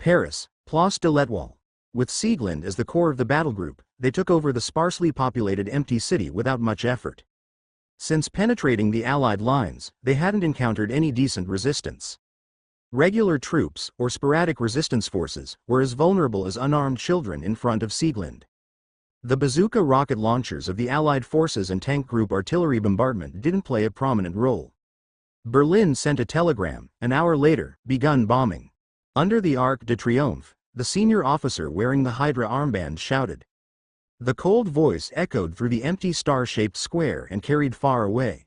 Paris, Place de l'Étoile. With Sieglinde as the core of the battle group, they took over the sparsely populated empty city without much effort. Since penetrating the Allied lines, they hadn't encountered any decent resistance. Regular troops, or sporadic resistance forces, were as vulnerable as unarmed children in front of Sieglinde. The bazooka rocket launchers of the Allied forces and tank group artillery bombardment didn't play a prominent role. Berlin sent a telegram, an hour later, begun bombing. Under the Arc de Triomphe, the senior officer wearing the Hydra armband shouted. The cold voice echoed through the empty star-shaped square and carried far away.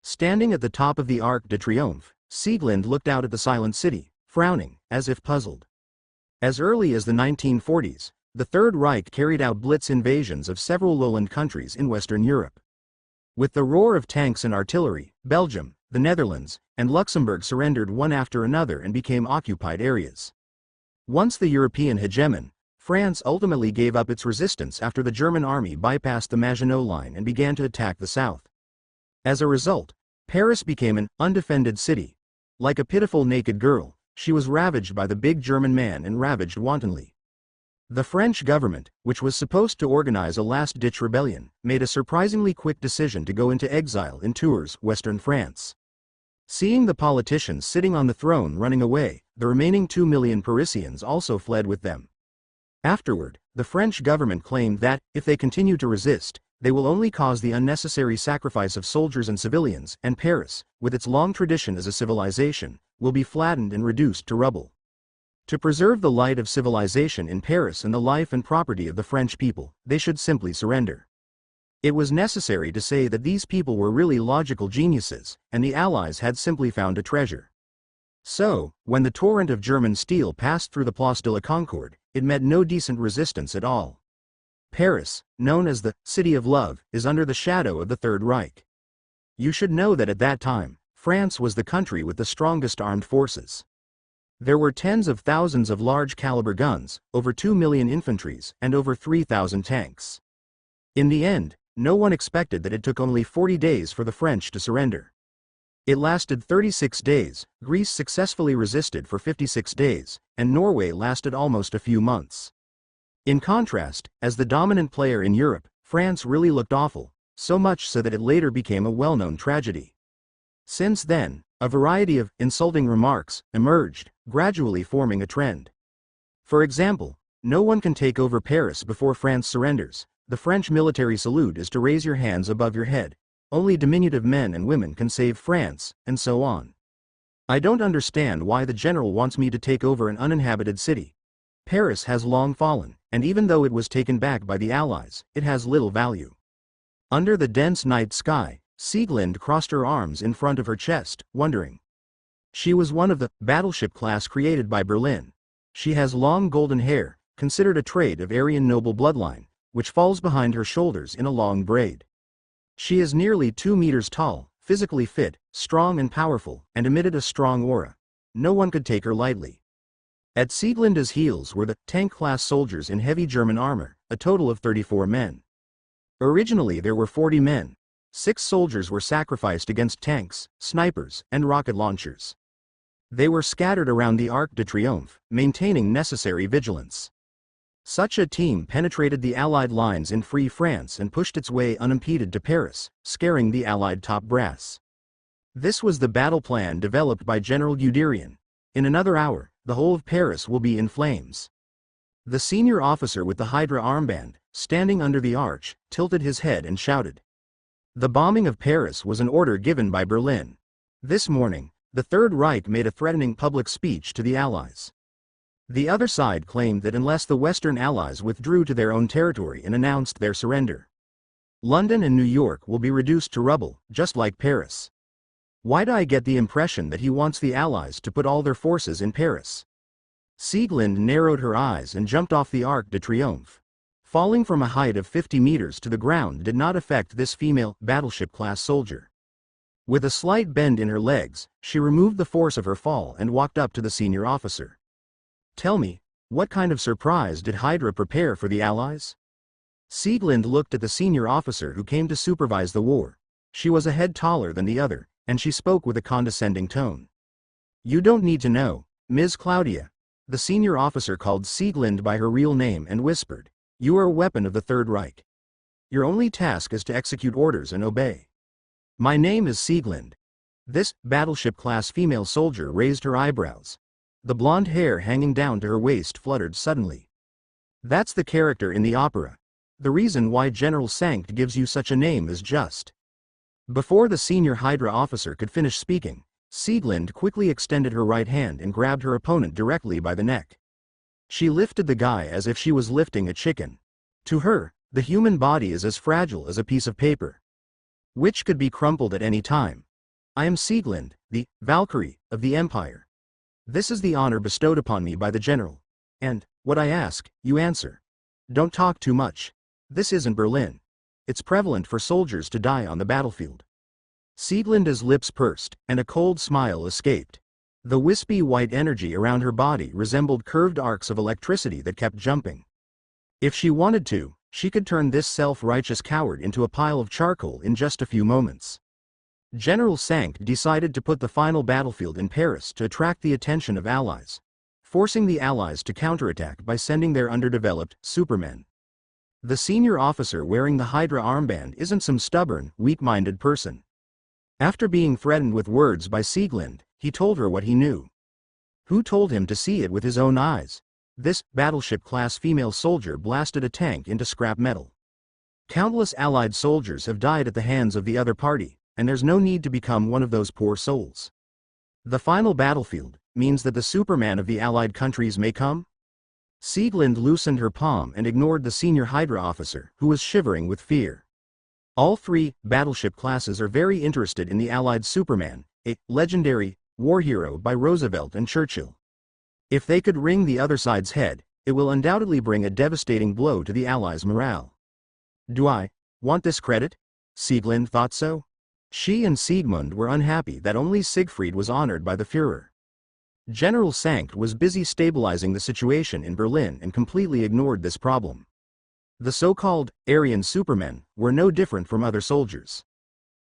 Standing at the top of the Arc de Triomphe, Sieglinde looked out at the silent city, frowning, as if puzzled. As early as the 1940s, the Third Reich carried out blitz invasions of several lowland countries in Western Europe. With the roar of tanks and artillery, Belgium, the Netherlands, and Luxembourg surrendered one after another and became occupied areas. Once the European hegemon, France ultimately gave up its resistance after the German army bypassed the Maginot Line and began to attack the south. As a result, Paris became an undefended city. Like a pitiful naked girl, she was ravaged by the big German man and ravaged wantonly. The French government, which was supposed to organize a last-ditch rebellion, made a surprisingly quick decision to go into exile in Tours, western France. Seeing the politicians sitting on the throne running away, the remaining 2 million Parisians also fled with them. Afterward, the French government claimed that, if they continue to resist, they will only cause the unnecessary sacrifice of soldiers and civilians, and Paris, with its long tradition as a civilization, will be flattened and reduced to rubble. To preserve the light of civilization in Paris and the life and property of the French people, they should simply surrender. It was necessary to say that these people were really logical geniuses, and the Allies had simply found a treasure. So, when the torrent of German steel passed through the Place de la Concorde, it met no decent resistance at all. Paris, known as the City of Love, is under the shadow of the Third Reich. You should know that at that time, France was the country with the strongest armed forces. There were tens of thousands of large-caliber guns, over 2 million infantries, and over 3,000 tanks. In the end, no one expected that it took only 40 days for the French to surrender. It lasted 36 days, Greece successfully resisted for 56 days, and Norway lasted almost a few months. In contrast, as the dominant player in Europe, France really looked awful, so much so that it later became a well-known tragedy. Since then, a variety of insulting remarks emerged, gradually forming a trend. For example, no one can take over Paris before France surrenders. The French military salute is to raise your hands above your head. Only diminutive men and women can save France, and so on. I don't understand why the general wants me to take over an uninhabited city. Paris has long fallen, and even though it was taken back by the Allies, it has little value. Under the dense night sky, Sieglinde crossed her arms in front of her chest, wondering. She was one of the battleship class created by Berlin. She has long golden hair, considered a trait of Aryan noble bloodline, which falls behind her shoulders in a long braid. She is nearly 2 meters tall, physically fit, strong and powerful, and emitted a strong aura. No one could take her lightly. At Sieglinde's heels were the tank-class soldiers in heavy German armor, a total of 34 men. Originally there were 40 men. 6 soldiers were sacrificed against tanks, snipers, and rocket launchers. They were scattered around the Arc de Triomphe, maintaining necessary vigilance. Such a team penetrated the Allied lines in Free France and pushed its way unimpeded to Paris, scaring the Allied top brass. This was the battle plan developed by General Guderian. In another hour, the whole of Paris will be in flames. The senior officer with the Hydra armband, standing under the arch, tilted his head and shouted. The bombing of Paris was an order given by Berlin. This morning, the Third Reich made a threatening public speech to the Allies. The other side claimed that unless the Western Allies withdrew to their own territory and announced their surrender, London and New York will be reduced to rubble, just like Paris. Why do I get the impression that he wants the Allies to put all their forces in Paris? Sieglinde narrowed her eyes and jumped off the Arc de Triomphe. Falling from a height of 50 meters to the ground did not affect this female battleship-class soldier. With a slight bend in her legs, she removed the force of her fall and walked up to the senior officer. Tell me, what kind of surprise did Hydra prepare for the Allies? Sieglinde looked at the senior officer who came to supervise the war. She was a head taller than the other, and she spoke with a condescending tone. You don't need to know, Ms. Claudia. The senior officer called Sieglinde by her real name and whispered, "You are a weapon of the Third Reich. Your only task is to execute orders and obey." "My name is Sieglinde." This battleship-class female soldier raised her eyebrows. The blonde hair hanging down to her waist fluttered suddenly. "That's the character in the opera. The reason why General Sankt gives you such a name is just..." Before the senior Hydra officer could finish speaking, Sieglinde quickly extended her right hand and grabbed her opponent directly by the neck. She lifted the guy as if she was lifting a chicken. To her, the human body is as fragile as a piece of paper, which could be crumpled at any time. "I am Sieglinde, the Valkyrie of the Empire. This is the honor bestowed upon me by the general. And, what I ask, you answer. Don't talk too much. This isn't Berlin. It's prevalent for soldiers to die on the battlefield." Sieglinde's lips pursed, and a cold smile escaped. The wispy white energy around her body resembled curved arcs of electricity that kept jumping. If she wanted to, she could turn this self-righteous coward into a pile of charcoal in just a few moments. General Sankt decided to put the final battlefield in Paris to attract the attention of allies, forcing the allies to counterattack by sending their underdeveloped supermen. The senior officer wearing the Hydra armband isn't some stubborn, weak-minded person. After being threatened with words by Sieglinde, he told her what he knew. Who told him to see it with his own eyes? This battleship-class female soldier blasted a tank into scrap metal. Countless Allied soldiers have died at the hands of the other party, and there's no need to become one of those poor souls. The final battlefield means that the Superman of the Allied countries may come? Sieglinde loosened her palm and ignored the senior Hydra officer, who was shivering with fear. All three battleship classes are very interested in the Allied Superman, a legendary war hero by Roosevelt and Churchill. If they could wring the other side's head, it will undoubtedly bring a devastating blow to the Allies' morale. Do I want this credit? Sieglinde thought so. She and Siegmund were unhappy that only Siegfried was honored by the Führer. General Sankt was busy stabilizing the situation in Berlin and completely ignored this problem. The so-called Aryan Supermen were no different from other soldiers.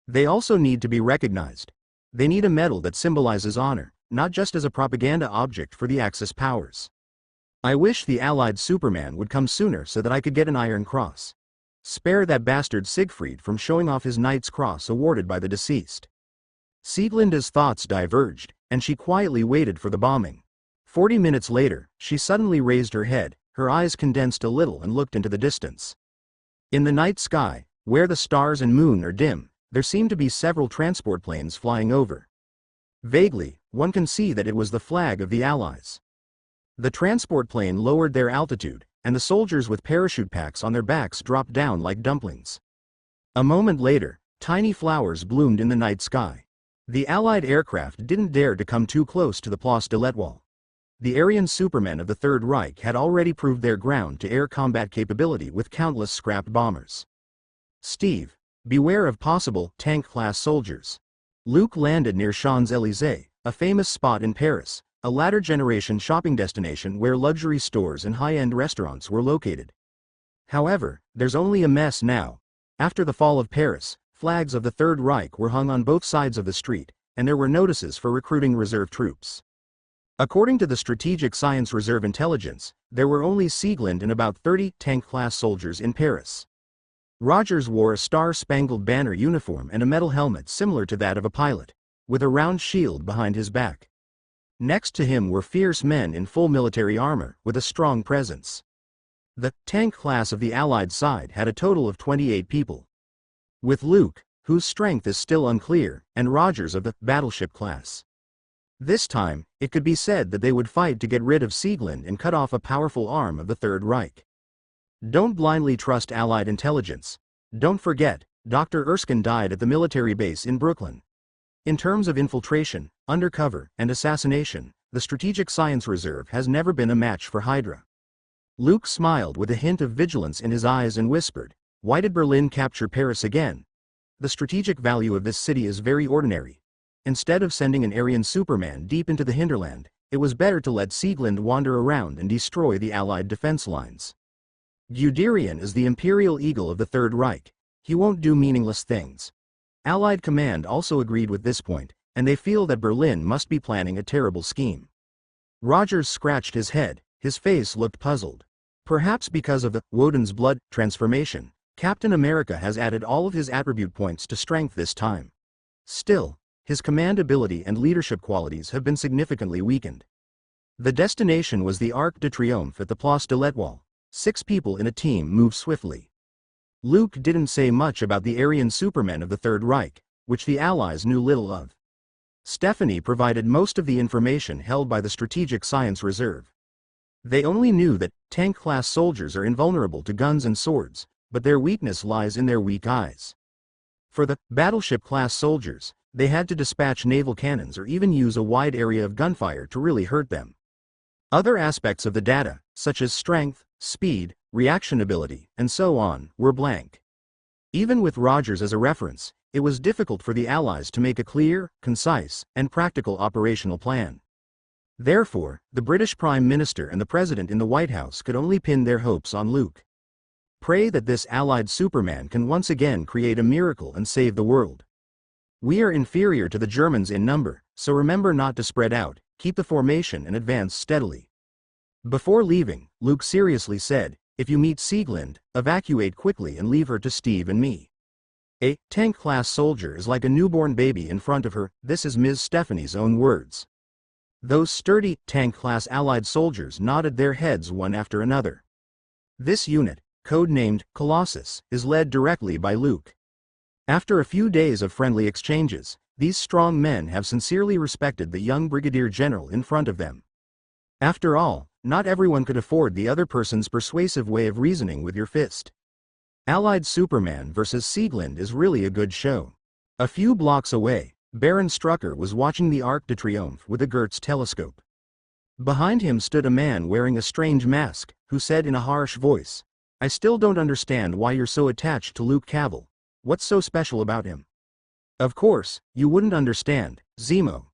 They also need to be recognized. They need a medal that symbolizes honor, not just as a propaganda object for the Axis powers. I wish the Allied Superman would come sooner so that I could get an Iron Cross. Spare that bastard Siegfried from showing off his Knight's Cross awarded by the deceased. Sieglinde's thoughts diverged, and she quietly waited for the bombing. 40 minutes later, she suddenly raised her head, her eyes condensed a little and looked into the distance. In the night sky, where the stars and moon are dim, there seemed to be several transport planes flying over. Vaguely, one can see that it was the flag of the Allies. The transport plane lowered their altitude, and the soldiers with parachute packs on their backs dropped down like dumplings. A moment later, tiny flowers bloomed in the night sky. The Allied aircraft didn't dare to come too close to the Place de l'Étoile. The Aryan Supermen of the Third Reich had already proved their ground-to-air combat capability with countless scrapped bombers. Steve, beware of possible tank-class soldiers. Luke landed near Champs-Élysées, a famous spot in Paris, a latter-generation shopping destination where luxury stores and high-end restaurants were located. However, there's only a mess now. After the fall of Paris, flags of the Third Reich were hung on both sides of the street, and there were notices for recruiting reserve troops. According to the Strategic Science Reserve Intelligence, there were only Sieglinde and about 30 tank-class soldiers in Paris. Rogers wore a Star-Spangled Banner uniform and a metal helmet similar to that of a pilot, with a round shield behind his back. Next to him were fierce men in full military armor, with a strong presence. The tank class of the Allied side had a total of 28 people. With Luke, whose strength is still unclear, and Rogers of the battleship class. This time, it could be said that they would fight to get rid of Sieglinde and cut off a powerful arm of the Third Reich. Don't blindly trust Allied intelligence. Don't forget, Dr. Erskine died at the military base in Brooklyn. In terms of infiltration, undercover, and assassination, the Strategic Science Reserve has never been a match for Hydra. Luke smiled with a hint of vigilance in his eyes and whispered, "Why did Berlin capture Paris again? The strategic value of this city is very ordinary. Instead of sending an Aryan Superman deep into the hinterland, it was better to let Sieglinde wander around and destroy the Allied defense lines. Guderian is the Imperial Eagle of the Third Reich. He won't do meaningless things." Allied command also agreed with this point, and they feel that Berlin must be planning a terrible scheme. Rogers scratched his head, his face looked puzzled. Perhaps because of the Woden's blood transformation, Captain America has added all of his attribute points to strength this time. Still, his command ability and leadership qualities have been significantly weakened. The destination was the Arc de Triomphe at the Place de l'Étoile. 6 people in a team moved swiftly. Luke didn't say much about the Aryan supermen of the Third Reich, which the Allies knew little of. Stephanie provided most of the information held by the Strategic Science Reserve. They only knew that tank-class soldiers are invulnerable to guns and swords, but their weakness lies in their weak eyes. For the battleship-class soldiers, they had to dispatch naval cannons or even use a wide area of gunfire to really hurt them. Other aspects of the data, such as strength, speed, reaction ability, and so on, were blank. Even with Rogers as a reference, it was difficult for the Allies to make a clear, concise, and practical operational plan. Therefore, the British Prime Minister and the President in the White House could only pin their hopes on Luke. Pray that this Allied Superman can once again create a miracle and save the world. We are inferior to the Germans in number, so remember not to spread out, keep the formation and advance steadily. Before leaving, Luke seriously said, if you meet Sieglind, evacuate quickly and leave her to Steve and me. A tank-class soldier is like a newborn baby in front of her, this is Ms. Stephanie's own words. Those sturdy, tank-class Allied soldiers nodded their heads one after another. This unit, codenamed Colossus, is led directly by Luke. After a few days of friendly exchanges, these strong men have sincerely respected the young brigadier general in front of them. After all, not everyone could afford the other person's persuasive way of reasoning with your fist. Allied Superman vs. Sieglind is really a good show. A few blocks away, Baron Strucker was watching the Arc de Triomphe with a Goertz telescope. Behind him stood a man wearing a strange mask, who said in a harsh voice, I still don't understand why you're so attached to Luke Cavill. What's so special about him? Of course, you wouldn't understand, Zemo.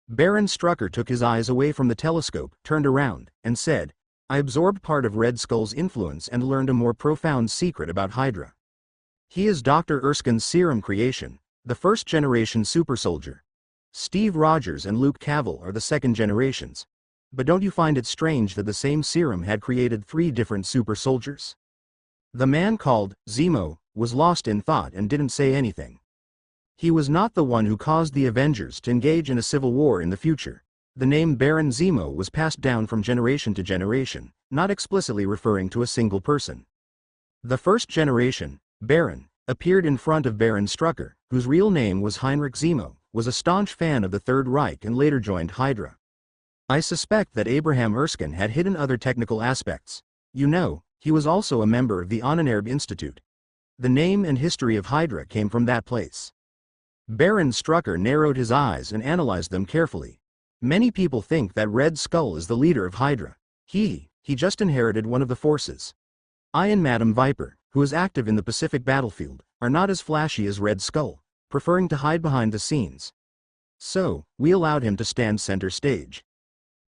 Baron Strucker took his eyes away from the telescope, turned around, and said, I absorbed part of Red Skull's influence and learned a more profound secret about Hydra. He is Dr. Erskine's serum creation, the first-generation super soldier. Steve Rogers and Luke Cavill are the second generations. But don't you find it strange that the same serum had created 3 different super soldiers? The man called Zemo was lost in thought and didn't say anything. He was not the one who caused the Avengers to engage in a civil war in the future. The name Baron Zemo was passed down from generation to generation, not explicitly referring to a single person. The first generation, Baron, appeared in front of Baron Strucker, whose real name was Heinrich Zemo, was a staunch fan of the Third Reich and later joined Hydra. I suspect that Abraham Erskine had hidden other technical aspects. You know, he was also a member of the Ahnenerbe Institute. The name and history of Hydra came from that place. Baron Strucker narrowed his eyes and analyzed them carefully. Many people think that Red Skull is the leader of Hydra. He just inherited one of the forces. I and Madam Viper, who is active in the Pacific battlefield, are not as flashy as Red Skull, preferring to hide behind the scenes. So, we allowed him to stand center stage.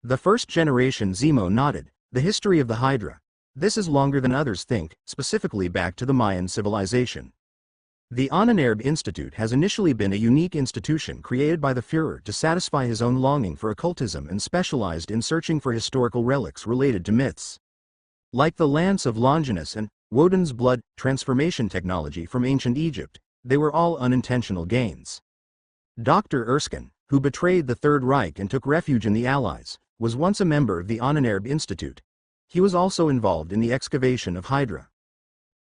The first generation Zemo nodded, the history of the Hydra. This is longer than others think, specifically back to the Mayan civilization. The Ahnenerbe Institute has initially been a unique institution created by the Führer to satisfy his own longing for occultism and specialized in searching for historical relics related to myths. Like the lance of Longinus and Woden's blood transformation technology from ancient Egypt, they were all unintentional gains. Dr. Erskine, who betrayed the Third Reich and took refuge in the Allies, was once a member of the Ahnenerbe Institute. He was also involved in the excavation of Hydra.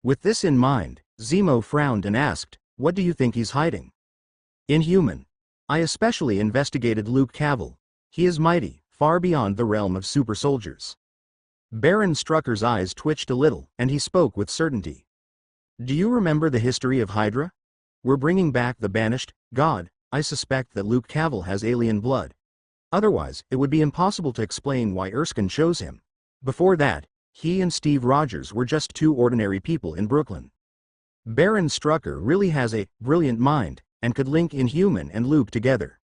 With this in mind, Zemo frowned and asked, what do you think he's hiding? Inhuman. I especially investigated Luke Cavill. He is mighty, far beyond the realm of super soldiers. Baron Strucker's eyes twitched a little, and he spoke with certainty. Do you remember the history of Hydra? We're bringing back the banished god. I suspect that Luke Cavill has alien blood. Otherwise, it would be impossible to explain why Erskine chose him. Before that, he and Steve Rogers were just 2 ordinary people in Brooklyn. Baron Strucker really has a brilliant mind, and could link Inhuman and Luke together.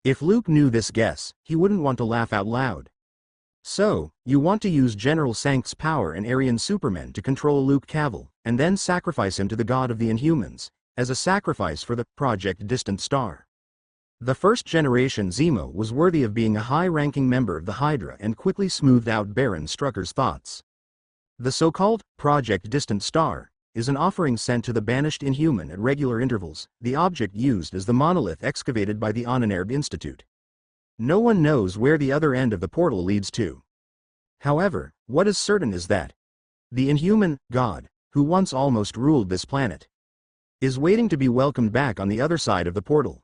If Luke knew this guess, he wouldn't want to laugh out loud. So, you want to use General Sankt's power and Aryan Supermen to control Luke Cavill, and then sacrifice him to the god of the Inhumans, as a sacrifice for the Project Distant Star. The first-generation Zemo was worthy of being a high-ranking member of the Hydra and quickly smoothed out Baron Strucker's thoughts. The so-called Project Distant Star is an offering sent to the banished Inhuman at regular intervals, the object used as the monolith excavated by the Ahnenerbe Institute. No one knows where the other end of the portal leads to. However, what is certain is that the Inhuman God, who once almost ruled this planet, is waiting to be welcomed back on the other side of the portal.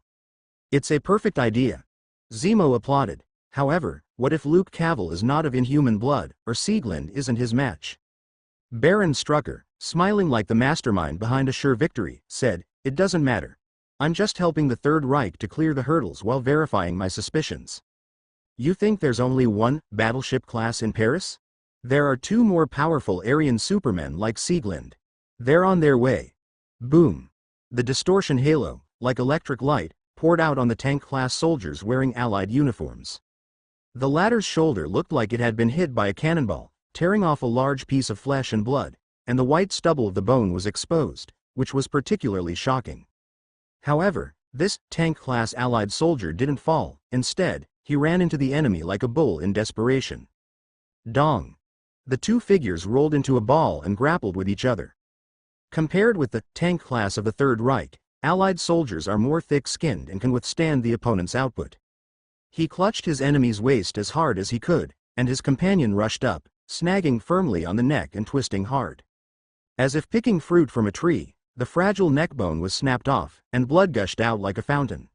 It's a perfect idea. Zemo applauded. However, what if Luke Cavill is not of Inhuman blood, or Sieglinde isn't his match? Baron Strucker, smiling like the mastermind behind a sure victory, said, "It doesn't matter. I'm just helping the Third Reich to clear the hurdles while verifying my suspicions." You think there's only one battleship class in Paris? There are two more powerful Aryan supermen like Sieglinde. They're on their way. Boom. The distortion halo, like electric light, poured out on the tank-class soldiers wearing Allied uniforms. The latter's shoulder looked like it had been hit by a cannonball, tearing off a large piece of flesh and blood, and the white stubble of the bone was exposed, which was particularly shocking. However, this tank-class Allied soldier didn't fall. Instead, he ran into the enemy like a bull in desperation. Dong. The two figures rolled into a ball and grappled with each other. Compared with the tank class of the Third Reich, Allied soldiers are more thick-skinned and can withstand the opponent's output. He clutched his enemy's waist as hard as he could, and his companion rushed up, snagging firmly on the neck and twisting hard. As if picking fruit from a tree, the fragile neck bone was snapped off, and blood gushed out like a fountain.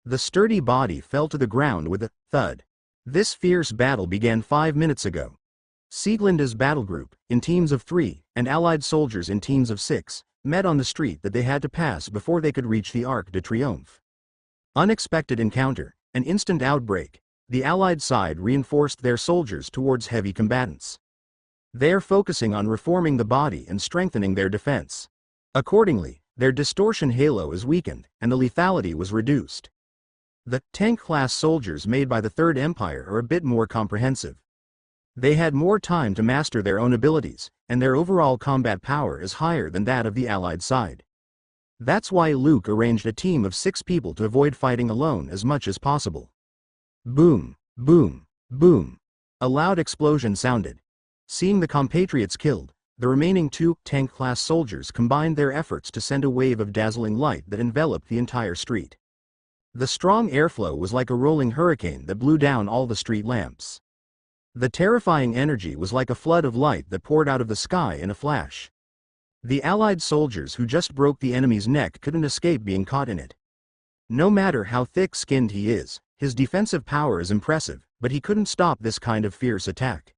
The sturdy body fell to the ground with a thud. This fierce battle began 5 minutes ago. Sieglinde's battle group, in teams of 3, and Allied soldiers in teams of 6, met on the street that they had to pass before they could reach the Arc de Triomphe. Unexpected encounter, an instant outbreak. The Allied side reinforced their soldiers towards heavy combatants. They're focusing on reforming the body and strengthening their defense. Accordingly, their distortion halo is weakened, and the lethality was reduced. The tank-class soldiers made by the Third Empire are a bit more comprehensive. They had more time to master their own abilities, and their overall combat power is higher than that of the Allied side. That's why Luke arranged a team of 6 people to avoid fighting alone as much as possible. Boom, boom, boom. A loud explosion sounded. Seeing the compatriots killed, the remaining 2 tank-class soldiers combined their efforts to send a wave of dazzling light that enveloped the entire street. The strong airflow was like a rolling hurricane that blew down all the street lamps. The terrifying energy was like a flood of light that poured out of the sky in a flash. The Allied soldiers who just broke the enemy's neck couldn't escape being caught in it. No matter how thick-skinned he is, his defensive power is impressive, but he couldn't stop this kind of fierce attack.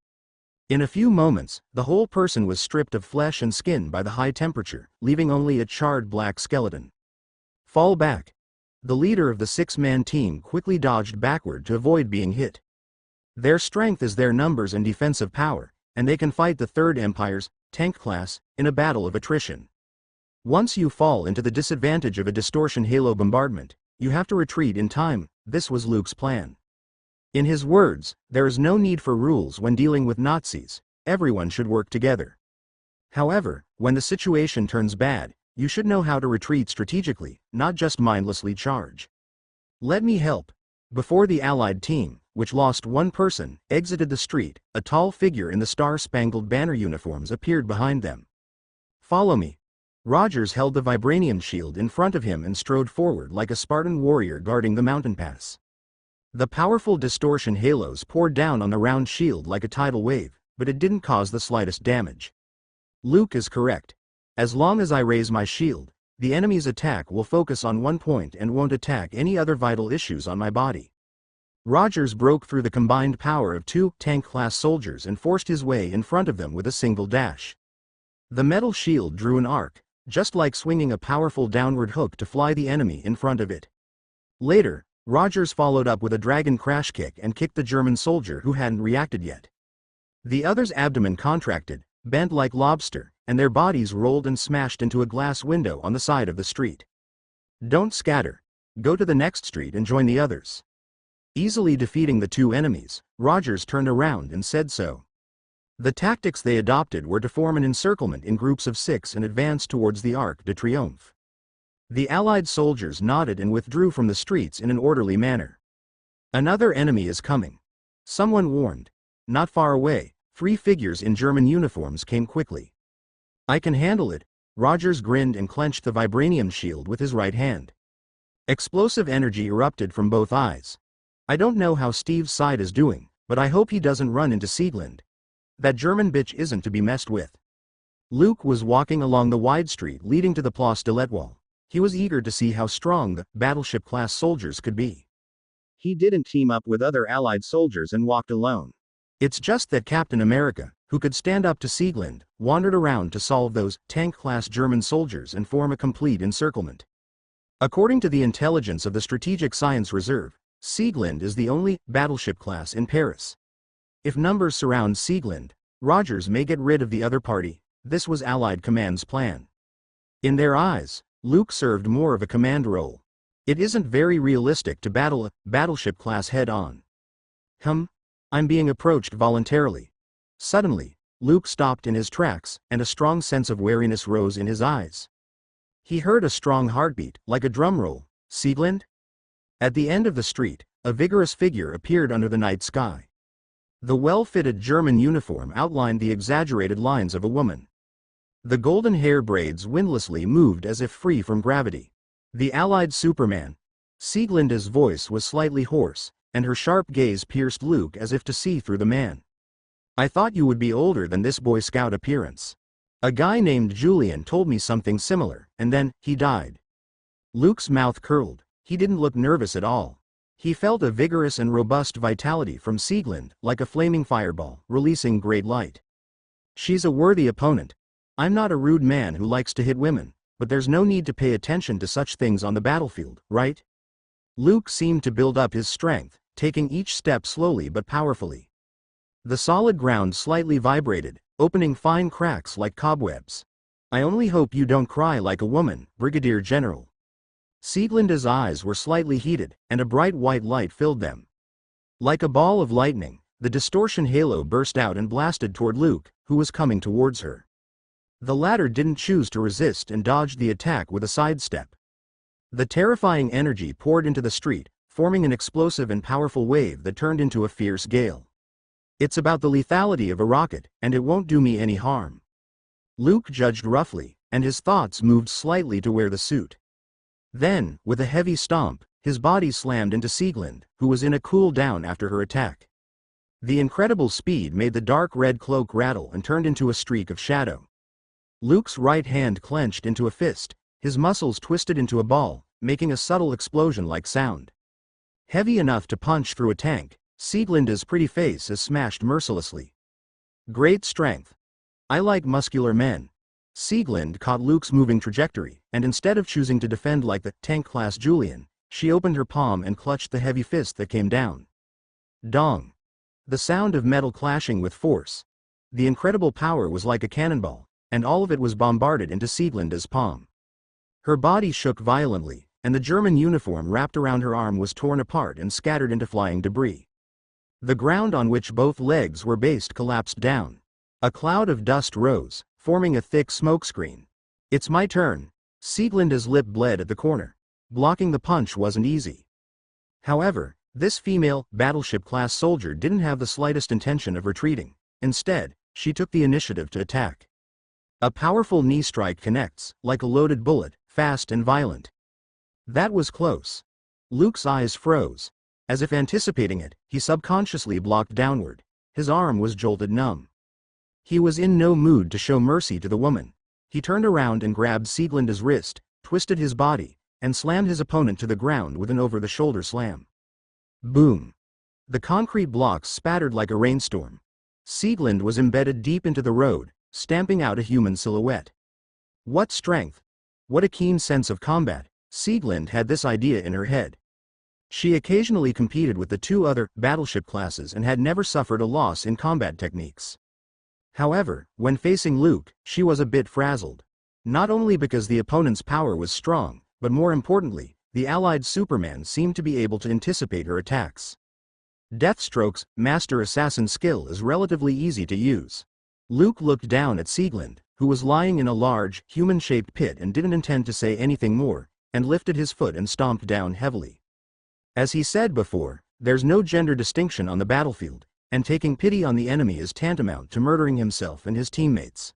In a few moments, the whole person was stripped of flesh and skin by the high temperature, leaving only a charred black skeleton. Fall back. The leader of the 6-man team quickly dodged backward to avoid being hit. Their strength is their numbers and defensive power, and they can fight the Third Empire's tank class in a battle of attrition. Once you fall into the disadvantage of a distortion halo bombardment, you have to retreat in time. This was Luke's plan. In his words, there is no need for rules when dealing with Nazis. Everyone should work together. However, when the situation turns bad, you should know how to retreat strategically, not just mindlessly charge. Let me help. Before the Allied team, which lost 1 person, exited the street, a tall figure in the Star-Spangled Banner uniforms appeared behind them. Follow me. Rogers held the vibranium shield in front of him and strode forward like a Spartan warrior guarding the mountain pass. The powerful distortion halos poured down on the round shield like a tidal wave, but it didn't cause the slightest damage. Luke is correct. As long as I raise my shield, the enemy's attack will focus on one point and won't attack any other vital issues on my body. Rogers broke through the combined power of 2 tank-class soldiers and forced his way in front of them with a single dash. The metal shield drew an arc, just like swinging a powerful downward hook to fly the enemy in front of it. Later, Rogers followed up with a dragon crash kick and kicked the German soldier who hadn't reacted yet. The other's abdomen contracted, bent like lobster, and their bodies rolled and smashed into a glass window on the side of the street. Don't scatter. Go to the next street and join the others. Easily defeating the 2 enemies, Rogers turned around and said so. The tactics they adopted were to form an encirclement in groups of 6 and advance towards the Arc de Triomphe. The Allied soldiers nodded and withdrew from the streets in an orderly manner. Another enemy is coming. Someone warned. Not far away, 3 figures in German uniforms came quickly. I can handle it. Rogers grinned and clenched the vibranium shield with his right hand. Explosive energy erupted from both eyes. I don't know how Steve's side is doing, but I hope he doesn't run into Sieglinde. That German bitch isn't to be messed with. Luke was walking along the wide street leading to the Place de l'Étoile. He was eager to see how strong the battleship-class soldiers could be. He didn't team up with other Allied soldiers and walked alone. It's just that Captain America, who could stand up to Sieglinde, wandered around to solve those tank-class German soldiers and form a complete encirclement. According to the intelligence of the Strategic Science Reserve, Sieglinde is the only battleship class in Paris. If numbers surround Sieglinde, Rogers may get rid of the other party. This was Allied Command's plan. In their eyes, Luke served more of a command role. It isn't very realistic to battle a battleship class head-on. I'm being approached voluntarily. Suddenly, Luke stopped in his tracks, and a strong sense of wariness rose in his eyes. He heard a strong heartbeat, like a drum roll. Sieglinde? At the end of the street, a vigorous figure appeared under the night sky. The well-fitted German uniform outlined the exaggerated lines of a woman. The golden hair braids windlessly moved as if free from gravity. The Allied Superman. Sieglinde's voice was slightly hoarse, and her sharp gaze pierced Luke as if to see through the man. I thought you would be older than this Boy Scout appearance. A guy named Julian told me something similar, and then, he died. Luke's mouth curled. He didn't look nervous at all. He felt a vigorous and robust vitality from Sieglinde, like a flaming fireball, releasing great light. She's a worthy opponent. I'm not a rude man who likes to hit women, but there's no need to pay attention to such things on the battlefield, right? Luke seemed to build up his strength, taking each step slowly but powerfully. The solid ground slightly vibrated, opening fine cracks like cobwebs. I only hope you don't cry like a woman, Brigadier General. Sieglinde's eyes were slightly heated, and a bright white light filled them. Like a ball of lightning, the distortion halo burst out and blasted toward Luke, who was coming towards her. The latter didn't choose to resist and dodged the attack with a sidestep. The terrifying energy poured into the street, forming an explosive and powerful wave that turned into a fierce gale. It's about the lethality of a rocket, and it won't do me any harm. Luke judged roughly, and his thoughts moved slightly to wear the suit. Then, with a heavy stomp, his body slammed into Sieglinde, who was in a cool down after her attack. The incredible speed made the dark red cloak rattle and turned into a streak of shadow. Luke's right hand clenched into a fist, his muscles twisted into a ball, making a subtle explosion-like sound. Heavy enough to punch through a tank, Sieglinde's pretty face is smashed mercilessly. Great strength. I like muscular men. Sieglinde caught Luke's moving trajectory, and instead of choosing to defend like the tank-class Julian, she opened her palm and clutched the heavy fist that came down. Dong. The sound of metal clashing with force. The incredible power was like a cannonball, and all of it was bombarded into Sieglinde's palm. Her body shook violently, and the German uniform wrapped around her arm was torn apart and scattered into flying debris. The ground on which both legs were based collapsed down. A cloud of dust rose, forming a thick smokescreen. It's my turn. Sieglinde's lip bled at the corner. Blocking the punch wasn't easy. However, this female, battleship-class soldier didn't have the slightest intention of retreating. Instead, she took the initiative to attack. A powerful knee strike connects, like a loaded bullet, fast and violent. That was close. Luke's eyes froze. As if anticipating it, he subconsciously blocked downward. His arm was jolted numb. He was in no mood to show mercy to the woman. He turned around and grabbed Sieglinde's wrist, twisted his body, and slammed his opponent to the ground with an over-the-shoulder slam. Boom. The concrete blocks spattered like a rainstorm. Sieglinde was embedded deep into the road, stamping out a human silhouette. What strength! What a keen sense of combat! Sieglinde had this idea in her head. She occasionally competed with the 2 other battleship classes and had never suffered a loss in combat techniques. However, when facing Luke, she was a bit frazzled. Not only because the opponent's power was strong, but more importantly, the Allied Superman seemed to be able to anticipate her attacks. Deathstroke's master assassin skill is relatively easy to use. Luke looked down at Sieglinde, who was lying in a large, human-shaped pit and didn't intend to say anything more. and lifted his foot and stomped down heavily. As he said before, there's no gender distinction on the battlefield, and taking pity on the enemy is tantamount to murdering himself and his teammates.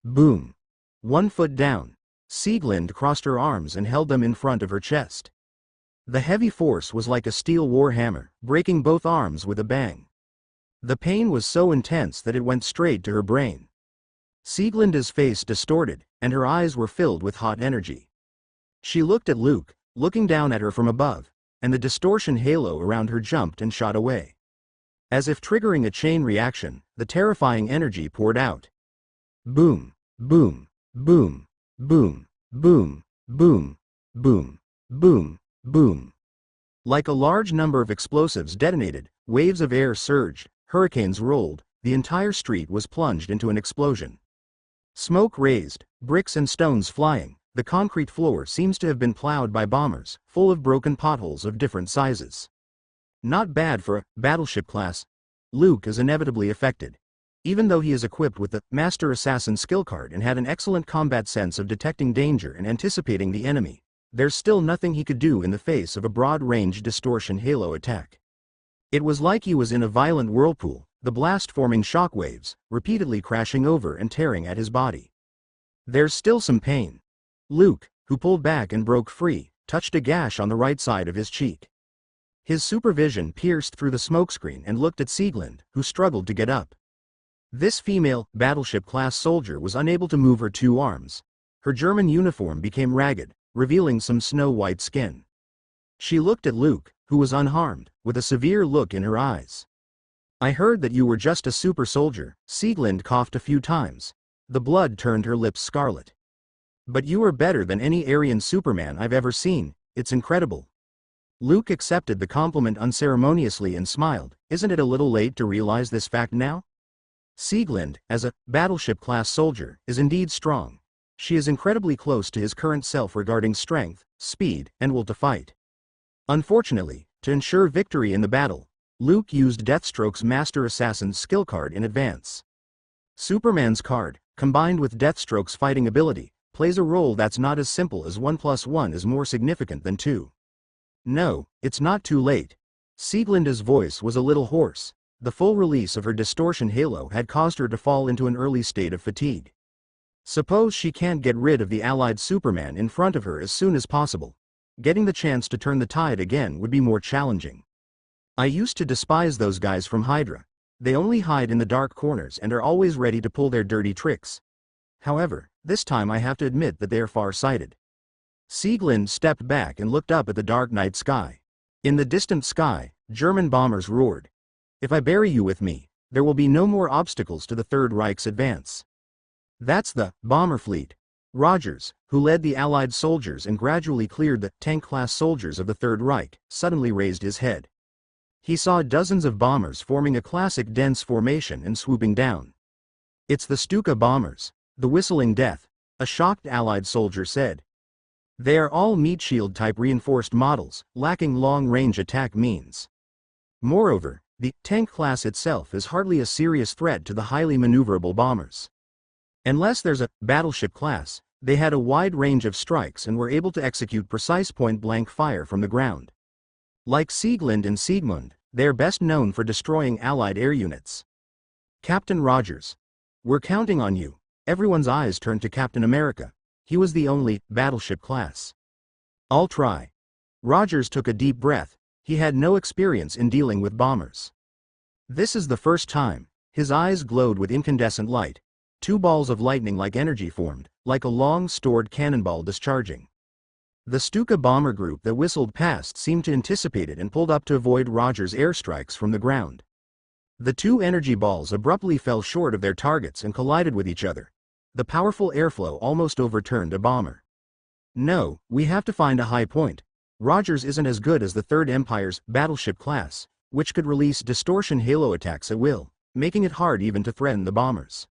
Boom. 1 foot down. Sieglind crossed her arms and held them in front of her chest. The heavy force was like a steel war hammer, breaking both arms with a bang. The pain was so intense that it went straight to her brain. Sieglinda's face distorted, and her eyes were filled with hot energy. She looked at Luke, looking down at her from above, and the distortion halo around her jumped and shot away. As if triggering a chain reaction, the terrifying energy poured out. Boom, boom, boom, boom, boom, boom, boom, boom, boom. Like a large number of explosives detonated, waves of air surged, hurricanes rolled, the entire street was plunged into an explosion. Smoke raised, bricks and stones flying, the concrete floor seems to have been plowed by bombers, full of broken potholes of different sizes. Not bad for a battleship class. Luke is inevitably affected. Even though he is equipped with the Master Assassin skill card and had an excellent combat sense of detecting danger and anticipating the enemy, there's still nothing he could do in the face of a broad-range distortion halo attack. It was like he was in a violent whirlpool, the blast forming shockwaves, repeatedly crashing over and tearing at his body. There's still some pain. Luke, who pulled back and broke free, touched a gash on the right side of his cheek. His supervision pierced through the smokescreen and looked at Sieglind, who struggled to get up. This female, battleship-class soldier was unable to move her 2 arms. Her German uniform became ragged, revealing some snow-white skin. She looked at Luke, who was unharmed, with a severe look in her eyes. "I heard that you were just a super soldier," Sieglind coughed a few times. The blood turned her lips scarlet. "But you are better than any Aryan superman I've ever seen, it's incredible." Luke accepted the compliment unceremoniously and smiled. "Isn't it a little late to realize this fact now?" Sieglind, as a battleship-class soldier, is indeed strong. She is incredibly close to his current self regarding strength, speed, and will to fight. Unfortunately, to ensure victory in the battle, Luke used Deathstroke's Master Assassin's skill card in advance. Superman's card, combined with Deathstroke's fighting ability, plays a role that's not as simple as 1 + 1 is more significant than 2. "No, it's not too late." Sieglinda's voice was a little hoarse. The full release of her distortion halo had caused her to fall into an early state of fatigue. Suppose she can't get rid of the allied Superman in front of her as soon as possible. Getting the chance to turn the tide again would be more challenging. "I used to despise those guys from Hydra. They only hide in the dark corners and are always ready to pull their dirty tricks. However, this time I have to admit that they are far-sighted." Sieglind stepped back and looked up at the dark night sky. In the distant sky, German bombers roared. "If I bury you with me, there will be no more obstacles to the Third Reich's advance." That's the bomber fleet. Rogers, who led the Allied soldiers and gradually cleared the tank-class soldiers of the Third Reich, suddenly raised his head. He saw dozens of bombers forming a classic dense formation and swooping down. "It's the Stuka bombers, the Whistling Death," a shocked Allied soldier said. "They are all meat shield-type reinforced models, lacking long-range attack means. Moreover, the tank class itself is hardly a serious threat to the highly maneuverable bombers. Unless there's a battleship class, they had a wide range of strikes and were able to execute precise point-blank fire from the ground. Like Sieglind and Siegmund, they are best known for destroying Allied air units." "Captain Rogers. We're counting on you." Everyone's eyes turned to Captain America. He was the only battleship class. "I'll try." Rogers took a deep breath. He had no experience in dealing with bombers. This is the first time. His eyes glowed with incandescent light. 2 balls of lightning-like energy formed, like a long-stored cannonball discharging. The Stuka bomber group that whistled past seemed to anticipate it and pulled up to avoid Rogers' airstrikes from the ground. The 2 energy balls abruptly fell short of their targets and collided with each other. The powerful airflow almost overturned a bomber. "No, we have to find a high point. Rogers isn't as good as the Third Empire's battleship class, which could release distortion halo attacks at will, making it hard even to threaten the bombers."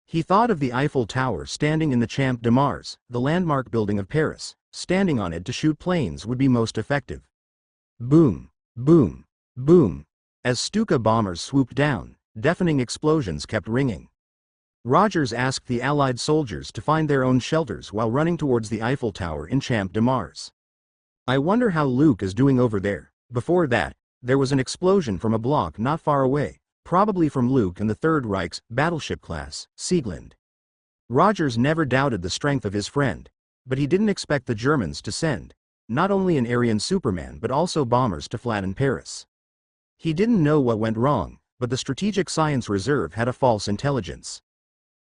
He thought of the Eiffel Tower standing in the Champ de Mars, the landmark building of Paris. Standing on it to shoot planes would be most effective. Boom, boom, boom. As Stuka bombers swooped down, deafening explosions kept ringing. Rogers asked the Allied soldiers to find their own shelters while running towards the Eiffel Tower in Champ de Mars. I wonder how Luke is doing over there. Before that, there was an explosion from a block not far away, probably from Luke and the Third Reich's battleship class, Sieglinde. Rogers never doubted the strength of his friend, but he didn't expect the Germans to send not only an Aryan Superman but also bombers to flatten Paris. He didn't know what went wrong, but the Strategic Science Reserve had a false intelligence.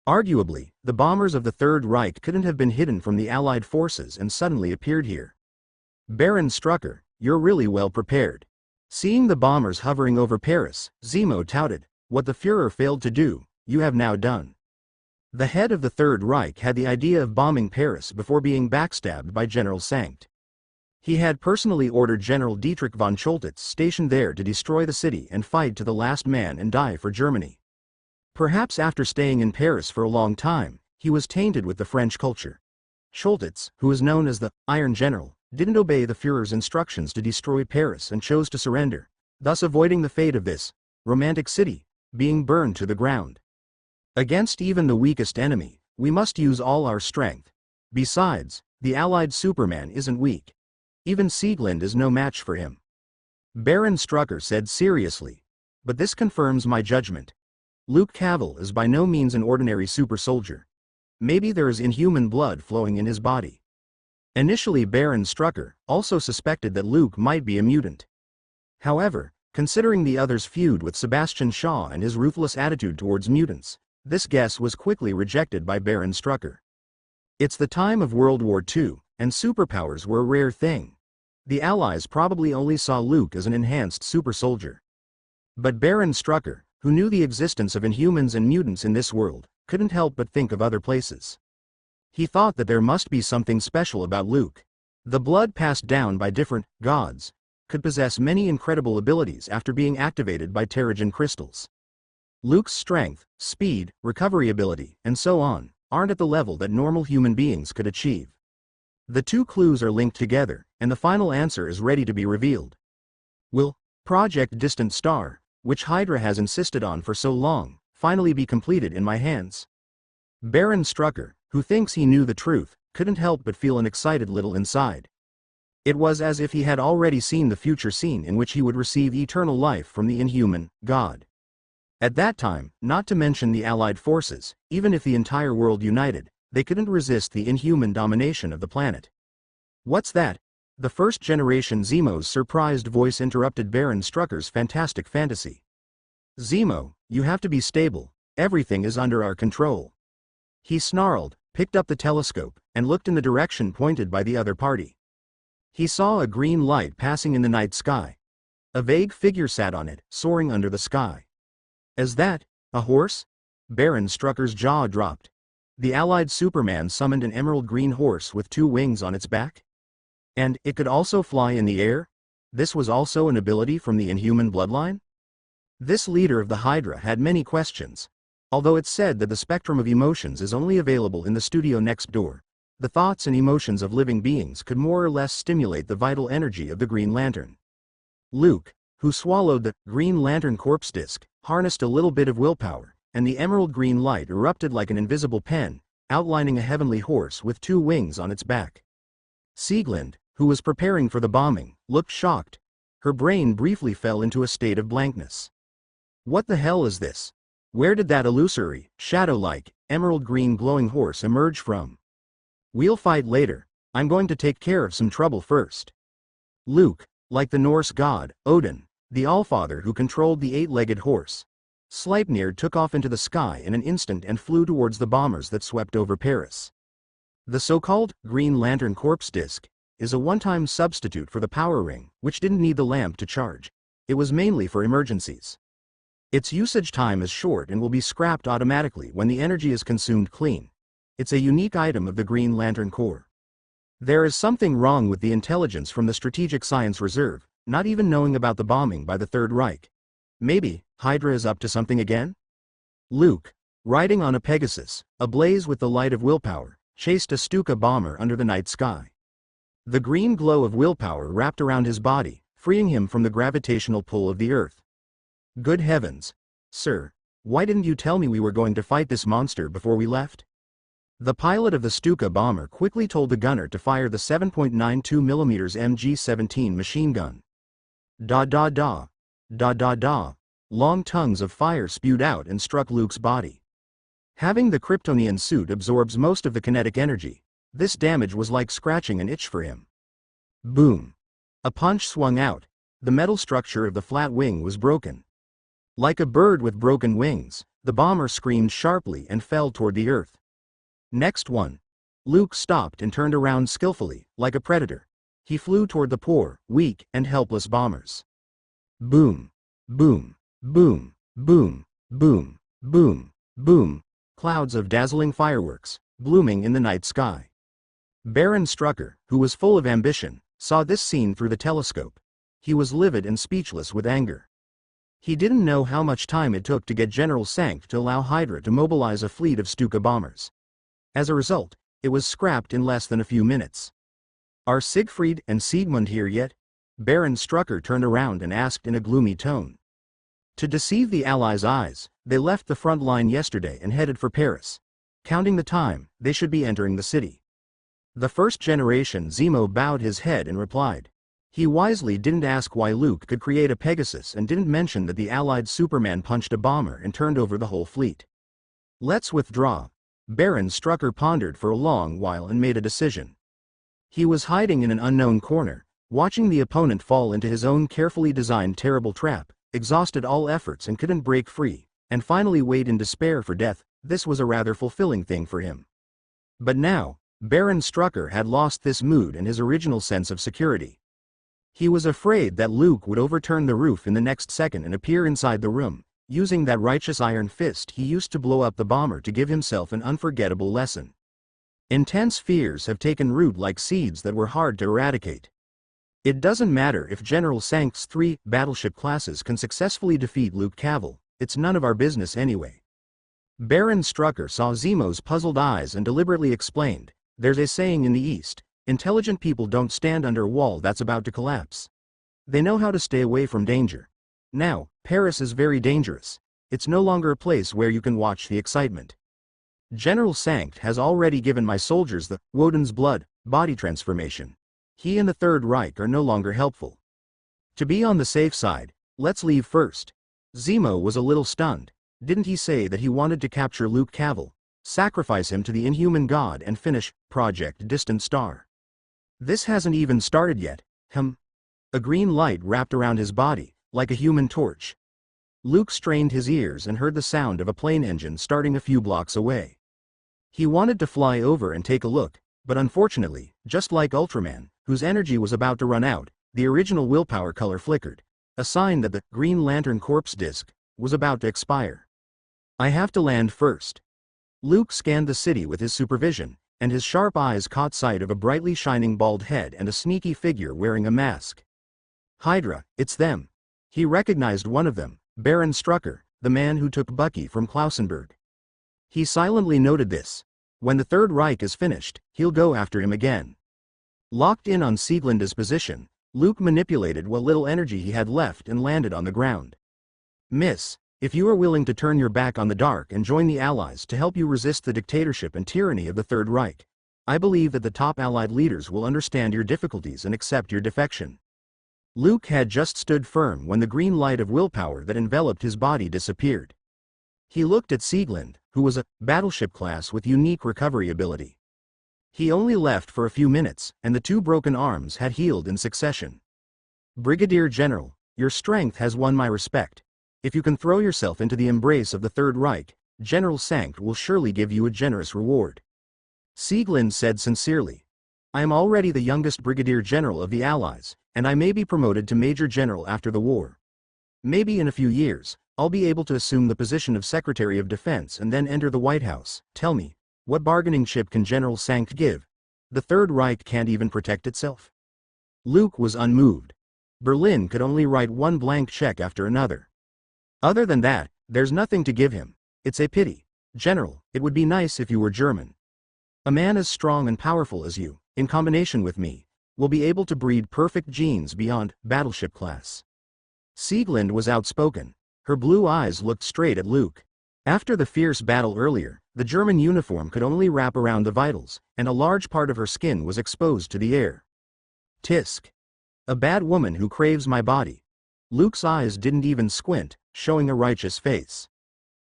Arguably, the bombers of the Third Reich couldn't have been hidden from the Allied forces and suddenly appeared here. Baron Strucker, you're really well prepared. Seeing the bombers hovering over Paris, Zemo touted, what the Führer failed to do, you have now done. The head of the Third Reich had the idea of bombing Paris before being backstabbed by General Sankt. He had personally ordered General Dietrich von Choltitz stationed there to destroy the city and fight to the last man and die for Germany. Perhaps after staying in Paris for a long time, he was tainted with the French culture. Choltitz, who is known as the Iron General, didn't obey the Führer's instructions to destroy Paris and chose to surrender, thus avoiding the fate of this romantic city being burned to the ground. Against even the weakest enemy, we must use all our strength. Besides, the Allied Superman isn't weak. Even Sieglinde is no match for him. Baron Strucker said seriously, but this confirms my judgment. Luke Cavell is by no means an ordinary super soldier. Maybe there is inhuman blood flowing in his body. Initially Baron Strucker also suspected that Luke might be a mutant. However, considering the other's feud with Sebastian Shaw and his ruthless attitude towards mutants, this guess was quickly rejected by Baron Strucker. It's the time of World War II, and superpowers were a rare thing. The Allies probably only saw Luke as an enhanced super soldier. But Baron Strucker, who knew the existence of inhumans and mutants in this world, couldn't help but think of other places. He thought that there must be something special about Luke. The blood passed down by different gods could possess many incredible abilities after being activated by Terrigen crystals. Luke's strength, speed, recovery ability, and so on, aren't at the level that normal human beings could achieve. The two clues are linked together, and the final answer is ready to be revealed. Will Project Distant Star, which Hydra has insisted on for so long, finally be completed in my hands? Baron Strucker, who thinks he knew the truth, couldn't help but feel an excited little inside. It was as if he had already seen the future scene in which he would receive eternal life from the inhuman god. At that time, not to mention the Allied forces, even if the entire world united, they couldn't resist the inhuman domination of the planet. What's that? The first generation Zemo's surprised voice interrupted Baron Strucker's fantastic fantasy. Zemo, you have to be stable, everything is under our control. He snarled, picked up the telescope, and looked in the direction pointed by the other party. He saw a green light passing in the night sky. A vague figure sat on it, soaring under the sky. Is that a horse? Baron Strucker's jaw dropped. The Allied Superman summoned an emerald green horse with 2 wings on its back? And it could also fly in the air? This was also an ability from the inhuman bloodline? This leader of the Hydra had many questions. Although it's said that the spectrum of emotions is only available in the studio next door, the thoughts and emotions of living beings could more or less stimulate the vital energy of the Green Lantern. Luke, who swallowed the Green Lantern corpse disc, harnessed a little bit of willpower, and the emerald green light erupted like an invisible pen, outlining a heavenly horse with 2 wings on its back. Sieglinde, who was preparing for the bombing, looked shocked. Her brain briefly fell into a state of blankness. What the hell is this? Where did that illusory, shadow-like, emerald green glowing horse emerge from? We'll fight later, I'm going to take care of some trouble first. Luke, like the Norse god, Odin, the Allfather who controlled the 8-legged horse, Sleipnir took off into the sky in an instant and flew towards the bombers that swept over Paris. The so-called Green Lantern corpse disc is a one-time substitute for the power ring, which didn't need the lamp to charge. It was mainly for emergencies. Its usage time is short and will be scrapped automatically when the energy is consumed clean. It's a unique item of the Green Lantern Corps. There is something wrong with the intelligence from the Strategic Science Reserve, not even knowing about the bombing by the Third Reich. Maybe Hydra is up to something again? Luke, riding on a Pegasus, ablaze with the light of willpower, chased a Stuka bomber under the night sky. The green glow of willpower wrapped around his body, freeing him from the gravitational pull of the Earth. Good heavens! Sir, Why didn't you tell me we were going to fight this monster before we left? The pilot of the Stuka bomber quickly told the gunner to fire the 7.92mm MG-17 machine gun. Da da da. Da da da. Long tongues of fire spewed out and struck Luke's body. Having the Kryptonian suit absorbs most of the kinetic energy, this damage was like scratching an itch for him. Boom. A punch swung out. The metal structure of the flat wing was broken. Like a bird with broken wings, the bomber screamed sharply and fell toward the earth. Next one. Luke stopped and turned around skillfully, like a predator. He flew toward the poor, weak, and helpless bombers. Boom. Boom. Boom. Boom. Boom. Boom. Boom. Clouds of dazzling fireworks, blooming in the night sky. Baron Strucker, who was full of ambition, saw this scene through the telescope. He was livid and speechless with anger. He didn't know how much time it took to get General Sankt to allow Hydra to mobilize a fleet of Stuka bombers. As a result, it was scrapped in less than a few minutes. Are Siegfried and Siegmund here yet? Baron Strucker turned around and asked in a gloomy tone. To deceive the Allies' eyes, they left the front line yesterday and headed for Paris. Counting the time, they should be entering the city. The first generation Zemo bowed his head and replied. He wisely didn't ask why Luke could create a Pegasus and didn't mention that the Allied Superman punched a bomber and turned over the whole fleet. Let's withdraw. Baron Strucker pondered for a long while and made a decision. He was hiding in an unknown corner, watching the opponent fall into his own carefully designed terrible trap, exhausted all efforts and couldn't break free, and finally wait in despair for death. This was a rather fulfilling thing for him. But now, Baron Strucker had lost this mood and his original sense of security. He was afraid that Luke would overturn the roof in the next second and appear inside the room, using that righteous iron fist he used to blow up the bomber to give himself an unforgettable lesson. Intense fears have taken root like seeds that were hard to eradicate. It doesn't matter if General Sankt's 3 battleship classes can successfully defeat Luke Cavil, it's none of our business anyway. Baron Strucker saw Zemo's puzzled eyes and deliberately explained, there's a saying in the East, intelligent people don't stand under a wall that's about to collapse. They know how to stay away from danger. Now, Paris is very dangerous. It's no longer a place where you can watch the excitement. General Sankt has already given my soldiers the Woden's blood body transformation. He and the Third Reich are no longer helpful. To be on the safe side, let's leave first. Zemo was a little stunned. Didn't he say that he wanted to capture Luke Cavil, sacrifice him to the inhuman god and finish Project Distant Star? This hasn't even started yet. A green light wrapped around his body, like a human torch. Luke strained his ears and heard the sound of a plane engine starting a few blocks away. He wanted to fly over and take a look, but unfortunately, just like Ultraman, whose energy was about to run out, the original willpower color flickered, a sign that the Green Lantern Corps disc was about to expire. I have to land first. Luke scanned the city with his supervision, and his sharp eyes caught sight of a brightly shining bald head and a sneaky figure wearing a mask. Hydra, it's them. He recognized one of them, Baron Strucker, the man who took Bucky from Klausenberg. He silently noted this. When the Third Reich is finished, he'll go after him again. Locked in on Sieglinda's position, Luke manipulated what little energy he had left and landed on the ground. Miss, if you are willing to turn your back on the dark and join the Allies to help you resist the dictatorship and tyranny of the Third Reich, I believe that the top Allied leaders will understand your difficulties and accept your defection. Luke had just stood firm when the green light of willpower that enveloped his body disappeared. He looked at Sieglind, who was a battleship class with unique recovery ability. He only left for a few minutes, and the 2 broken arms had healed in succession. Brigadier General, your strength has won my respect. If you can throw yourself into the embrace of the Third Reich, General Sankt will surely give you a generous reward. Sieglind said sincerely. I am already the youngest Brigadier General of the Allies, and I may be promoted to Major General after the war. Maybe in a few years, I'll be able to assume the position of Secretary of Defense and then enter the White House. Tell me, what bargaining chip can General Sankt give? The Third Reich can't even protect itself. Luke was unmoved. Berlin could only write one blank check after another. Other than that, there's nothing to give him. It's a pity. General, it would be nice if you were German. A man as strong and powerful as you, in combination with me, will be able to breed perfect genes beyond battleship class. Sieglind was outspoken. Her blue eyes looked straight at Luke. After the fierce battle earlier, the German uniform could only wrap around the vitals, and a large part of her skin was exposed to the air. Tisk. A bad woman who craves my body. Luke's eyes didn't even squint, showing a righteous face.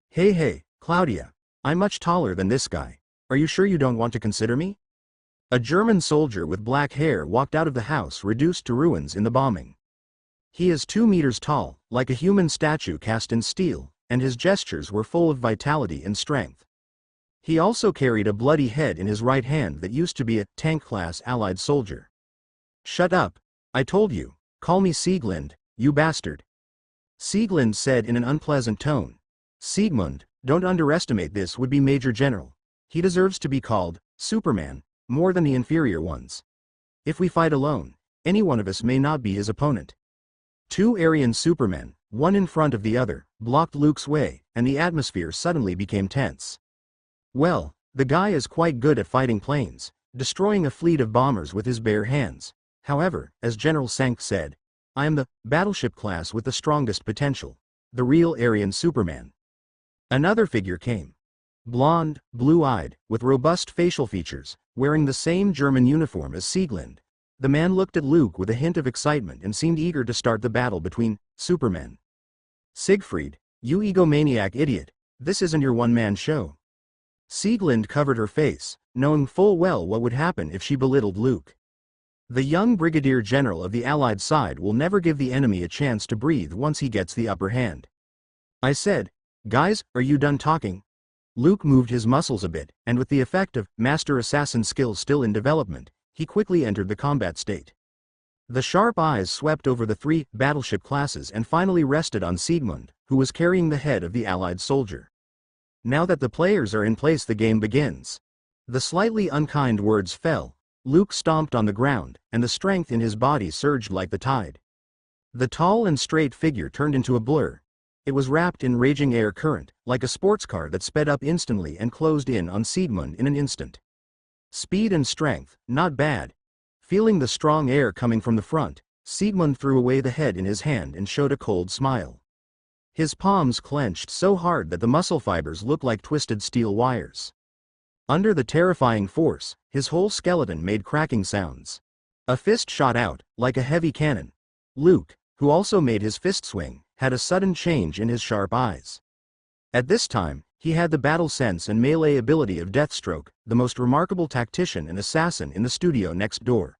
Hey, Claudia. I'm much taller than this guy. Are you sure you don't want to consider me? A German soldier with black hair walked out of the house reduced to ruins in the bombing. He is 2 meters tall, like a human statue cast in steel, and his gestures were full of vitality and strength. He also carried a bloody head in his right hand that used to be a tank-class Allied soldier. Shut up. I told you. Call me Sieglind, you bastard. Sieglind said in an unpleasant tone. Siegmund, don't underestimate this would-be Major General. He deserves to be called Superman, more than the inferior ones. If we fight alone, any one of us may not be his opponent. 2 Aryan supermen, one in front of the other, blocked Luke's way, and the atmosphere suddenly became tense. Well, the guy is quite good at fighting planes, destroying a fleet of bombers with his bare hands. However, as General Sank said, I am the battleship class with the strongest potential, the real Aryan Superman. Another figure came. Blonde, blue-eyed, with robust facial features, wearing the same German uniform as Sieglind. The man looked at Luke with a hint of excitement and seemed eager to start the battle between supermen. Siegfried, you egomaniac idiot, this isn't your one-man show. Sieglind covered her face, knowing full well what would happen if she belittled Luke. The young brigadier general of the Allied side will never give the enemy a chance to breathe once he gets the upper hand. I said, guys, are you done talking? Luke moved his muscles a bit, and with the effect of master assassin skills still in development, he quickly entered the combat state. The sharp eyes swept over the 3 battleship classes and finally rested on Siegmund, who was carrying the head of the Allied soldier. Now that the players are in place, the game begins. The slightly unkind words fell. Luke stomped on the ground, and the strength in his body surged like the tide. The tall and straight figure turned into a blur. It was wrapped in raging air current, like a sports car that sped up instantly and closed in on Siegmund in an instant. Speed and strength, not bad. Feeling the strong air coming from the front, Siegmund threw away the head in his hand and showed a cold smile. His palms clenched so hard that the muscle fibers looked like twisted steel wires. Under the terrifying force, his whole skeleton made cracking sounds. A fist shot out, like a heavy cannon. Luke, who also made his fist swing, had a sudden change in his sharp eyes. At this time, he had the battle sense and melee ability of Deathstroke, the most remarkable tactician and assassin in the studio next door.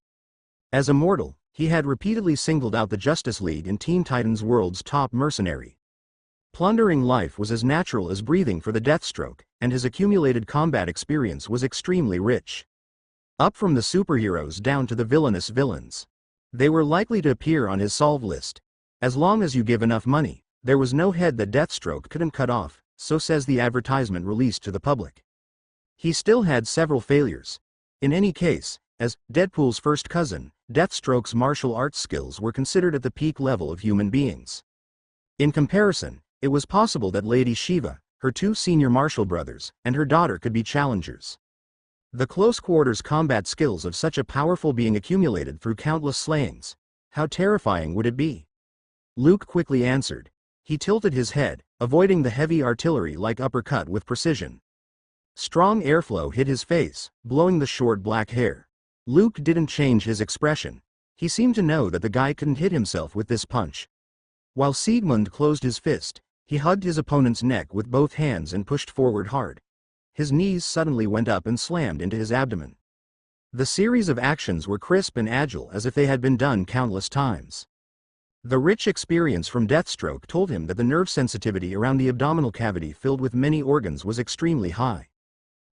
As a mortal, he had repeatedly singled out the Justice League in Teen Titans World's top mercenary. Plundering life was as natural as breathing for the Deathstroke, and his accumulated combat experience was extremely rich. Up from the superheroes down to the villainous villains. They were likely to appear on his solve list. As long as you give enough money, there was no head that Deathstroke couldn't cut off, so says the advertisement released to the public. He still had several failures. In any case, as Deadpool's first cousin, Deathstroke's martial arts skills were considered at the peak level of human beings. In comparison, it was possible that Lady Shiva, her 2 senior martial brothers, and her daughter could be challengers. The close-quarters combat skills of such a powerful being accumulated through countless slayings. How terrifying would it be? Luke quickly answered. He tilted his head, avoiding the heavy artillery-like uppercut with precision. Strong airflow hit his face, blowing the short black hair. Luke didn't change his expression. He seemed to know that the guy couldn't hit himself with this punch. While Siegmund closed his fist, he hugged his opponent's neck with both hands and pushed forward hard. His knees suddenly went up and slammed into his abdomen. The series of actions were crisp and agile as if they had been done countless times. The rich experience from Deathstroke told him that the nerve sensitivity around the abdominal cavity filled with many organs was extremely high.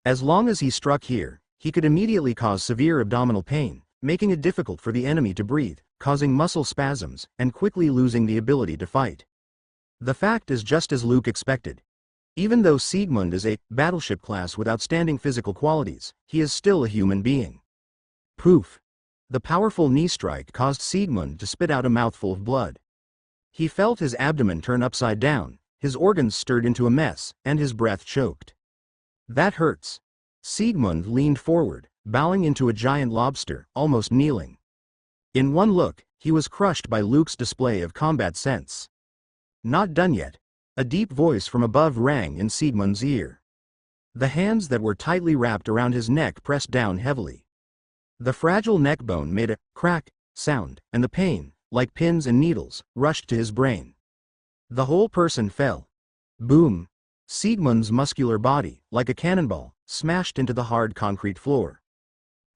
As long as he struck here, he could immediately cause severe abdominal pain, making it difficult for the enemy to breathe, causing muscle spasms, and quickly losing the ability to fight. The fact is just as Luke expected. Even though Siegmund is a battleship class with outstanding physical qualities, he is still a human being. Poof! The powerful knee strike caused Siegmund to spit out a mouthful of blood. He felt his abdomen turn upside down, his organs stirred into a mess, and his breath choked. That hurts. Siegmund leaned forward, bowing into a giant lobster, almost kneeling. In one look, he was crushed by Luke's display of combat sense. Not done yet. A deep voice from above rang in Siegmund's ear. The hands that were tightly wrapped around his neck pressed down heavily. The fragile neck bone made a crack sound, and the pain, like pins and needles, rushed to his brain. The whole person fell. Boom! Siegmund's muscular body, like a cannonball, smashed into the hard concrete floor.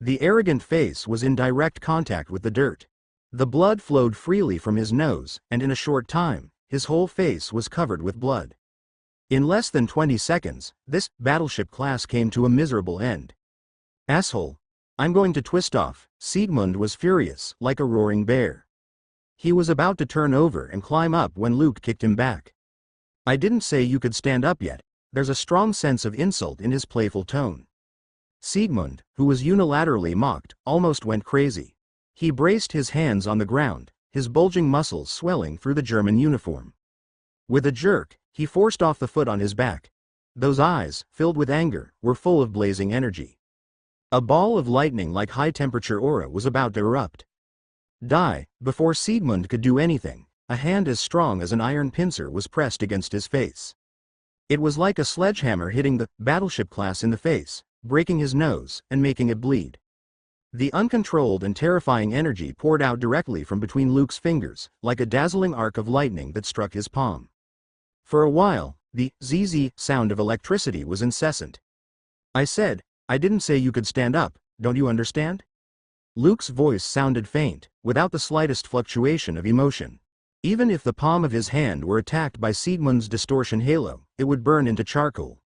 The arrogant face was in direct contact with the dirt. The blood flowed freely from his nose, and in a short time, his whole face was covered with blood. In less than 20 seconds, this battleship class came to a miserable end. Asshole! I'm going to twist off. Siegmund was furious, like a roaring bear. He was about to turn over and climb up when Luke kicked him back. I didn't say you could stand up yet. There's a strong sense of insult in his playful tone. Siegmund, who was unilaterally mocked, almost went crazy. He braced his hands on the ground, his bulging muscles swelling through the German uniform. With a jerk, he forced off the foot on his back. Those eyes, filled with anger, were full of blazing energy. A ball of lightning like high-temperature aura was about to erupt. Die! Before Siegmund could do anything, a hand as strong as an iron pincer was pressed against his face. It was like a sledgehammer hitting the battleship class in the face, breaking his nose, and making it bleed. The uncontrolled and terrifying energy poured out directly from between Luke's fingers, like a dazzling arc of lightning that struck his palm. For a while, the zzz sound of electricity was incessant. I said, I didn't say you could stand up, don't you understand? Luke's voice sounded faint, without the slightest fluctuation of emotion. Even if the palm of his hand were attacked by Siegmund's distortion halo, it would burn into charcoal.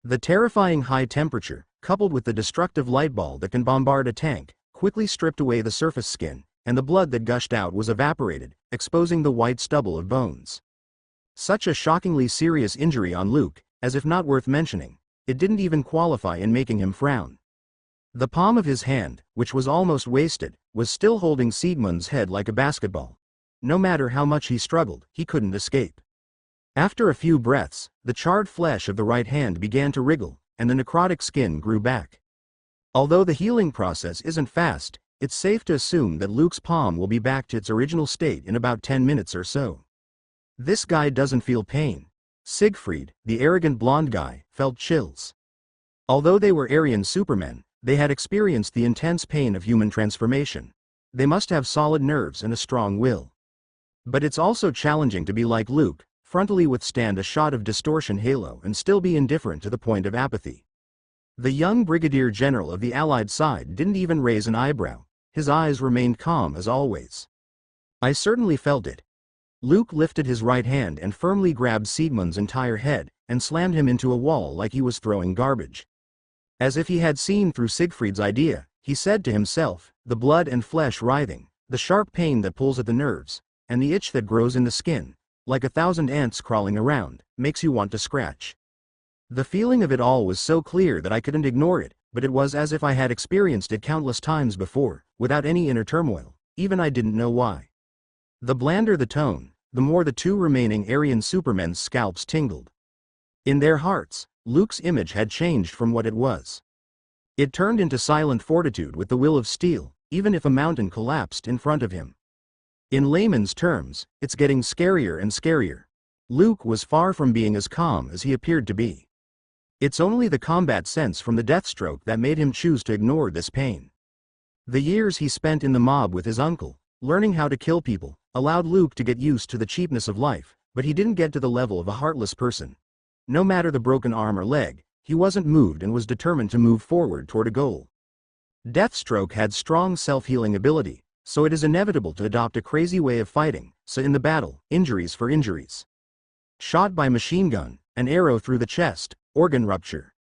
The terrifying high temperature, coupled with the destructive light ball that can bombard a tank, quickly stripped away the surface skin, and the blood that gushed out was evaporated, exposing the white stubble of bones. Such a shockingly serious injury on Luke, as if not worth mentioning, it didn't even qualify in making him frown. The palm of his hand, which was almost wasted, was still holding Siegmund's head like a basketball. No matter how much he struggled, he couldn't escape. After a few breaths, the charred flesh of the right hand began to wriggle, and the necrotic skin grew back. Although the healing process isn't fast, it's safe to assume that Luke's palm will be back to its original state in about 10 minutes or so. This guy doesn't feel pain. Siegfried, the arrogant blonde guy, felt chills. Although they were Aryan supermen, they had experienced the intense pain of human transformation. They must have solid nerves and a strong will. But it's also challenging to be like Luke, frontally withstand a shot of distortion halo and still be indifferent to the point of apathy. The young brigadier general of the Allied side didn't even raise an eyebrow. His eyes remained calm as always. I certainly felt it. Luke lifted his right hand and firmly grabbed Siegmund's entire head, and slammed him into a wall like he was throwing garbage. As if he had seen through Siegfried's idea, he said to himself, the blood and flesh writhing, the sharp pain that pulls at the nerves, and the itch that grows in the skin, like 1,000 ants crawling around, makes you want to scratch. The feeling of it all was so clear that I couldn't ignore it, but it was as if I had experienced it countless times before, without any inner turmoil, even I didn't know why. The blander the tone, the more the two remaining Aryan supermen's scalps tingled. In their hearts, Luke's image had changed from what it was. It turned into silent fortitude with the will of steel, even if a mountain collapsed in front of him. In layman's terms, it's getting scarier and scarier. Luke was far from being as calm as he appeared to be. It's only the combat sense from the deathstroke that made him choose to ignore this pain. The years he spent in the mob with his uncle, learning how to kill people, allowed Luke to get used to the cheapness of life, but he didn't get to the level of a heartless person. No matter the broken arm or leg, he wasn't moved and was determined to move forward toward a goal. Deathstroke had strong self-healing ability, so it is inevitable to adopt a crazy way of fighting, so in the battle, injuries for injuries. Shot by machine gun, an arrow through the chest, organ rupture.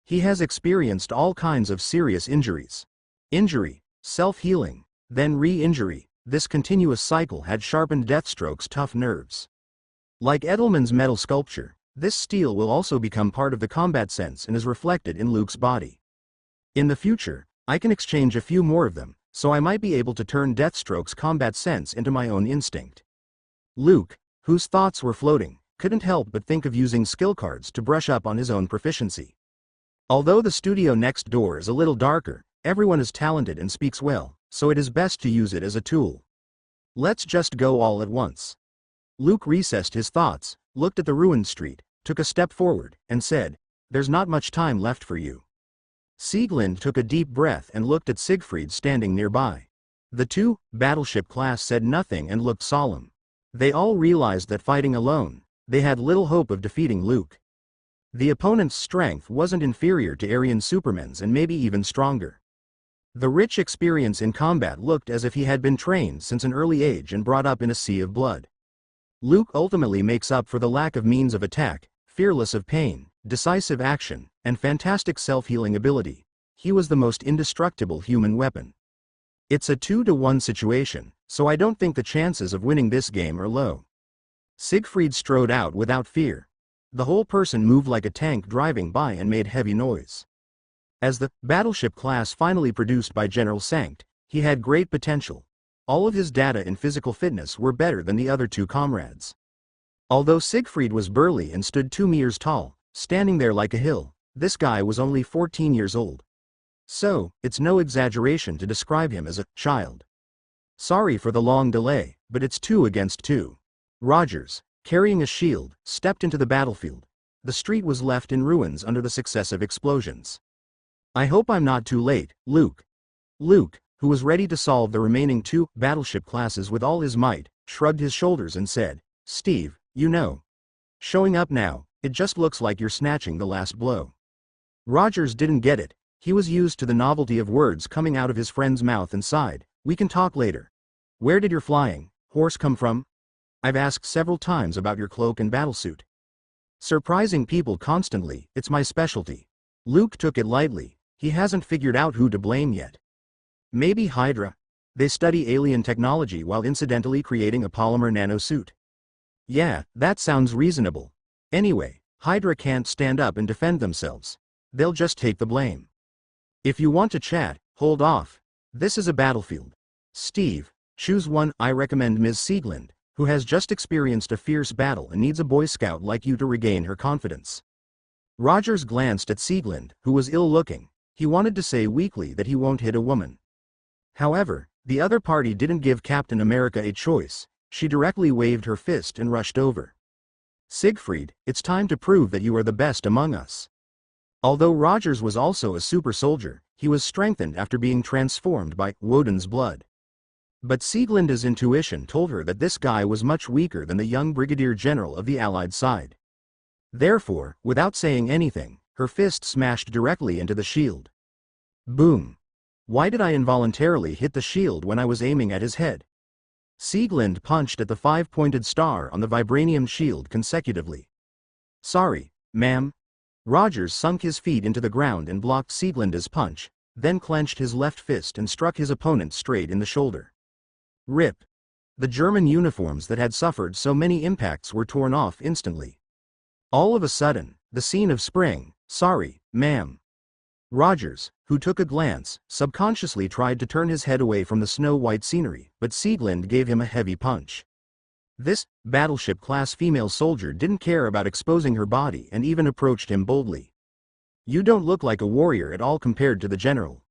He has experienced all kinds of serious injuries. Injury, self-healing, then re-injury. This continuous cycle had sharpened Deathstroke's tough nerves. Like Edelman's metal sculpture, this steel will also become part of the combat sense and is reflected in Luke's body. In the future, I can exchange a few more of them, so I might be able to turn Deathstroke's combat sense into my own instinct. Luke, whose thoughts were floating, couldn't help but think of using skill cards to brush up on his own proficiency. Although the studio next door is a little darker, everyone is talented and speaks well, so it is best to use it as a tool. Let's just go all at once. Luke recessed his thoughts, looked at the ruined street, took a step forward, and said, "There's not much time left for you." Sieglind took a deep breath and looked at Siegfried standing nearby. The two, battleship class, said nothing and looked solemn. They all realized that fighting alone, they had little hope of defeating Luke. The opponent's strength wasn't inferior to Aryan supermen's and maybe even stronger. The rich experience in combat looked as if he had been trained since an early age and brought up in a sea of blood. Luke ultimately makes up for the lack of means of attack, fearless of pain, decisive action, and fantastic self-healing ability. He was the most indestructible human weapon. It's a 2-to-1 situation, so I don't think the chances of winning this game are low. Siegfried strode out without fear. The whole person moved like a tank driving by and made heavy noise. As the battleship class finally produced by General Sankt, he had great potential. All of his data in physical fitness were better than the other two comrades. Although Siegfried was burly and stood 2 meters tall, standing there like a hill, this guy was only 14 years old. So, it's no exaggeration to describe him as a child. Sorry for the long delay, but it's 2 against 2. Rogers, carrying a shield, stepped into the battlefield. The street was left in ruins under the successive explosions. "I hope I'm not too late, Luke." Luke, who was ready to solve the remaining 2 battleship classes with all his might, shrugged his shoulders and said, "Steve, you know. Showing up now, it just looks like you're snatching the last blow." Rogers didn't get it. He was used to the novelty of words coming out of his friend's mouth and sighed, "We can talk later. Where did your flying horse come from? I've asked several times about your cloak and battlesuit. Surprising people constantly, it's my specialty." Luke took it lightly. He hasn't figured out who to blame yet. Maybe Hydra. They study alien technology while incidentally creating a polymer nanosuit. Yeah, that sounds reasonable. Anyway, Hydra can't stand up and defend themselves. They'll just take the blame. If you want to chat, hold off. This is a battlefield. Steve, choose one. I recommend Ms. Sieglind, who has just experienced a fierce battle and needs a Boy Scout like you to regain her confidence. Rogers glanced at Sieglind, who was ill-looking. He wanted to say weakly that he won't hit a woman. However, the other party didn't give Captain America a choice. She directly waved her fist and rushed over. "Siegfried, it's time to prove that you are the best among us." Although Rogers was also a super soldier, he was strengthened after being transformed by Woden's blood. But Sieglinda's intuition told her that this guy was much weaker than the young brigadier general of the Allied side. Therefore, without saying anything, her fist smashed directly into the shield. Boom! Why did I involuntarily hit the shield when I was aiming at his head? Sieglind punched at the 5-pointed star on the vibranium shield consecutively. "Sorry, ma'am." Rogers sunk his feet into the ground and blocked Sieglinda's punch, then clenched his left fist and struck his opponent straight in the shoulder. Rip! The German uniforms that had suffered so many impacts were torn off instantly. All of a sudden, the scene of spring. "Sorry, ma'am." Rogers, who took a glance, subconsciously tried to turn his head away from the snow-white scenery, but Sieglind gave him a heavy punch. This battleship-class female soldier didn't care about exposing her body and even approached him boldly. "You don't look like a warrior at all compared to the general."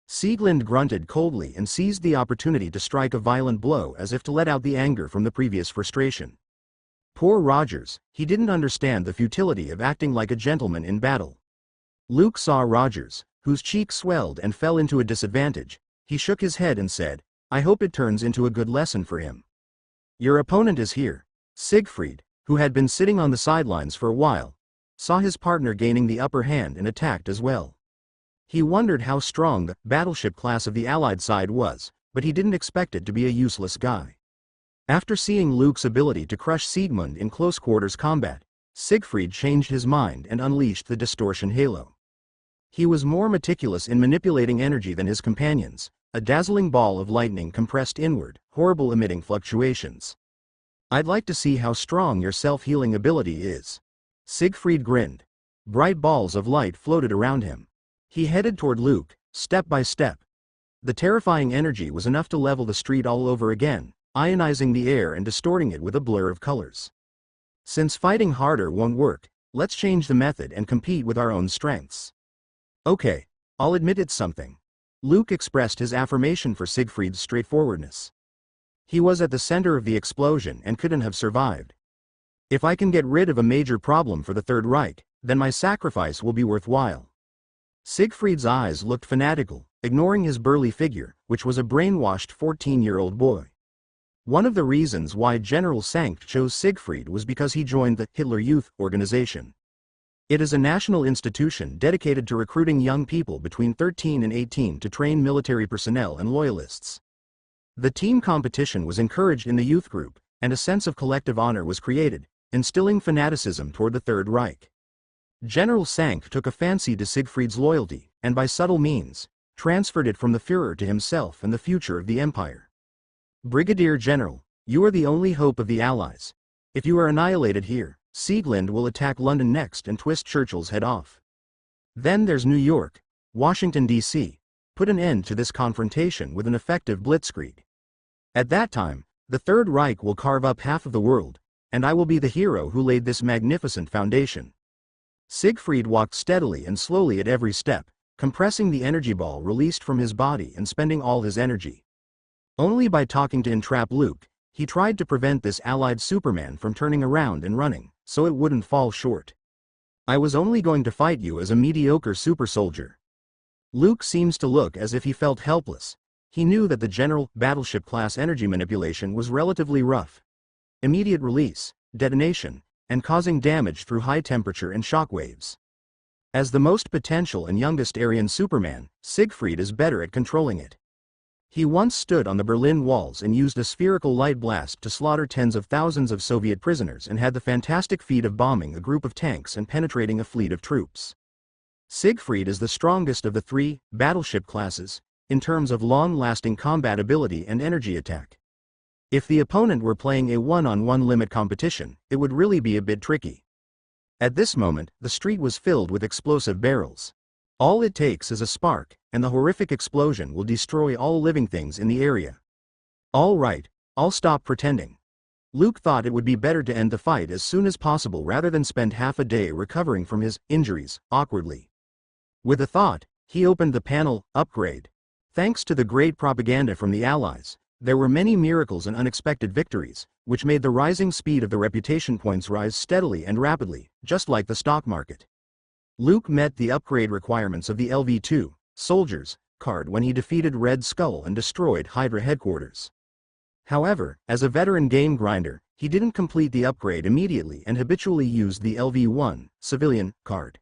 Sieglind grunted coldly and seized the opportunity to strike a violent blow as if to let out the anger from the previous frustration. Poor Rogers, he didn't understand the futility of acting like a gentleman in battle. Luke saw Rogers, whose cheek swelled and fell into a disadvantage. He shook his head and said, "I hope it turns into a good lesson for him." "Your opponent is here." Siegfried, who had been sitting on the sidelines for a while, saw his partner gaining the upper hand and attacked as well. He wondered how strong the battleship class of the Allied side was, but he didn't expect it to be a useless guy. After seeing Luke's ability to crush Siegmund in close-quarters combat, Siegfried changed his mind and unleashed the distortion halo. He was more meticulous in manipulating energy than his companions, a dazzling ball of lightning compressed inward, horrible emitting fluctuations. "I'd like to see how strong your self-healing ability is." Siegfried grinned. Bright balls of light floated around him. He headed toward Luke, step by step. The terrifying energy was enough to level the street all over again, ionizing the air and distorting it with a blur of colors. "Since fighting harder won't work, let's change the method and compete with our own strengths." "Okay, I'll admit it's something." Luke expressed his affirmation for Siegfried's straightforwardness. He was at the center of the explosion and couldn't have survived. If I can get rid of a major problem for the Third Reich, then my sacrifice will be worthwhile. Siegfried's eyes looked fanatical, ignoring his burly figure, which was a brainwashed 14-year-old boy. One of the reasons why General Sankt chose Siegfried was because he joined the Hitler Youth Organization. It is a national institution dedicated to recruiting young people between 13 and 18 to train military personnel and loyalists. The team competition was encouraged in the youth group, and a sense of collective honor was created, instilling fanaticism toward the Third Reich. General Sankt took a fancy to Siegfried's loyalty, and by subtle means, transferred it from the Führer to himself and the future of the empire. Brigadier General, you are the only hope of the Allies. If you are annihilated here, Sieglinde will attack London next and twist Churchill's head off. Then there's New York, Washington, D.C. Put an end to this confrontation with an effective blitzkrieg. At that time, the Third Reich will carve up half of the world, and I will be the hero who laid this magnificent foundation. Siegfried walked steadily and slowly at every step, compressing the energy ball released from his body and spending all his energy. Only by talking to entrap Luke, he tried to prevent this allied Superman from turning around and running, so it wouldn't fall short. I was only going to fight you as a mediocre super soldier. Luke seems to look as if he felt helpless. He knew that the general battleship-class energy manipulation was relatively rough. Immediate release, detonation, and causing damage through high temperature and shock waves. As the most potential and youngest Aryan Superman, Siegfried is better at controlling it. He once stood on the Berlin walls and used a spherical light blast to slaughter tens of thousands of Soviet prisoners and had the fantastic feat of bombing a group of tanks and penetrating a fleet of troops. Siegfried is the strongest of the three battleship classes, in terms of long-lasting combat ability and energy attack. If the opponent were playing a one-on-one limit competition, it would really be a bit tricky. At this moment, the street was filled with explosive barrels. All it takes is a spark, and the horrific explosion will destroy all living things in the area. All right, I'll stop pretending. Luke thought it would be better to end the fight as soon as possible rather than spend half a day recovering from his injuries, awkwardly. With a thought, he opened the panel, Upgrade. Thanks to the great propaganda from the Allies, there were many miracles and unexpected victories, which made the rising speed of the reputation points rise steadily and rapidly, just like the stock market. Luke met the upgrade requirements of the LV2, Soldiers, card when he defeated Red Skull and destroyed Hydra headquarters. However, as a veteran game grinder, he didn't complete the upgrade immediately and habitually used the LV1, Civilian, card.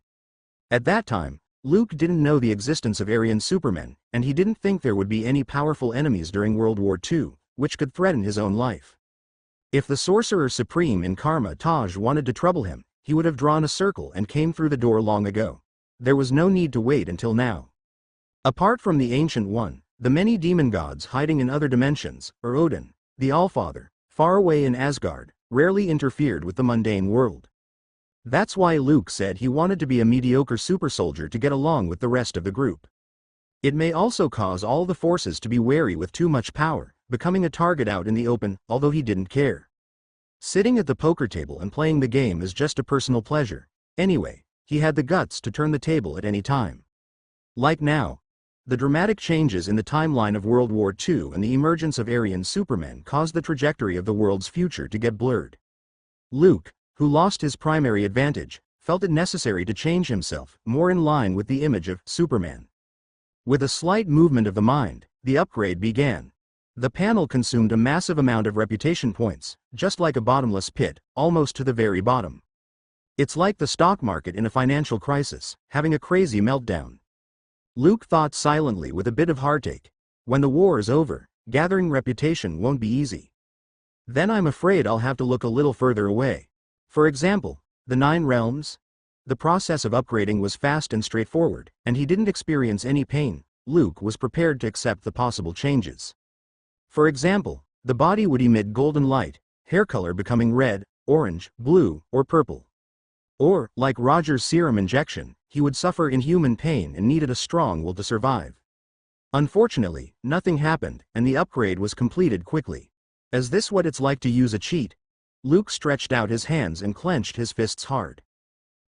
At that time, Luke didn't know the existence of Aryan Supermen, and he didn't think there would be any powerful enemies during World War II, which could threaten his own life. If the Sorcerer Supreme in Karma Taj wanted to trouble him, he would have drawn a circle and came through the door long ago. There was no need to wait until now. Apart from the Ancient One, the many demon gods hiding in other dimensions, or Odin, the Allfather, far away in Asgard, rarely interfered with the mundane world. That's why Luke said he wanted to be a mediocre super soldier to get along with the rest of the group. It may also cause all the forces to be wary with too much power, becoming a target out in the open, although he didn't care. Sitting at the poker table and playing the game is just a personal pleasure. Anyway, he had the guts to turn the table at any time. Like now. The dramatic changes in the timeline of World War II and the emergence of Aryan Supermen caused the trajectory of the world's future to get blurred. Luke, who lost his primary advantage, felt it necessary to change himself, more in line with the image of Superman. With a slight movement of the mind, the upgrade began. The panel consumed a massive amount of reputation points, just like a bottomless pit, almost to the very bottom. It's like the stock market in a financial crisis, having a crazy meltdown. Luke thought silently with a bit of heartache. When the war is over, gathering reputation won't be easy. Then I'm afraid I'll have to look a little further away. For example, the 9 realms? The process of upgrading was fast and straightforward, and he didn't experience any pain. Luke was prepared to accept the possible changes. For example, the body would emit golden light, hair color becoming red, orange, blue, or purple. Or, like Roger's serum injection, he would suffer inhuman pain and needed a strong will to survive. Unfortunately, nothing happened, and the upgrade was completed quickly. Is this what it's like to use a cheat? Luke stretched out his hands and clenched his fists hard.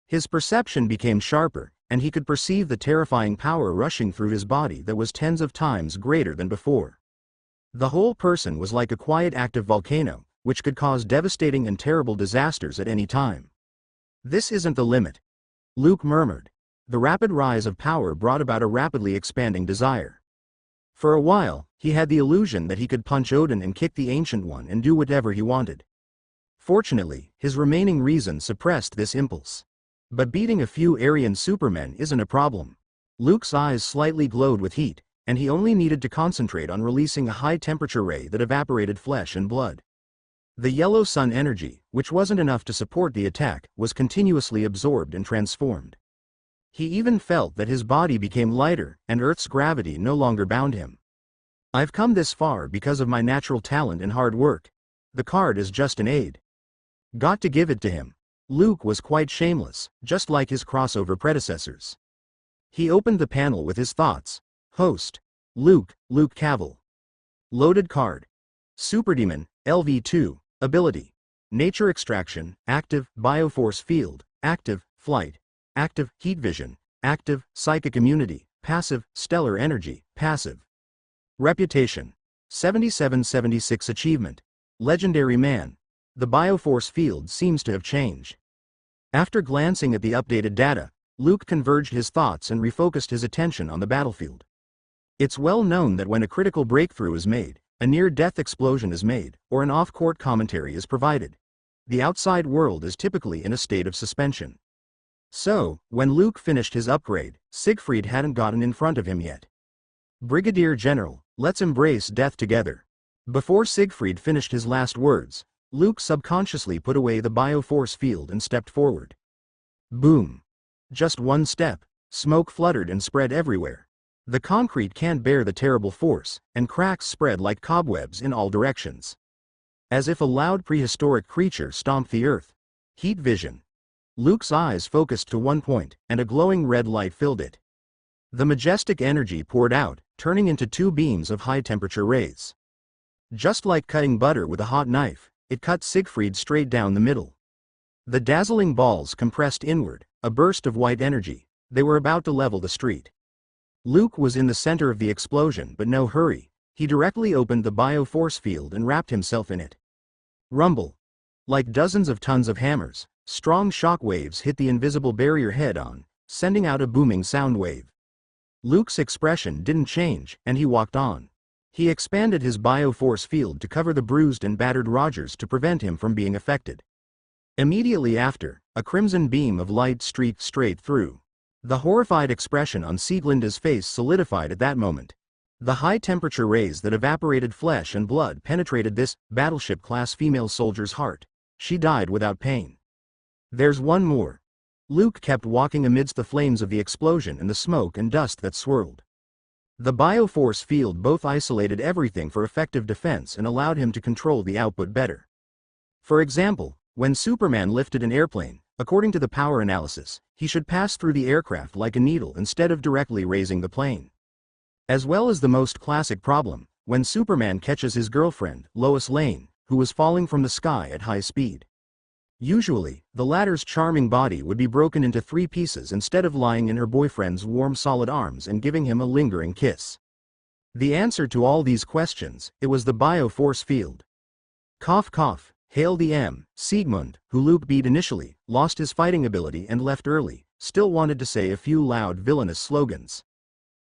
His perception became sharper, and he could perceive the terrifying power rushing through his body that was tens of times greater than before. The whole person was like a quiet active volcano, which could cause devastating and terrible disasters at any time. This isn't the limit, Luke murmured. The rapid rise of power brought about a rapidly expanding desire. For a while, he had the illusion that he could punch Odin and kick the Ancient One and do whatever he wanted. Fortunately, his remaining reason suppressed this impulse. But beating a few Aryan supermen isn't a problem. Luke's eyes slightly glowed with heat, and he only needed to concentrate on releasing a high-temperature ray that evaporated flesh and blood. The yellow sun energy, which wasn't enough to support the attack, was continuously absorbed and transformed. He even felt that his body became lighter, and Earth's gravity no longer bound him. I've come this far because of my natural talent and hard work. The card is just an aid. Got to give it to him. Luke was quite shameless, just like his crossover predecessors. He opened the panel with his thoughts. Host. Luke Cavill. Loaded card. Superdemon, LV2, ability. Nature extraction, active, bioforce field, active, flight, active, heat vision, active, psychic immunity, passive, stellar energy, passive. Reputation. 7776 achievement. Legendary man. The bioforce field seems to have changed. After glancing at the updated data, Luke converged his thoughts and refocused his attention on the battlefield. It's well known that when a critical breakthrough is made, a near-death explosion is made, or an off-court commentary is provided, the outside world is typically in a state of suspension. So, when Luke finished his upgrade, Siegfried hadn't gotten in front of him yet. Brigadier General, let's embrace death together. Before Siegfried finished his last words, Luke subconsciously put away the bioforce field and stepped forward. Boom. Just one step, smoke fluttered and spread everywhere. The concrete can't bear the terrible force, and cracks spread like cobwebs in all directions. As if a loud prehistoric creature stomped the earth. Heat vision. Luke's eyes focused to one point, and a glowing red light filled it. The majestic energy poured out, turning into two beams of high-temperature rays. Just like cutting butter with a hot knife, it cut Siegfried straight down the middle. The dazzling balls compressed inward, a burst of white energy. They were about to level the street. Luke was in the center of the explosion, but no hurry. He directly opened the bioforce field and wrapped himself in it. Rumble. Like dozens of tons of hammers, strong shock waves hit the invisible barrier head-on, sending out a booming sound wave. Luke's expression didn't change, and he walked on. He expanded his bioforce field to cover the bruised and battered Rogers to prevent him from being affected. Immediately after, a crimson beam of light streaked straight through. The horrified expression on Sieglinda's face solidified at that moment. The high-temperature rays that evaporated flesh and blood penetrated this battleship-class female soldier's heart. She died without pain. There's one more. Luke kept walking amidst the flames of the explosion and the smoke and dust that swirled. The bioforce field both isolated everything for effective defense and allowed him to control the output better. For example, when Superman lifted an airplane, according to the power analysis, he should pass through the aircraft like a needle instead of directly raising the plane. As well as the most classic problem, when Superman catches his girlfriend, Lois Lane, who was falling from the sky at high speed. Usually, the latter's charming body would be broken into 3 pieces instead of lying in her boyfriend's warm solid arms and giving him a lingering kiss. The answer to all these questions, it was the bioforce field. Cough cough, hail the M. Siegmund, who Luke beat initially, lost his fighting ability and left early, still wanted to say a few loud villainous slogans.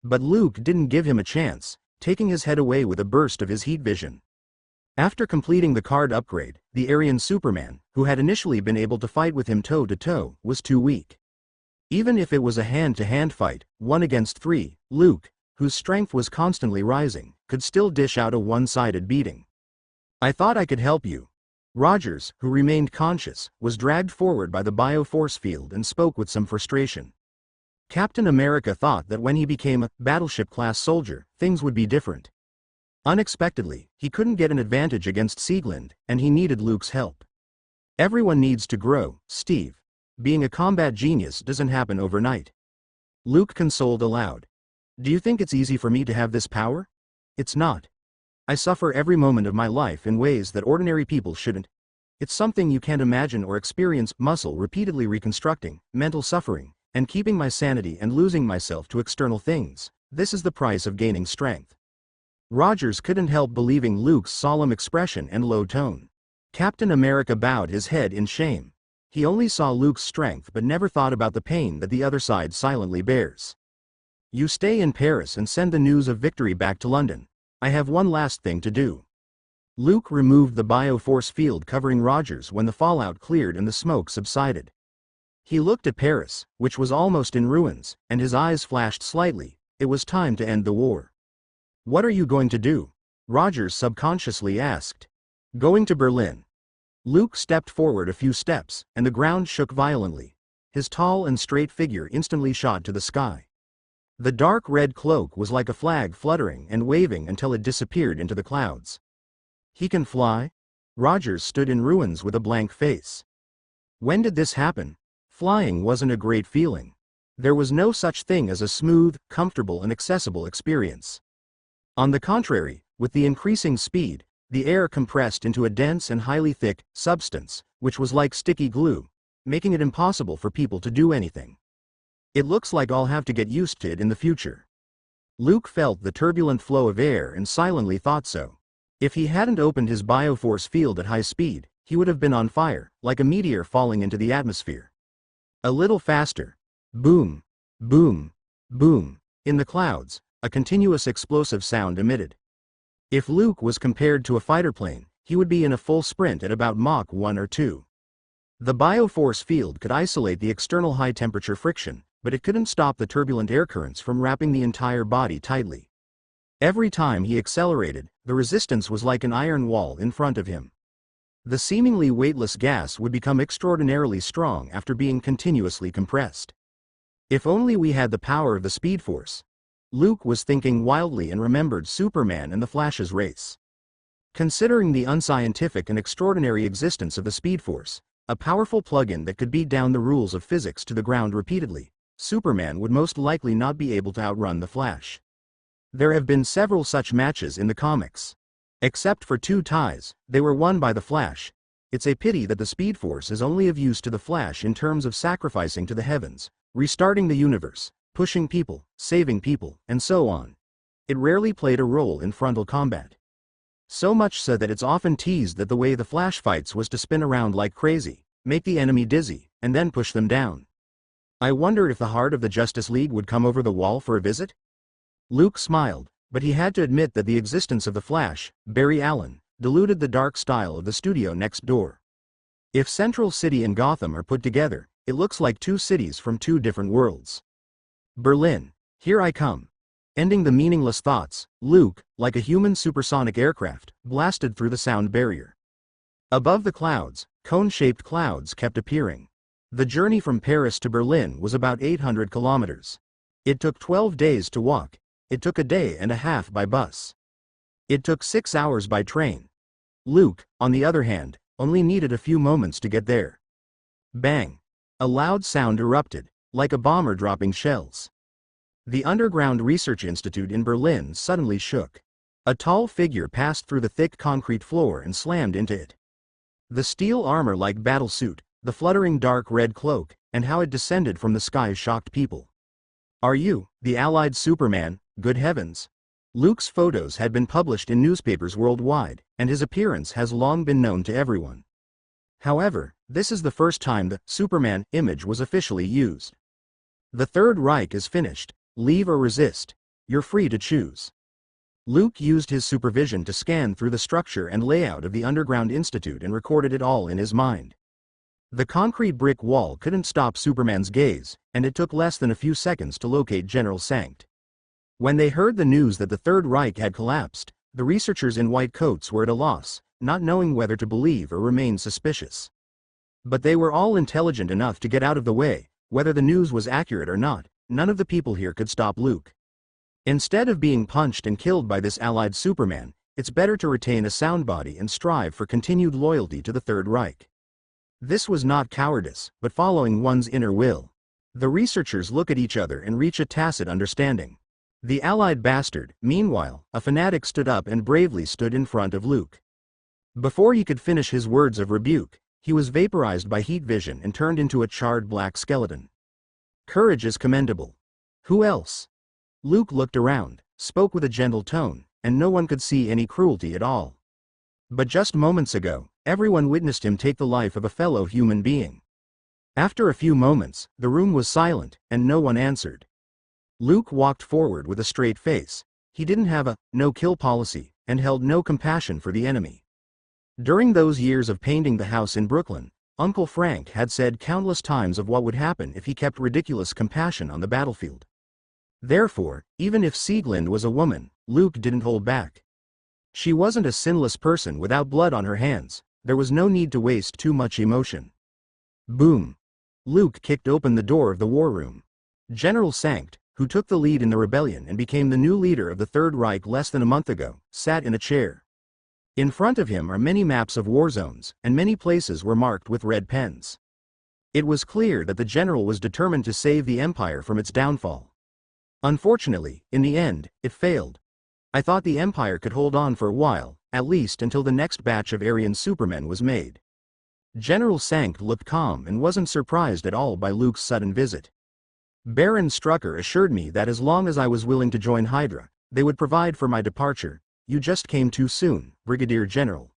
But Luke didn't give him a chance, taking his head away with a burst of his heat vision. After completing the card upgrade, the Aryan Superman, who had initially been able to fight with him toe-to-toe, was too weak. Even if it was a hand-to-hand fight, 1 against 3, Luke, whose strength was constantly rising, could still dish out a one-sided beating. I thought I could help you. Rogers, who remained conscious, was dragged forward by the bioforce field and spoke with some frustration. Captain America thought that when he became a battleship-class soldier, things would be different. Unexpectedly, he couldn't get an advantage against Sieglind, and he needed Luke's help. Everyone needs to grow, Steve. Being a combat genius doesn't happen overnight. Luke consoled aloud. Do you think it's easy for me to have this power? It's not. I suffer every moment of my life in ways that ordinary people shouldn't. It's something you can't imagine or experience, muscle repeatedly reconstructing, mental suffering, and keeping my sanity and losing myself to external things. This is the price of gaining strength. Rogers couldn't help believing Luke's solemn expression and low tone. Captain America bowed his head in shame. He only saw Luke's strength but never thought about the pain that the other side silently bears. You stay in Paris and send the news of victory back to London. I have one last thing to do. Luke removed the bioforce field covering Rogers when the fallout cleared and the smoke subsided. He looked at Paris, which was almost in ruins, and his eyes flashed slightly. It was time to end the war. What are you going to do? Rogers subconsciously asked. Going to Berlin. Luke stepped forward a few steps, and the ground shook violently. His tall and straight figure instantly shot to the sky. The dark red cloak was like a flag fluttering and waving until it disappeared into the clouds. He can fly? Rogers stood in ruins with a blank face. When did this happen? Flying wasn't a great feeling. There was no such thing as a smooth, comfortable and accessible experience. On the contrary, with the increasing speed, the air compressed into a dense and highly thick substance, which was like sticky glue, making it impossible for people to do anything. It looks like I'll have to get used to it in the future. Luke felt the turbulent flow of air and silently thought so. If he hadn't opened his bioforce field at high speed, he would have been on fire, like a meteor falling into the atmosphere. A little faster. Boom, boom, boom. In the clouds, a continuous explosive sound emitted. If Luke was compared to a fighter plane, he would be in a full sprint at about Mach 1 or 2. The bioforce field could isolate the external high-temperature friction, but it couldn't stop the turbulent air currents from wrapping the entire body tightly. Every time he accelerated, the resistance was like an iron wall in front of him. The seemingly weightless gas would become extraordinarily strong after being continuously compressed. If only we had the power of the Speed Force. Luke was thinking wildly and remembered Superman and the Flash's race. Considering the unscientific and extraordinary existence of the Speed Force, a powerful plug-in that could beat down the rules of physics to the ground repeatedly, Superman would most likely not be able to outrun the Flash. There have been several such matches in the comics. Except for 2 ties, they were won by the Flash. It's a pity that the Speed Force is only of use to the Flash in terms of sacrificing to the heavens, restarting the universe, pushing people, saving people, and so on. It rarely played a role in frontal combat. So much so that it's often teased that the way the Flash fights was to spin around like crazy, make the enemy dizzy, and then push them down. I wonder if the heart of the Justice League would come over the wall for a visit? Luke smiled, but he had to admit that the existence of the Flash, Barry Allen, diluted the dark style of the studio next door. If Central City and Gotham are put together, it looks like 2 cities from 2 different worlds. Berlin, here I come. Ending the meaningless thoughts, Luke, like a human supersonic aircraft, blasted through the sound barrier. Above the clouds, cone-shaped clouds kept appearing. The journey from Paris to Berlin was about 800 kilometers. It took 12 days to walk. It took a day and a half by bus. It took 6 hours by train. Luke, on the other hand, only needed a few moments to get there. Bang! A loud sound erupted, like a bomber dropping shells. The Underground Research Institute in Berlin suddenly shook. A tall figure passed through the thick concrete floor and slammed into it. The steel armor-like battle suit, the fluttering dark red cloak, and how it descended from the sky shocked people. Are you, the Allied Superman? Good heavens! Luke's photos had been published in newspapers worldwide, and his appearance has long been known to everyone. However, this is the first time the Superman image was officially used. The Third Reich is finished. Leave or resist. You're free to choose. Luke used his supervision to scan through the structure and layout of the Underground Institute and recorded it all in his mind. The concrete brick wall couldn't stop Superman's gaze, and it took less than a few seconds to locate General Sankt. When they heard the news that the Third Reich had collapsed, the researchers in white coats were at a loss, not knowing whether to believe or remain suspicious. But they were all intelligent enough to get out of the way. Whether the news was accurate or not, none of the people here could stop Luke. Instead of being punched and killed by this Allied Superman, it's better to retain a sound body and strive for continued loyalty to the Third Reich. This was not cowardice, but following one's inner will. The researchers look at each other and reach a tacit understanding. The Allied bastard, meanwhile, a fanatic stood up and bravely stood in front of Luke. Before he could finish his words of rebuke, he was vaporized by heat vision and turned into a charred black skeleton. Courage is commendable. Who else? Luke looked around, spoke with a gentle tone, and no one could see any cruelty at all. But just moments ago, everyone witnessed him take the life of a fellow human being. After a few moments, the room was silent, and no one answered. Luke walked forward with a straight face. He didn't have a no-kill policy, and held no compassion for the enemy. During those years of painting the house in Brooklyn, Uncle Frank had said countless times of what would happen if he kept ridiculous compassion on the battlefield. Therefore, even if Sieglind was a woman, Luke didn't hold back. She wasn't a sinless person without blood on her hands. There was no need to waste too much emotion. Boom! Luke kicked open the door of the war room. General Sankt, who took the lead in the rebellion and became the new leader of the Third Reich less than a month ago, sat in a chair. In front of him are many maps of war zones, and many places were marked with red pens. It was clear that the general was determined to save the empire from its downfall. Unfortunately, in the end, it failed. I thought the empire could hold on for a while, at least until the next batch of Aryan supermen was made. General Sankt looked calm and wasn't surprised at all by Luke's sudden visit. Baron Strucker assured me that as long as I was willing to join Hydra, they would provide for my departure. You just came too soon, Brigadier General.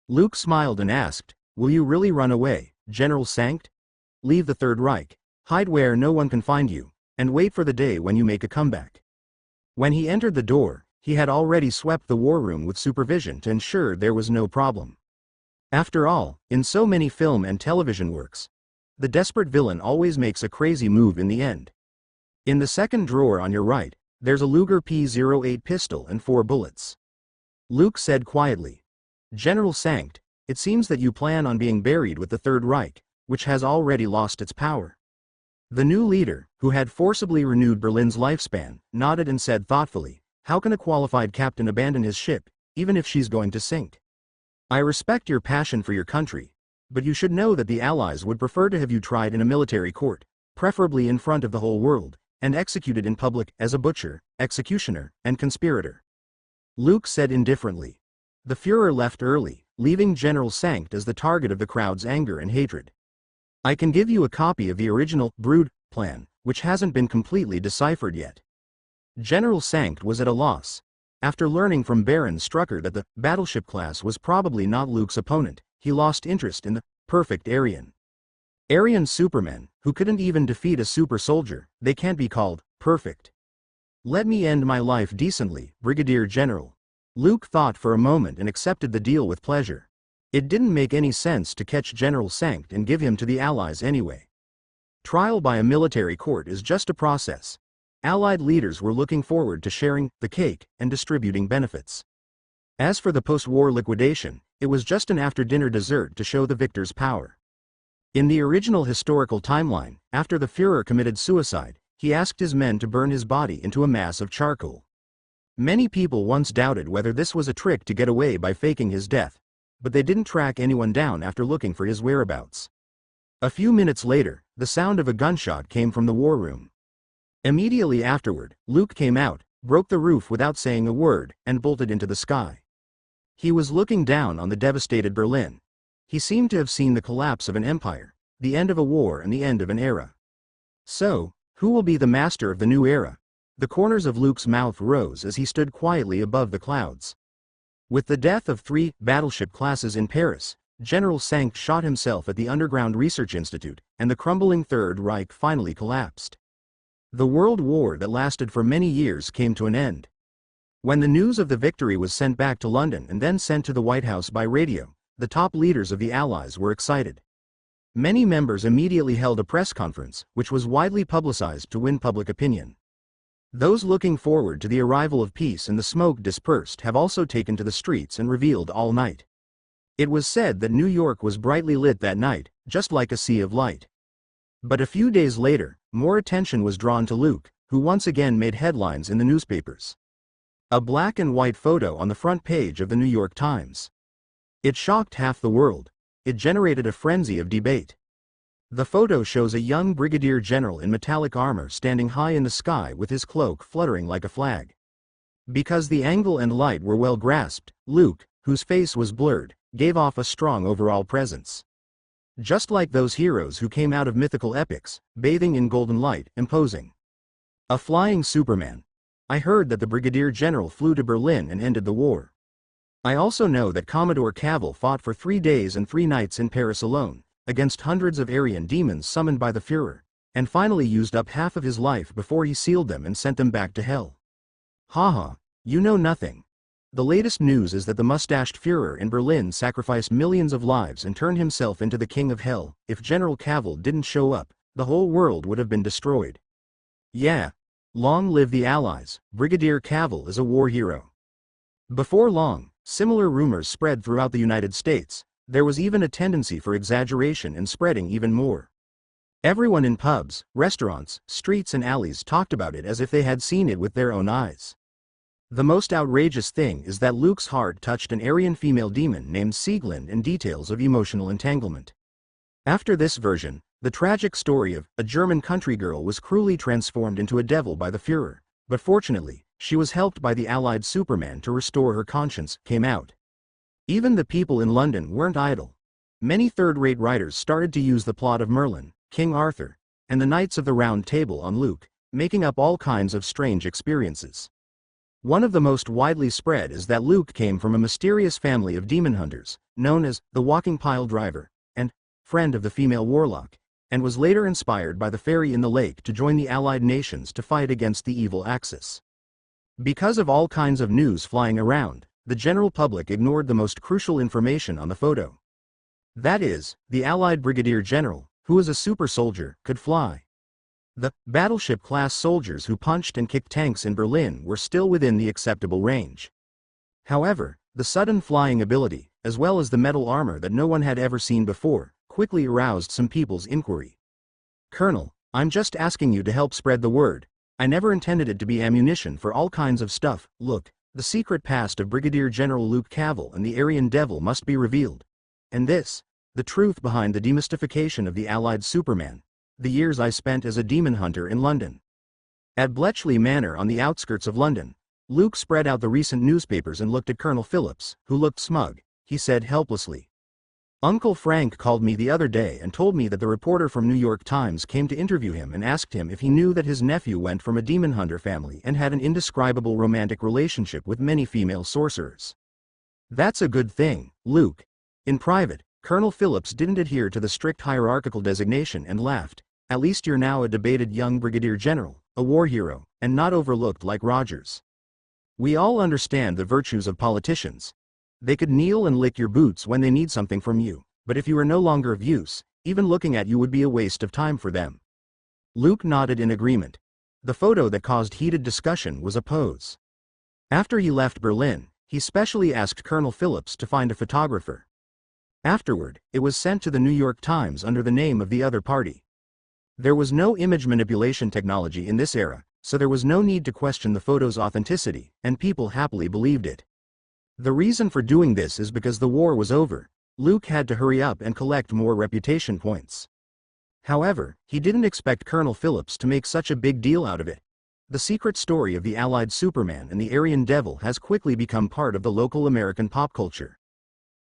Luke smiled and asked, will you really run away, General Sankt? Leave the Third Reich, hide where no one can find you, and wait for the day when you make a comeback. When he entered the door, he had already swept the war room with supervision to ensure there was no problem. After all, in so many film and television works, the desperate villain always makes a crazy move in the end. In the second drawer on your right, there's a Luger P-08 pistol and 4 bullets. Luke said quietly, General Sankt, it seems that you plan on being buried with the Third Reich, which has already lost its power. The new leader, who had forcibly renewed Berlin's lifespan, nodded and said thoughtfully, how can a qualified captain abandon his ship, even if she's going to sink? I respect your passion for your country, but you should know that the Allies would prefer to have you tried in a military court, preferably in front of the whole world, and executed in public as a butcher, executioner, and conspirator. Luke said indifferently. The Führer left early, leaving General Sankt as the target of the crowd's anger and hatred. I can give you a copy of the original Brood plan, which hasn't been completely deciphered yet. General Sankt was at a loss. After learning from Baron Strucker that the battleship class was probably not Luke's opponent, he lost interest in the perfect Aryan. Aryan supermen, who couldn't even defeat a super soldier, they can't be called perfect. Let me end my life decently, Brigadier General. Luke thought for a moment and accepted the deal with pleasure. It didn't make any sense to catch General Sankt and give him to the Allies anyway. Trial by a military court is just a process. Allied leaders were looking forward to sharing the cake and distributing benefits. As for the post-war liquidation, it was just an after-dinner dessert to show the victor's power. In the original historical timeline, after the Führer committed suicide, he asked his men to burn his body into a mass of charcoal. Many people once doubted whether this was a trick to get away by faking his death, but they didn't track anyone down after looking for his whereabouts. A few minutes later, the sound of a gunshot came from the war room. Immediately afterward, Luke came out, broke the roof without saying a word, and bolted into the sky. He was looking down on the devastated Berlin. He seemed to have seen the collapse of an empire, the end of a war and the end of an era. So, who will be the master of the new era? The corners of Luke's mouth rose as he stood quietly above the clouds. With the death of 3 battleship classes in Paris, General Sankt shot himself at the Underground Research Institute, and the crumbling Third Reich finally collapsed. The World War that lasted for many years came to an end. When the news of the victory was sent back to London and then sent to the White House by radio, the top leaders of the Allies were excited. Many members immediately held a press conference, which was widely publicized to win public opinion. Those looking forward to the arrival of peace and the smoke dispersed have also taken to the streets and revealed all night. It was said that New York was brightly lit that night, just like a sea of light. But a few days later, more attention was drawn to Luke, who once again made headlines in the newspapers. A black and white photo on the front page of the New York Times. It shocked half the world. It generated a frenzy of debate. The photo shows a young brigadier general in metallic armor standing high in the sky with his cloak fluttering like a flag. Because the angle and light were well grasped, Luke, whose face was blurred, gave off a strong overall presence. Just like those heroes who came out of mythical epics, bathing in golden light, imposing. A flying Superman. I heard that the brigadier general flew to Berlin and ended the war. I also know that Commodore Cavill fought for 3 days and 3 nights in Paris alone, against hundreds of Aryan demons summoned by the Führer, and finally used up half of his life before he sealed them and sent them back to hell. Haha, you know nothing. The latest news is that the mustached Führer in Berlin sacrificed millions of lives and turned himself into the king of hell. If General Cavill didn't show up, the whole world would have been destroyed. Yeah. Long live the Allies, Brigadier Cavill is a war hero. Before long, similar rumors spread throughout the United States. There was even a tendency for exaggeration and spreading even more. Everyone in pubs, restaurants, streets and alleys talked about it as if they had seen it with their own eyes. The most outrageous thing is that Luke's heart touched an Aryan female demon named Sieglinde in details of emotional entanglement. After this version, the tragic story of a German country girl was cruelly transformed into a devil by the Führer, but fortunately, she was helped by the Allied Superman to restore her conscience, came out. Even the people in London weren't idle. Many third-rate writers started to use the plot of Merlin, King Arthur, and the Knights of the Round Table on Luke, making up all kinds of strange experiences. One of the most widely spread is that Luke came from a mysterious family of demon hunters, known as the Walking Pile Driver, and friend of the female warlock, and was later inspired by the fairy in the lake to join the Allied nations to fight against the evil Axis. Because of all kinds of news flying around, the general public ignored the most crucial information on the photo. That is, the Allied Brigadier General, who was a super soldier, could fly. The battleship-class soldiers who punched and kicked tanks in Berlin were still within the acceptable range. However, the sudden flying ability, as well as the metal armor that no one had ever seen before, quickly aroused some people's inquiry. Colonel, I'm just asking you to help spread the word. I never intended it to be ammunition for all kinds of stuff. Look, the secret past of Brigadier General Luke Cavill and the Aryan Devil must be revealed. And this, the truth behind the demystification of the Allied Superman, the years I spent as a demon hunter in London. At Bletchley Manor on the outskirts of London, Luke spread out the recent newspapers and looked at Colonel Phillips, who looked smug. He said helplessly, "Uncle Frank called me the other day and told me that the reporter from New York Times came to interview him and asked him if he knew that his nephew went from a demon hunter family and had an indescribable romantic relationship with many female sorcerers. That's a good thing, Luke." In private, Colonel Phillips didn't adhere to the strict hierarchical designation and laughed. "At least you're now a debated young brigadier general, a war hero, and not overlooked like Rogers. We all understand the virtues of politicians. They could kneel and lick your boots when they need something from you, but if you are no longer of use, even looking at you would be a waste of time for them." Luke nodded in agreement. The photo that caused heated discussion was a pose. After he left Berlin, he specially asked Colonel Phillips to find a photographer. Afterward, it was sent to the New York Times under the name of the other party. There was no image manipulation technology in this era, so there was no need to question the photo's authenticity, and people happily believed it. The reason for doing this is because the war was over. Luke had to hurry up and collect more reputation points. However, he didn't expect Colonel Phillips to make such a big deal out of it. The secret story of the Allied Superman and the Aryan Devil has quickly become part of the local American pop culture.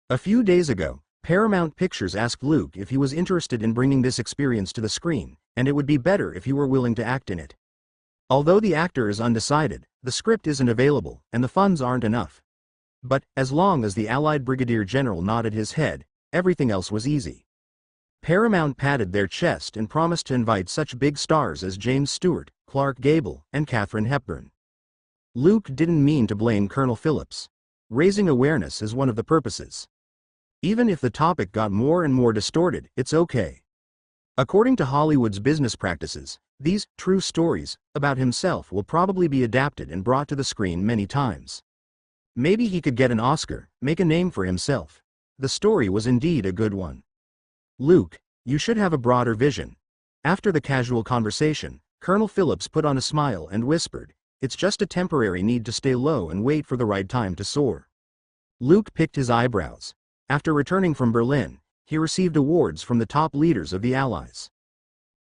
A few days ago, Paramount Pictures asked Luke if he was interested in bringing this experience to the screen, and it would be better if he were willing to act in it. Although the actor is undecided, the script isn't available, and the funds aren't enough. But, as long as the Allied Brigadier General nodded his head, everything else was easy. Paramount patted their chest and promised to invite such big stars as James Stewart, Clark Gable, and Katharine Hepburn. Luke didn't mean to blame Colonel Phillips. Raising awareness is one of the purposes. Even if the topic got more and more distorted, it's okay. According to Hollywood's business practices, these true stories about himself will probably be adapted and brought to the screen many times. Maybe he could get an Oscar, make a name for himself. The story was indeed a good one. Luke, you should have a broader vision. After the casual conversation, Colonel Phillips put on a smile and whispered, "It's just a temporary need to stay low and wait for the right time to soar." Luke picked his eyebrows. After returning from Berlin, he received awards from the top leaders of the Allies.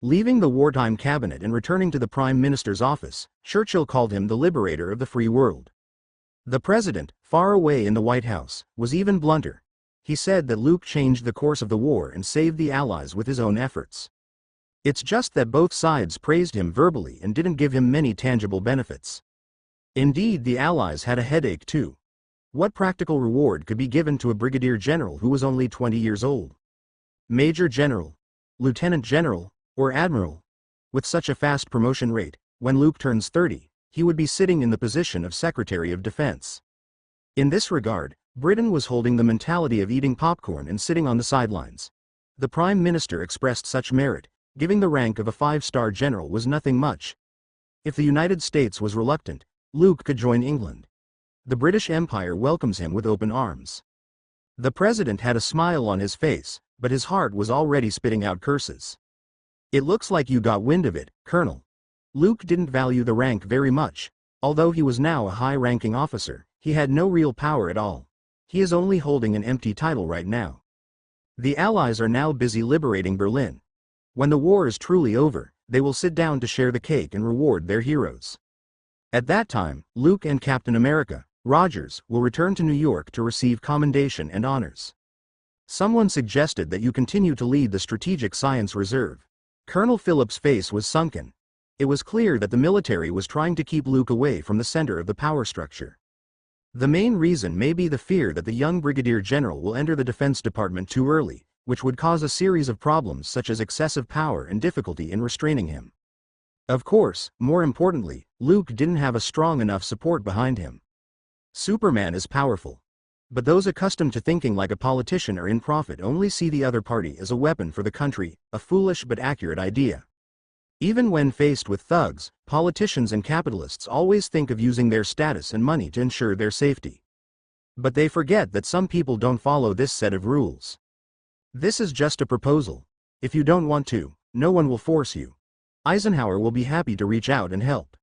Leaving the wartime cabinet and returning to the Prime Minister's office, Churchill called him the liberator of the free world. The president, far away in the White House, was even blunter. He said that Luke changed the course of the war and saved the Allies with his own efforts. It's just that both sides praised him verbally and didn't give him many tangible benefits. Indeed, the Allies had a headache too. What practical reward could be given to a brigadier general who was only 20 years old? Major general, lieutenant general, or admiral? With such a fast promotion rate, when Luke turns 30, he would be sitting in the position of Secretary of Defense. In this regard, Britain was holding the mentality of eating popcorn and sitting on the sidelines. The Prime Minister expressed such merit, giving the rank of a 5-star general was nothing much. If the United States was reluctant, Luke could join England. The British Empire welcomes him with open arms. The president had a smile on his face, but his heart was already spitting out curses. It looks like you got wind of it, Colonel. Luke didn't value the rank very much. Although he was now a high-ranking officer, he had no real power at all. He is only holding an empty title right now. The Allies are now busy liberating Berlin. When the war is truly over, they will sit down to share the cake and reward their heroes. At that time, Luke and Captain America, Rogers, will return to New York to receive commendation and honors. Someone suggested that you continue to lead the Strategic Science Reserve. Colonel Phillips' face was sunken. It was clear that the military was trying to keep Luke away from the center of the power structure. The main reason may be the fear that the young brigadier general will enter the Defense Department too early, which would cause a series of problems such as excessive power and difficulty in restraining him. Of course, more importantly, Luke didn't have a strong enough support behind him. Superman is powerful. But those accustomed to thinking like a politician or in profit only see the other party as a weapon for the country, a foolish but accurate idea. Even when faced with thugs, politicians and capitalists always think of using their status and money to ensure their safety. But they forget that some people don't follow this set of rules. This is just a proposal. If you don't want to, no one will force you. Eisenhower will be happy to reach out and help.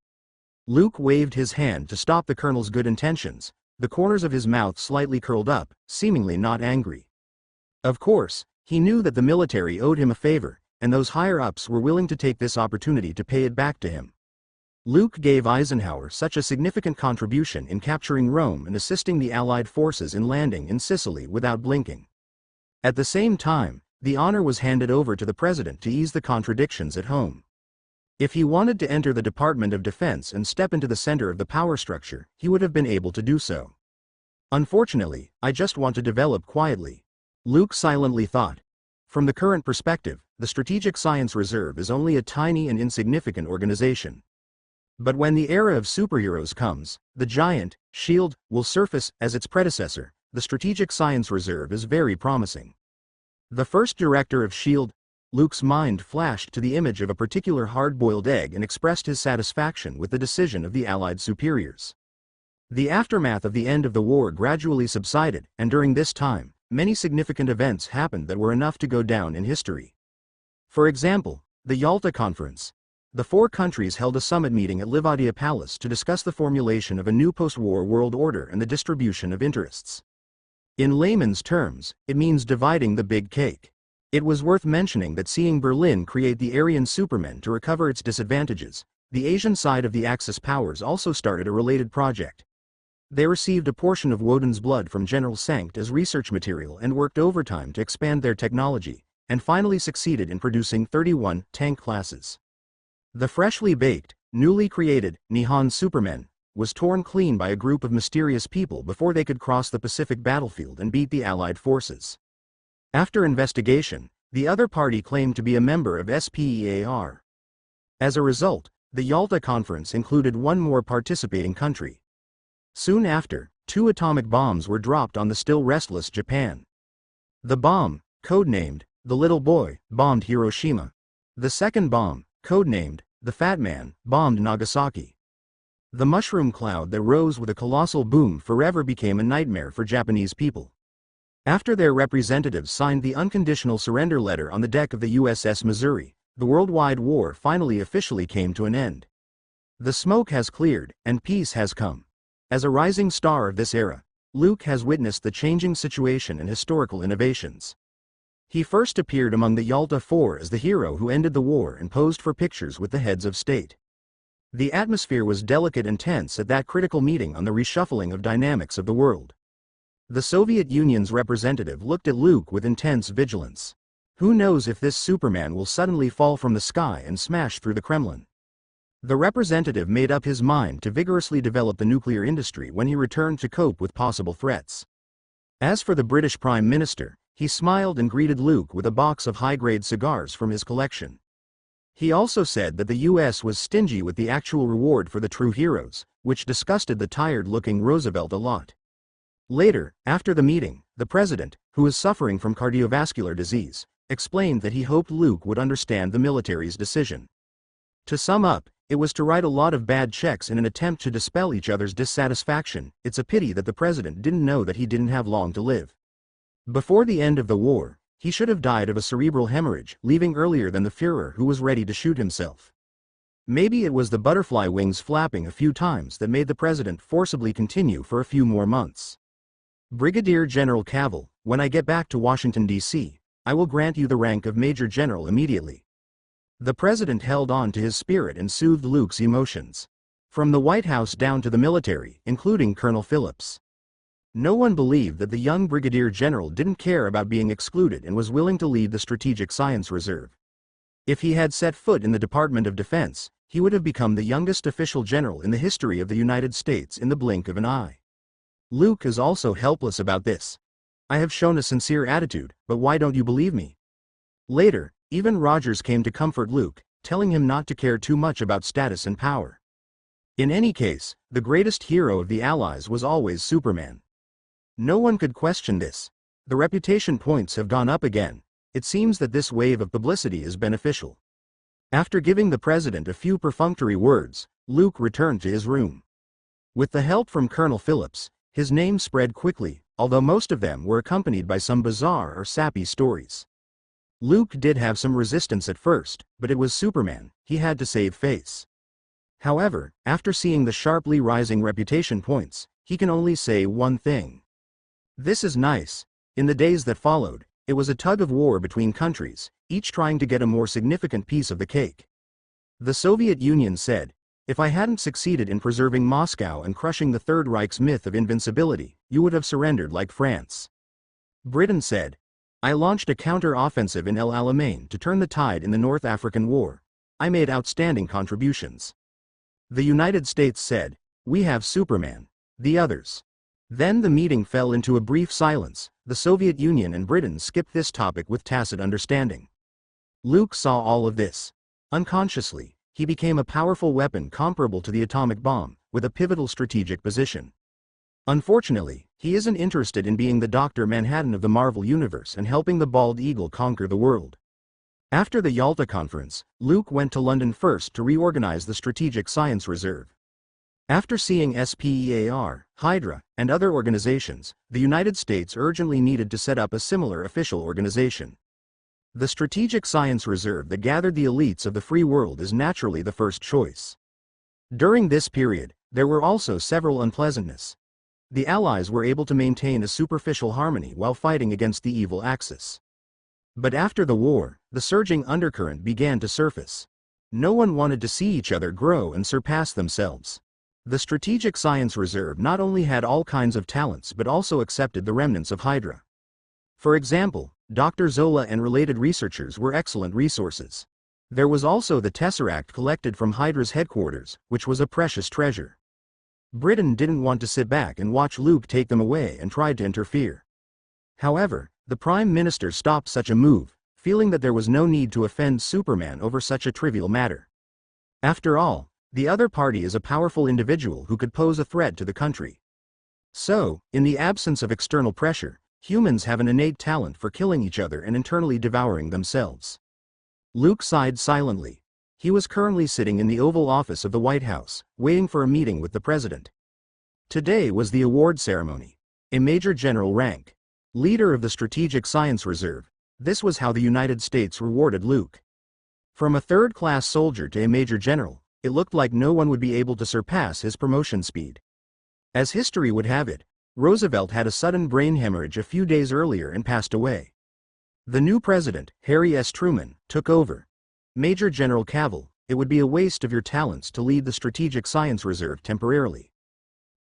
Luke waved his hand to stop the colonel's good intentions, the corners of his mouth slightly curled up, seemingly not angry. Of course, he knew that the military owed him a favor, and those higher-ups were willing to take this opportunity to pay it back to him. Luke gave Eisenhower such a significant contribution in capturing Rome and assisting the Allied forces in landing in Sicily without blinking. At the same time, the honor was handed over to the president to ease the contradictions at home. If he wanted to enter the Department of Defense and step into the center of the power structure, he would have been able to do so. Unfortunately, I just want to develop quietly. Luke silently thought. From the current perspective, the Strategic Science Reserve is only a tiny and insignificant organization. But when the era of superheroes comes, the giant, S.H.I.E.L.D., will surface as its predecessor. The Strategic Science Reserve is very promising. The first director of S.H.I.E.L.D., Luke's mind flashed to the image of a particular hard-boiled egg and expressed his satisfaction with the decision of the Allied superiors. The aftermath of the end of the war gradually subsided, and during this time, many significant events happened that were enough to go down in history. For example, the Yalta Conference. The 4 countries held a summit meeting at Livadia Palace to discuss the formulation of a new post-war world order and the distribution of interests. In layman's terms, it means dividing the big cake. It was worth mentioning that seeing Berlin create the Aryan supermen to recover its disadvantages, the Asian side of the Axis powers also started a related project. They received a portion of Woden's blood from General Sankt as research material and worked overtime to expand their technology, and finally succeeded in producing 31 tank classes. The freshly baked, newly created Nihon Supermen was torn clean by a group of mysterious people before they could cross the Pacific battlefield and beat the Allied forces. After investigation, the other party claimed to be a member of SPEAR. As a result, the Yalta Conference included one more participating country. Soon after, 2 atomic bombs were dropped on the still restless Japan. The bomb, codenamed the Little Boy, bombed Hiroshima. The second bomb, codenamed the Fat Man, bombed Nagasaki. The mushroom cloud that rose with a colossal boom forever became a nightmare for Japanese people. After their representatives signed the unconditional surrender letter on the deck of the USS Missouri, the worldwide war finally officially came to an end. The smoke has cleared, and peace has come. As a rising star of this era, Luke has witnessed the changing situation and historical innovations. He first appeared among the Yalta 4 as the hero who ended the war and posed for pictures with the heads of state. The atmosphere was delicate and tense at that critical meeting on the reshuffling of dynamics of the world. The Soviet Union's representative looked at Luke with intense vigilance. Who knows if this Superman will suddenly fall from the sky and smash through the Kremlin? The representative made up his mind to vigorously develop the nuclear industry when he returned to cope with possible threats. As for the British Prime Minister, he smiled and greeted Luke with a box of high-grade cigars from his collection. He also said that the US was stingy with the actual reward for the true heroes, which disgusted the tired-looking Roosevelt a lot. Later, after the meeting, the president, who was suffering from cardiovascular disease, explained that he hoped Luke would understand the military's decision. To sum up, it was to write a lot of bad checks in an attempt to dispel each other's dissatisfaction. It's a pity that the president didn't know that he didn't have long to live. Before the end of the war, he should have died of a cerebral hemorrhage, leaving earlier than the Führer, who was ready to shoot himself. Maybe it was the butterfly wings flapping a few times that made the president forcibly continue for a few more months. Brigadier General Cavill, when I get back to Washington, D.C., I will grant you the rank of Major General immediately. The president held on to his spirit and soothed Luke's emotions. From the White House down to the military, including Colonel Phillips. No one believed that the young brigadier general didn't care about being excluded and was willing to lead the Strategic Science Reserve. If he had set foot in the Department of Defense, he would have become the youngest official general in the history of the United States in the blink of an eye. Luke is also helpless about this. I have shown a sincere attitude, but why don't you believe me? Later, even Rogers came to comfort Luke, telling him not to care too much about status and power. In any case, the greatest hero of the Allies was always Superman. No one could question this. The reputation points have gone up again. It seems that this wave of publicity is beneficial. After giving the president a few perfunctory words, Luke returned to his room. With the help from Colonel Phillips, his name spread quickly, although most of them were accompanied by some bizarre or sappy stories. Luke did have some resistance at first, but it was Superman, he had to save face. However, after seeing the sharply rising reputation points, he can only say one thing. This is nice. In the days that followed, it was a tug-of-war between countries, each trying to get a more significant piece of the cake. The Soviet Union said, "If I hadn't succeeded in preserving Moscow and crushing the Third Reich's myth of invincibility, you would have surrendered like France." Britain said, "I launched a counter-offensive in El Alamein to turn the tide in the North African War. I made outstanding contributions." The United States said, "We have Superman. The others." Then the meeting fell into a brief silence. The Soviet Union and Britain skipped this topic with tacit understanding. Luke saw all of this. Unconsciously, he became a powerful weapon comparable to the atomic bomb, with a pivotal strategic position. Unfortunately, he isn't interested in being the Dr. Manhattan of the Marvel Universe and helping the bald eagle conquer the world. After the Yalta Conference, Luke went to London first to reorganize the Strategic Science Reserve. After seeing SPEAR, Hydra, and other organizations, the United States urgently needed to set up a similar official organization. The Strategic Science Reserve that gathered the elites of the free world is naturally the first choice. During this period, there were also several unpleasantnesses. The Allies were able to maintain a superficial harmony while fighting against the evil Axis. But after the war, the surging undercurrent began to surface. No one wanted to see each other grow and surpass themselves. The Strategic Science Reserve not only had all kinds of talents but also accepted the remnants of Hydra. For example, Dr. Zola and related researchers were excellent resources. There was also the Tesseract collected from Hydra's headquarters, which was a precious treasure. Britain didn't want to sit back and watch Luke take them away and tried to interfere. However, the Prime Minister stopped such a move, feeling that there was no need to offend Superman over such a trivial matter. After all, the other party is a powerful individual who could pose a threat to the country. So, in the absence of external pressure, humans have an innate talent for killing each other and internally devouring themselves. Luke sighed silently. He was currently sitting in the Oval Office of the White House, waiting for a meeting with the president. Today was the award ceremony. A Major General rank. Leader of the Strategic Science Reserve. This was how the United States rewarded Luke. From a third-class soldier to a Major General, it looked like no one would be able to surpass his promotion speed. As history would have it, Roosevelt had a sudden brain hemorrhage a few days earlier and passed away. The new president, Harry S. Truman, took over. Major General Cavill, it would be a waste of your talents to lead the Strategic Science Reserve temporarily.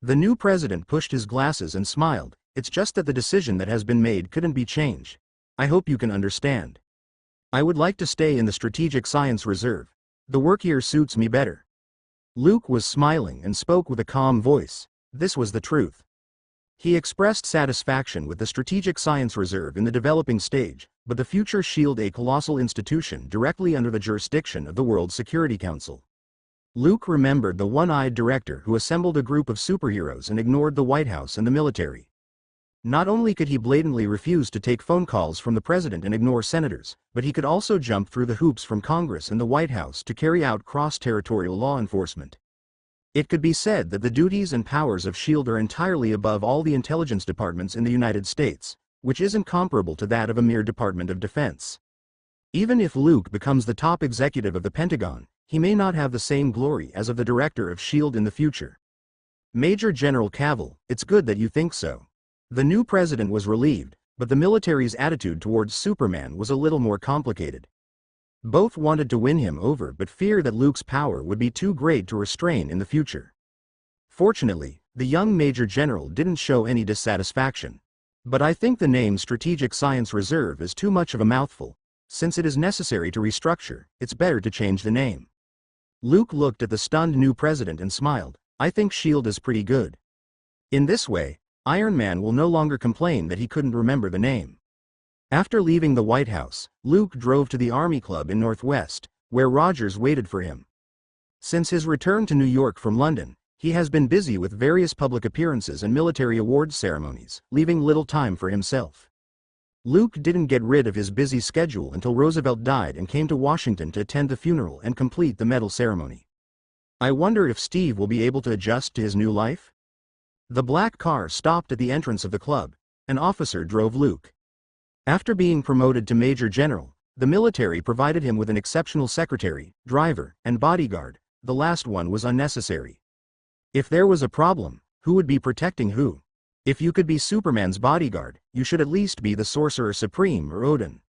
The new president pushed his glasses and smiled. It's just that the decision that has been made couldn't be changed. I hope you can understand. I would like to stay in the Strategic Science Reserve. The work here suits me better. Luke was smiling and spoke with a calm voice. This was the truth. He expressed satisfaction with the Strategic Science Reserve in the developing stage, but the future SHIELD, a colossal institution directly under the jurisdiction of the World Security Council. Luke remembered the one-eyed director who assembled a group of superheroes and ignored the White House and the military. Not only could he blatantly refuse to take phone calls from the president and ignore senators, but he could also jump through the hoops from Congress and the White House to carry out cross-territorial law enforcement. It could be said that the duties and powers of SHIELD are entirely above all the intelligence departments in the United States, which isn't comparable to that of a mere Department of Defense. Even if Luke becomes the top executive of the Pentagon, he may not have the same glory as of the director of SHIELD in the future. Major General Cavill, it's good that you think so. The new president was relieved, but the military's attitude towards Superman was a little more complicated. Both wanted to win him over but feared that Luke's power would be too great to restrain in the future. Fortunately, the young Major General didn't show any dissatisfaction. But I think the name Strategic Science Reserve is too much of a mouthful. Since it is necessary to restructure, it's better to change the name. Luke looked at the stunned new president and smiled. I think SHIELD is pretty good. In this way, Iron Man will no longer complain that he couldn't remember the name. After leaving the White House, Luke drove to the Army Club in Northwest, where Rogers waited for him. Since his return to New York from London, he has been busy with various public appearances and military awards ceremonies, leaving little time for himself. Luke didn't get rid of his busy schedule until Roosevelt died and came to Washington to attend the funeral and complete the medal ceremony. I wonder if Steve will be able to adjust to his new life? The black car stopped at the entrance of the club. An officer drove Luke. After being promoted to Major General, the military provided him with an exceptional secretary, driver, and bodyguard. The last one was unnecessary. If there was a problem, who would be protecting who? If you could be Superman's bodyguard, you should at least be the Sorcerer Supreme or Odin.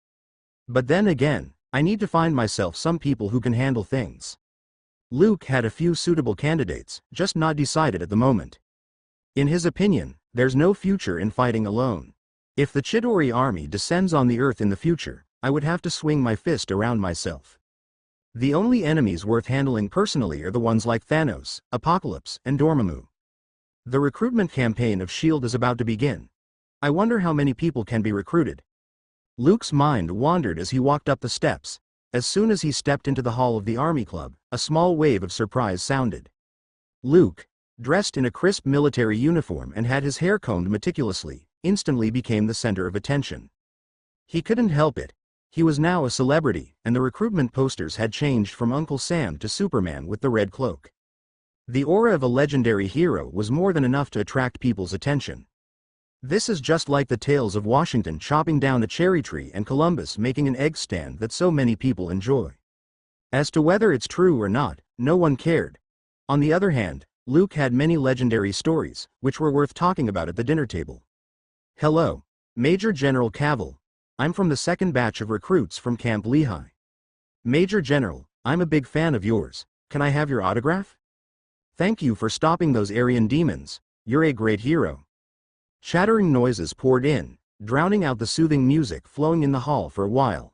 But then again, I need to find myself some people who can handle things. Luke had a few suitable candidates, just not decided at the moment. In his opinion, there's no future in fighting alone. If the Chidori army descends on the Earth in the future, I would have to swing my fist around myself. The only enemies worth handling personally are the ones like Thanos, Apocalypse, and Dormammu. The recruitment campaign of SHIELD is about to begin. I wonder how many people can be recruited. Luke's mind wandered as he walked up the steps. As soon as he stepped into the hall of the Army Club, a small wave of surprise sounded. Luke, dressed in a crisp military uniform and had his hair combed meticulously, instantly became the center of attention. He couldn't help it. He was now a celebrity, and the recruitment posters had changed from Uncle Sam to Superman with the red cloak. The aura of a legendary hero was more than enough to attract people's attention. This is just like the tales of Washington chopping down a cherry tree and Columbus making an egg stand that so many people enjoy. As to whether it's true or not, no one cared. On the other hand, Luke had many legendary stories, which were worth talking about at the dinner table. Hello, Major General Cavill. I'm from the second batch of recruits from Camp Lehigh. Major General, I'm a big fan of yours. Can I have your autograph? Thank you for stopping those Aryan demons. You're a great hero. Chattering noises poured in, drowning out the soothing music flowing in the hall for a while.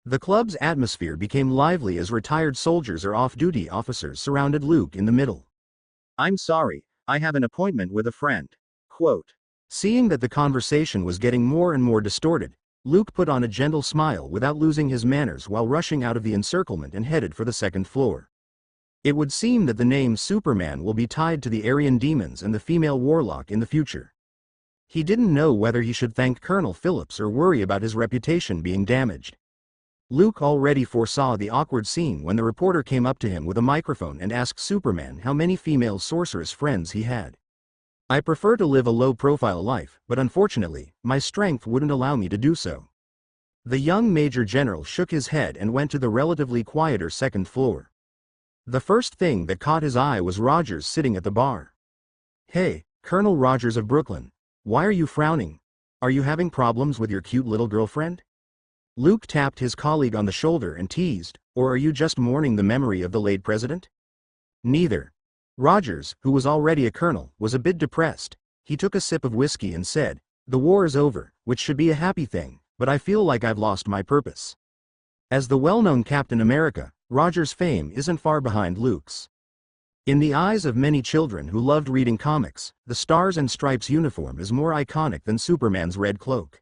The club's atmosphere became lively as retired soldiers or off-duty officers surrounded Luke in the middle. I'm sorry, I have an appointment with a friend. Quote. Seeing that the conversation was getting more and more distorted, Luke put on a gentle smile without losing his manners while rushing out of the encirclement and headed for the second floor. It would seem that the name Superman will be tied to the Aryan demons and the female warlock in the future. He didn't know whether he should thank Colonel Phillips or worry about his reputation being damaged. Luke already foresaw the awkward scene when the reporter came up to him with a microphone and asked Superman how many female sorceress friends he had. I prefer to live a low-profile life, but unfortunately, my strength wouldn't allow me to do so. The young Major General shook his head and went to the relatively quieter second floor. The first thing that caught his eye was Rogers sitting at the bar. Hey, Colonel Rogers of Brooklyn. Why are you frowning? Are you having problems with your cute little girlfriend? Luke tapped his colleague on the shoulder and teased, or are you just mourning the memory of the late president? Neither. Rogers, who was already a colonel, was a bit depressed. He took a sip of whiskey and said, the war is over, which should be a happy thing, but I feel like I've lost my purpose. As the well-known Captain America, Rogers' fame isn't far behind Luke's. In the eyes of many children who loved reading comics, the Stars and Stripes uniform is more iconic than Superman's red cloak.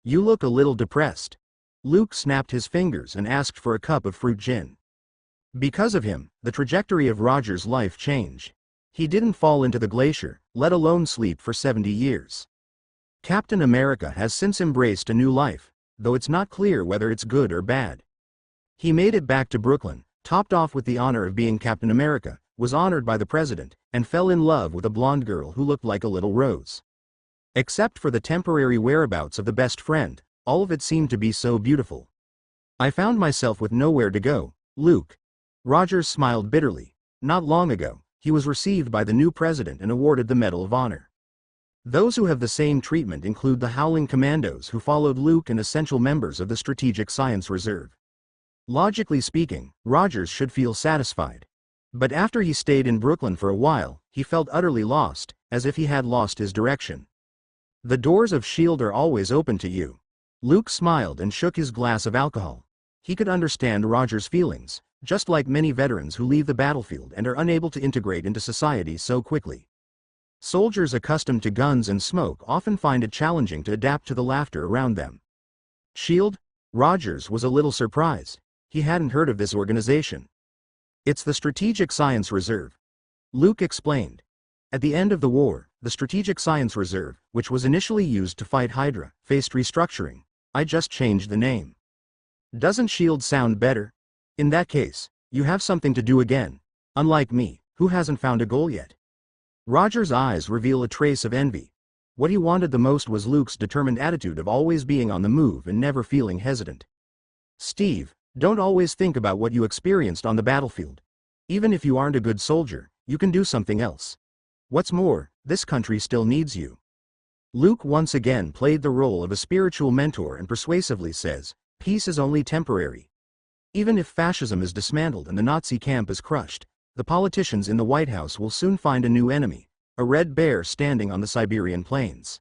You look a little depressed. Luke snapped his fingers and asked for a cup of fruit gin. Because of him, the trajectory of Roger's life changed. He didn't fall into the glacier, let alone sleep for 70 years. Captain America has since embraced a new life, though it's not clear whether it's good or bad. He made it back to Brooklyn, topped off with the honor of being Captain America, was honored by the president, and fell in love with a blonde girl who looked like a little rose. Except for the temporary whereabouts of the best friend, all of it seemed to be so beautiful. I found myself with nowhere to go, Luke. Rogers smiled bitterly. Not long ago, he was received by the new president and awarded the Medal of Honor. Those who have the same treatment include the Howling Commandos who followed Luke and essential members of the Strategic Science Reserve. Logically speaking, Rogers should feel satisfied. But after he stayed in Brooklyn for a while, he felt utterly lost, as if he had lost his direction. The doors of S.H.I.E.L.D. are always open to you. Luke smiled and shook his glass of alcohol. He could understand Rogers' feelings, just like many veterans who leave the battlefield and are unable to integrate into society so quickly. Soldiers accustomed to guns and smoke often find it challenging to adapt to the laughter around them. S.H.I.E.L.D.? Rogers was a little surprised. He hadn't heard of this organization. It's the Strategic Science Reserve. Luke explained. At the end of the war, the Strategic Science Reserve, which was initially used to fight Hydra, faced restructuring. I just changed the name. Doesn't S.H.I.E.L.D. sound better? In that case, you have something to do again. Unlike me, who hasn't found a goal yet. Roger's eyes reveal a trace of envy. What he wanted the most was Luke's determined attitude of always being on the move and never feeling hesitant. Steve, don't always think about what you experienced on the battlefield. Even if you aren't a good soldier, you can do something else. What's more, this country still needs you. Luke once again played the role of a spiritual mentor and persuasively says, peace is only temporary. Even if fascism is dismantled and the Nazi camp is crushed, the politicians in the White House will soon find a new enemy, a red bear standing on the Siberian plains.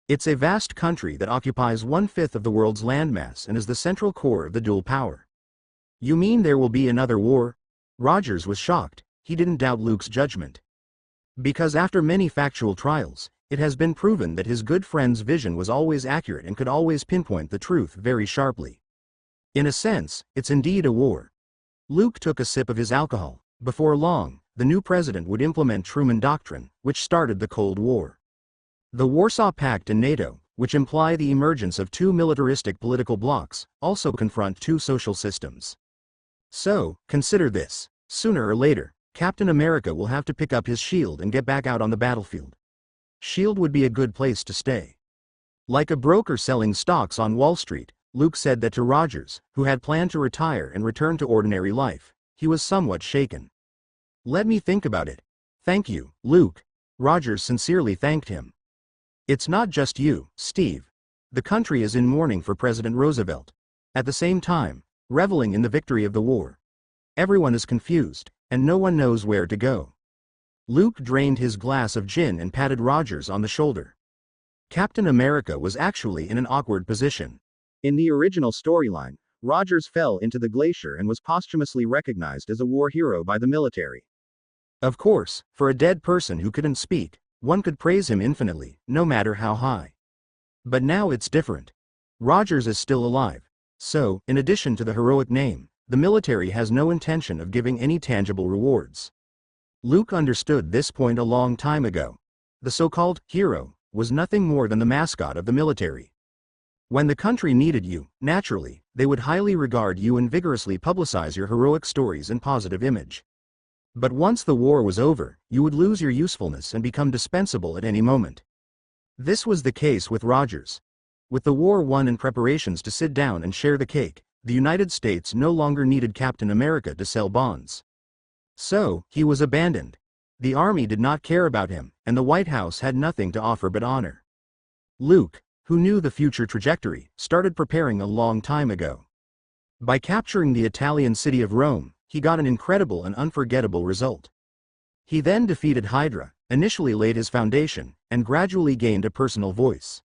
It's a vast country that occupies 1/5 of the world's landmass and is the central core of the dual power. You mean there will be another war? Rogers was shocked. He didn't doubt Luke's judgment. Because after many factual trials, it has been proven that his good friend's vision was always accurate and could always pinpoint the truth very sharply. In a sense, it's indeed a war. Luke took a sip of his alcohol. Before long, the new president would implement Truman Doctrine, which started the Cold War. The Warsaw Pact and NATO, which imply the emergence of two militaristic political blocs, also confront two social systems. So, consider this. Sooner or later, Captain America will have to pick up his shield and get back out on the battlefield. S.H.I.E.L.D. would be a good place to stay. Like a broker selling stocks on Wall Street, Luke said that to Rogers, who had planned to retire and return to ordinary life. He was somewhat shaken. Let me think about it. Thank you, Luke. Rogers sincerely thanked him. It's not just you, Steve. The country is in mourning for President Roosevelt. At the same time, reveling in the victory of the war. Everyone is confused, and no one knows where to go. Luke drained his glass of gin and patted Rogers on the shoulder. Captain America was actually in an awkward position. In the original storyline, Rogers fell into the glacier and was posthumously recognized as a war hero by the military. Of course, for a dead person who couldn't speak, one could praise him infinitely, no matter how high. But now it's different. Rogers is still alive. So, in addition to the heroic name, the military has no intention of giving any tangible rewards. Luke understood this point a long time ago. The so-called hero was nothing more than the mascot of the military. When the country needed you, naturally, they would highly regard you and vigorously publicize your heroic stories and positive image. But once the war was over, you would lose your usefulness and become dispensable at any moment. This was the case with Rogers. With the war won and preparations to sit down and share the cake, the United States no longer needed Captain America to sell bonds. So, he was abandoned. The army did not care about him, and the White House had nothing to offer but honor. Luke, who knew the future trajectory, started preparing a long time ago. By capturing the Italian city of Rome, he got an incredible and unforgettable result. He then defeated Hydra, initially laid his foundation, and gradually gained a personal voice.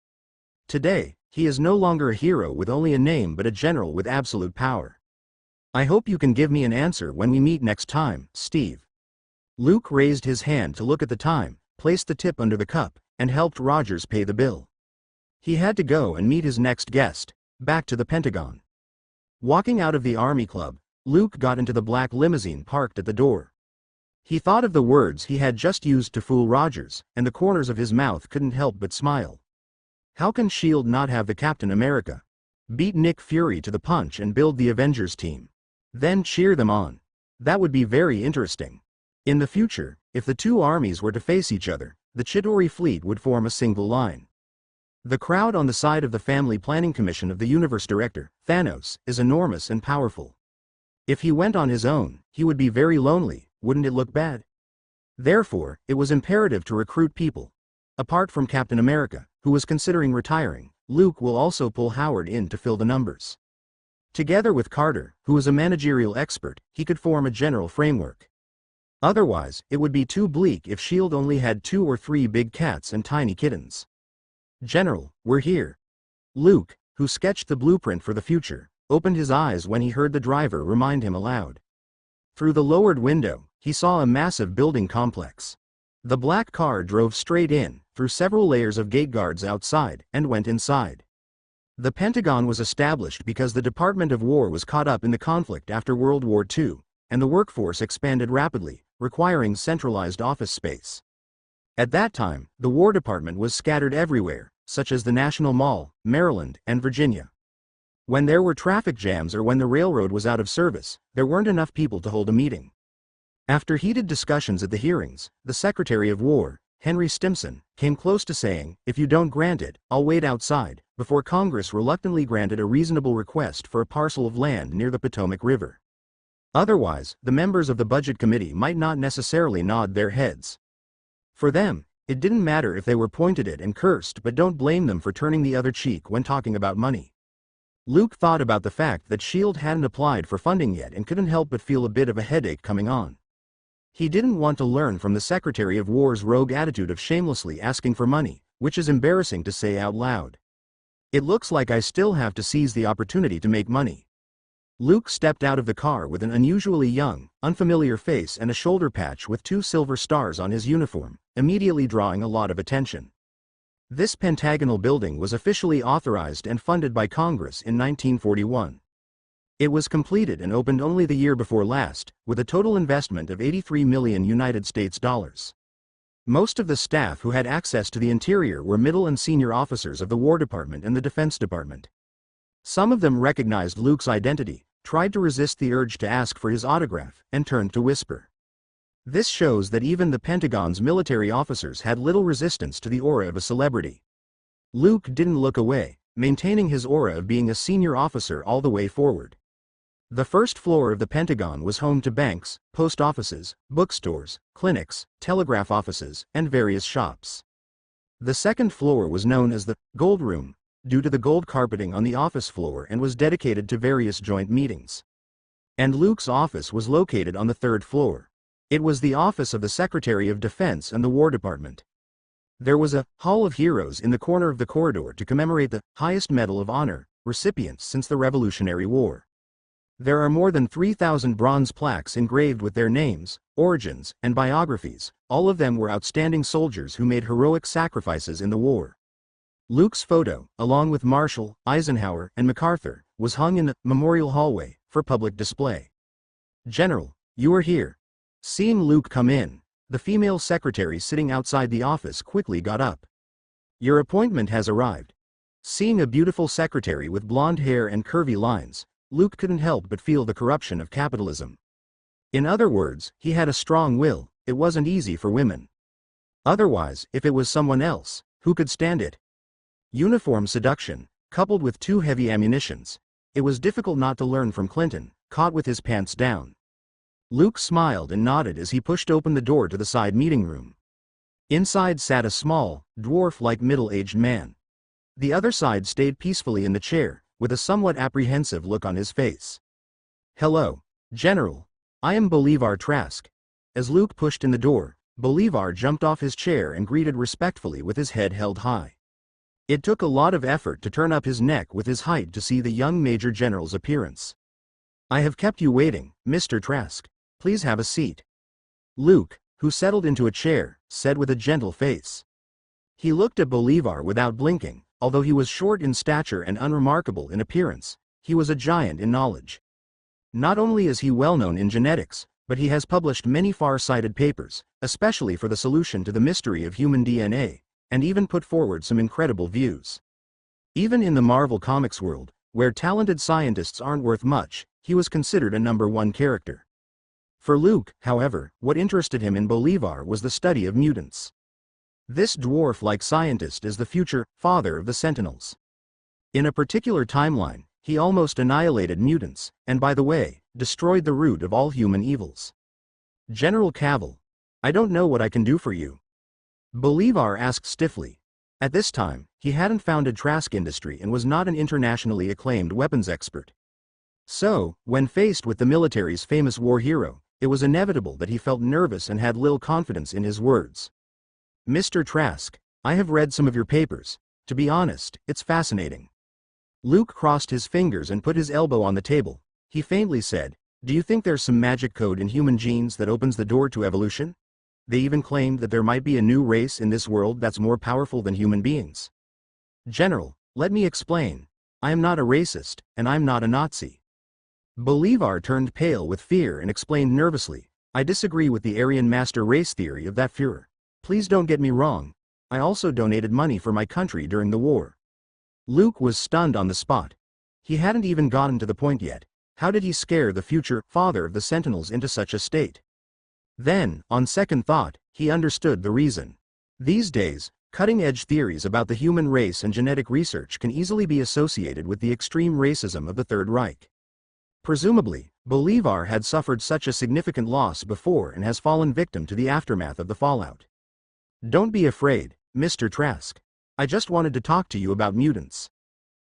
Today, he is no longer a hero with only a name but a general with absolute power. I hope you can give me an answer when we meet next time, Steve. Luke raised his hand to look at the time, placed the tip under the cup, and helped Rogers pay the bill. He had to go and meet his next guest, back to the Pentagon. Walking out of the Army Club, Luke got into the black limousine parked at the door. He thought of the words he had just used to fool Rogers, and the corners of his mouth couldn't help but smile. How can S.H.I.E.L.D. not have the Captain America? Beat Nick Fury to the punch and build the Avengers team. Then cheer them on. That would be very interesting. In the future, if the two armies were to face each other, the Chitauri fleet would form a single line. The crowd on the side of the Family Planning Commission of the Universe Director, Thanos, is enormous and powerful. If he went on his own, he would be very lonely, wouldn't it look bad? Therefore, it was imperative to recruit people. Apart from Captain America, who was considering retiring, Luke will also pull Howard in to fill the numbers. Together with Carter, who is a managerial expert, he could form a general framework. Otherwise, it would be too bleak if S.H.I.E.L.D. only had 2 or 3 big cats and tiny kittens. General, we're here. Luke, who sketched the blueprint for the future, opened his eyes when he heard the driver remind him aloud. Through the lowered window, he saw a massive building complex. The black car drove straight in, through several layers of gate guards outside, and went inside. The Pentagon was established because the Department of War was caught up in the conflict after World War II, and the workforce expanded rapidly, requiring centralized office space. At that time, the War Department was scattered everywhere, such as the National Mall, Maryland, and Virginia. When there were traffic jams or when the railroad was out of service, there weren't enough people to hold a meeting. After heated discussions at the hearings, the Secretary of War, Henry Stimson, came close to saying, "If you don't grant it, I'll wait outside," before Congress reluctantly granted a reasonable request for a parcel of land near the Potomac River. Otherwise, the members of the Budget Committee might not necessarily nod their heads. For them, it didn't matter if they were pointed at and cursed, but don't blame them for turning the other cheek when talking about money. Luke thought about the fact that S.H.I.E.L.D. hadn't applied for funding yet and couldn't help but feel a bit of a headache coming on. He didn't want to learn from the Secretary of War's rogue attitude of shamelessly asking for money, which is embarrassing to say out loud. It looks like I still have to seize the opportunity to make money. Luke stepped out of the car with an unusually young, unfamiliar face and a shoulder patch with 2 silver stars on his uniform, immediately drawing a lot of attention. This pentagonal building was officially authorized and funded by Congress in 1941. It was completed and opened only the year before last, with a total investment of $83 million United States dollars. Most of the staff who had access to the interior were middle and senior officers of the War Department and the Defense Department. Some of them recognized Luke's identity, tried to resist the urge to ask for his autograph, and turned to whisper. This shows that even the Pentagon's military officers had little resistance to the aura of a celebrity. Luke didn't look away, maintaining his aura of being a senior officer all the way forward. The first floor of the Pentagon was home to banks, post offices, bookstores, clinics, telegraph offices, and various shops. The second floor was known as the Gold Room, due to the gold carpeting on the office floor, and was dedicated to various joint meetings. And Luke's office was located on the 3rd floor. It was the office of the Secretary of Defense and the War Department. There was a Hall of Heroes in the corner of the corridor to commemorate the highest Medal of Honor recipients since the Revolutionary War. There are more than 3,000 bronze plaques engraved with their names, origins, and biographies. All of them were outstanding soldiers who made heroic sacrifices in the war. Luke's photo, along with Marshall, Eisenhower, and MacArthur, was hung in the memorial hallway for public display. "General, you are here." Seeing Luke come in, the female secretary sitting outside the office quickly got up. "Your appointment has arrived." Seeing a beautiful secretary with blonde hair and curvy lines, Luke couldn't help but feel the corruption of capitalism. In other words, he had a strong will. It wasn't easy for women. Otherwise, if it was someone else, who could stand it? Uniform seduction, coupled with 2 heavy ammunitions. It was difficult not to learn from Clinton, caught with his pants down. Luke smiled and nodded as he pushed open the door to the side meeting room. Inside sat a small, dwarf-like middle-aged man. The other side stayed peacefully in the chair, with a somewhat apprehensive look on his face. "Hello, General. I am Bolivar Trask." As Luke pushed in the door, Bolivar jumped off his chair and greeted respectfully with his head held high. It took a lot of effort to turn up his neck with his height to see the young Major General's appearance. "I have kept you waiting, Mr. Trask. Please have a seat." Luke, who settled into a chair, said with a gentle face. He looked at Bolivar without blinking. Although he was short in stature and unremarkable in appearance, he was a giant in knowledge. Not only is he well known in genetics, but he has published many far-sighted papers, especially for the solution to the mystery of human DNA, and even put forward some incredible views. Even in the Marvel Comics world, where talented scientists aren't worth much, he was considered a #1 character. For Luke, however, what interested him in Bolivar was the study of mutants. This dwarf-like scientist is the future father of the Sentinels. In a particular timeline, he almost annihilated mutants, and by the way, destroyed the root of all human evils. General Cavill, I don't know what I can do for you. Bolivar asked stiffly. At this time, he hadn't founded Trask Industry and was not an internationally acclaimed weapons expert. So, when faced with the military's famous war hero, it was inevitable that he felt nervous and had little confidence in his words. Mr. Trask, I have read some of your papers. To be honest, it's fascinating. Luke crossed his fingers and put his elbow on the table. He faintly said, do you think there's some magic code in human genes that opens the door to evolution? They even claimed that there might be a new race in this world that's more powerful than human beings. General, let me explain. I am not a racist, and I'm not a Nazi. Bolivar turned pale with fear and explained nervously, I disagree with the Aryan master race theory of that Führer. Please don't get me wrong. I also donated money for my country during the war. Luke was stunned on the spot. He hadn't even gotten to the point yet. How did he scare the future father of the Sentinels into such a state? Then, on second thought, he understood the reason. These days, cutting-edge theories about the human race and genetic research can easily be associated with the extreme racism of the Third Reich. Presumably, Bolivar had suffered such a significant loss before and has fallen victim to the aftermath of the fallout. Don't be afraid, Mr. Trask. I just wanted to talk to you about mutants.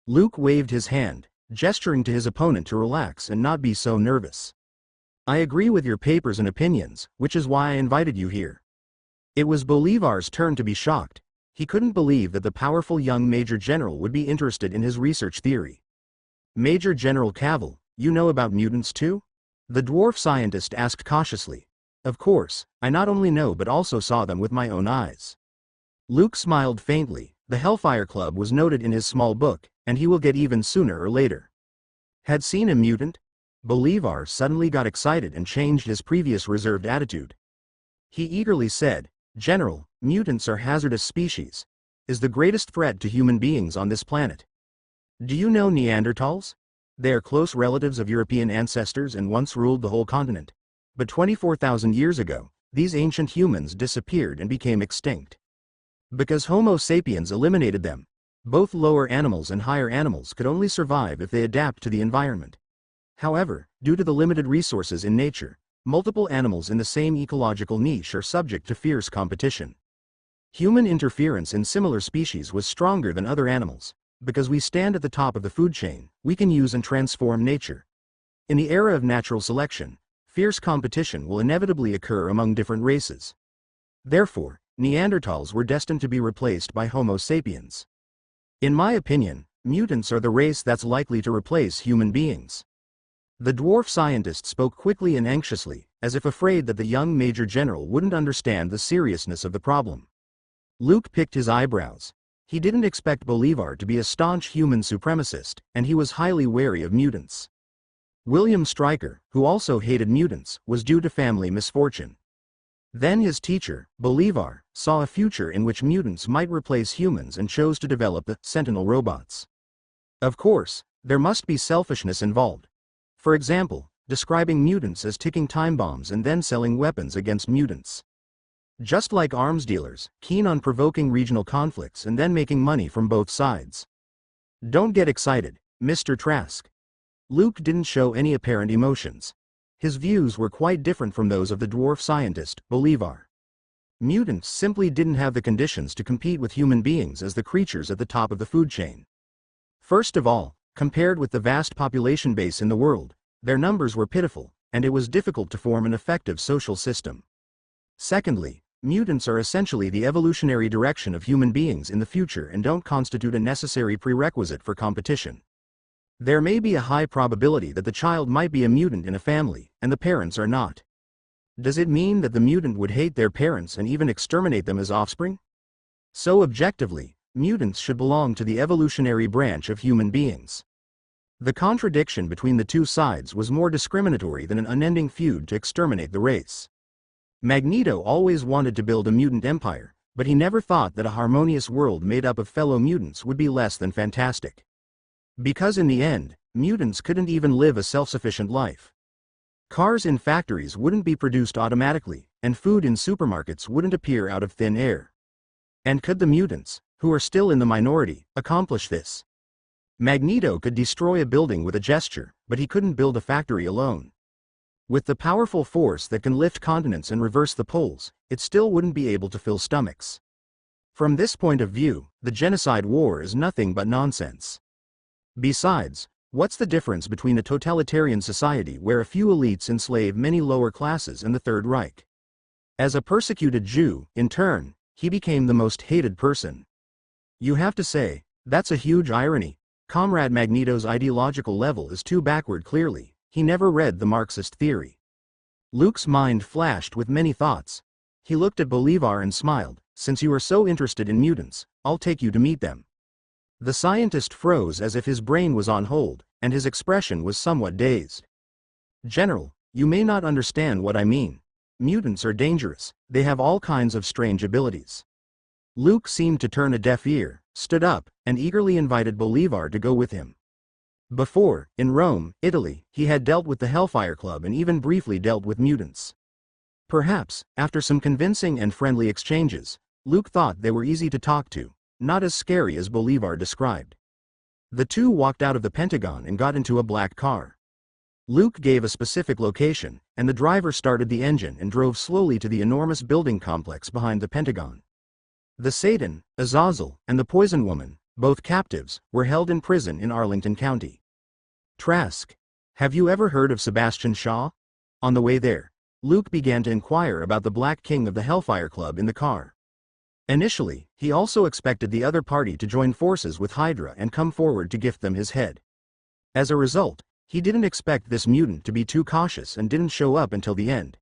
Luke waved his hand, gesturing to his opponent to relax and not be so nervous. I agree with your papers and opinions, which is why I invited you here. It was Bolivar's turn to be shocked. He couldn't believe that the powerful young Major General would be interested in his research theory. Major General Cavill, you know about mutants too? The dwarf scientist asked cautiously. Of course, I not only know but also saw them with my own eyes. Luke smiled faintly. The Hellfire Club was noted in his small book, and he will get even sooner or later. Had seen a mutant? Bolivar suddenly got excited and changed his previous reserved attitude. He eagerly said, General, mutants are hazardous species. Is the greatest threat to human beings on this planet. Do you know Neanderthals? They are close relatives of European ancestors and once ruled the whole continent. But 24,000 years ago, these ancient humans disappeared and became extinct. Because Homo sapiens eliminated them, both lower animals and higher animals could only survive if they adapt to the environment. However, due to the limited resources in nature, multiple animals in the same ecological niche are subject to fierce competition. Human interference in similar species was stronger than other animals. Because we stand at the top of the food chain, we can use and transform nature. In the era of natural selection, fierce competition will inevitably occur among different races. Therefore, Neanderthals were destined to be replaced by Homo sapiens. In my opinion, mutants are the race that's likely to replace human beings. The dwarf scientist spoke quickly and anxiously, as if afraid that the young Major General wouldn't understand the seriousness of the problem. Luke picked his eyebrows. He didn't expect Bolivar to be a staunch human supremacist, and he was highly wary of mutants. William Stryker, who also hated mutants, was due to family misfortune. Then his teacher, Bolivar, saw a future in which mutants might replace humans and chose to develop the Sentinel robots. Of course, there must be selfishness involved. For example, describing mutants as ticking time bombs and then selling weapons against mutants. Just like arms dealers, keen on provoking regional conflicts and then making money from both sides. Don't get excited, Mr. Trask. Luke didn't show any apparent emotions. His views were quite different from those of the dwarf scientist, Bolivar. Mutants simply didn't have the conditions to compete with human beings as the creatures at the top of the food chain. First of all, compared with the vast population base in the world, their numbers were pitiful, and it was difficult to form an effective social system. Secondly, mutants are essentially the evolutionary direction of human beings in the future and don't constitute a necessary prerequisite for competition. There may be a high probability that the child might be a mutant in a family, and the parents are not. Does it mean that the mutant would hate their parents and even exterminate them as offspring? So objectively, mutants should belong to the evolutionary branch of human beings. The contradiction between the two sides was more discriminatory than an unending feud to exterminate the race. Magneto always wanted to build a mutant empire, but he never thought that a harmonious world made up of fellow mutants would be less than fantastic. Because in the end, mutants couldn't even live a self-sufficient life. Cars in factories wouldn't be produced automatically, and food in supermarkets wouldn't appear out of thin air. And could the mutants, who are still in the minority, accomplish this? Magneto could destroy a building with a gesture, but he couldn't build a factory alone. With the powerful force that can lift continents and reverse the poles, it still wouldn't be able to fill stomachs. From this point of view, the genocide war is nothing but nonsense. Besides, what's the difference between a totalitarian society where a few elites enslave many lower classes and the Third Reich? As a persecuted Jew, in turn, he became the most hated person. You have to say, that's a huge irony. Comrade Magneto's ideological level is too backward. Clearly, he never read the Marxist theory. Luke's mind flashed with many thoughts. He looked at Bolivar and smiled. Since you are so interested in mutants, I'll take you to meet them. The scientist froze as if his brain was on hold, and his expression was somewhat dazed. General, you may not understand what I mean. Mutants are dangerous. They have all kinds of strange abilities. Luke seemed to turn a deaf ear, stood up, and eagerly invited Bolivar to go with him. Before, in Rome, Italy, he had dealt with the Hellfire Club and even briefly dealt with mutants. Perhaps, after some convincing and friendly exchanges, Luke thought they were easy to talk to, not as scary as Bolivar described. The two walked out of the Pentagon and got into a black car. Luke gave a specific location, and the driver started the engine and drove slowly to the enormous building complex behind the Pentagon. The Satan, Azazel, and the Poison Woman, both captives, were held in prison in Arlington County. Trask, have you ever heard of Sebastian Shaw? On the way there, Luke began to inquire about the Black King of the Hellfire Club in the car. Initially, he also expected the other party to join forces with Hydra and come forward to gift them his head. As a result, he didn't expect this mutant to be too cautious and didn't show up until the end.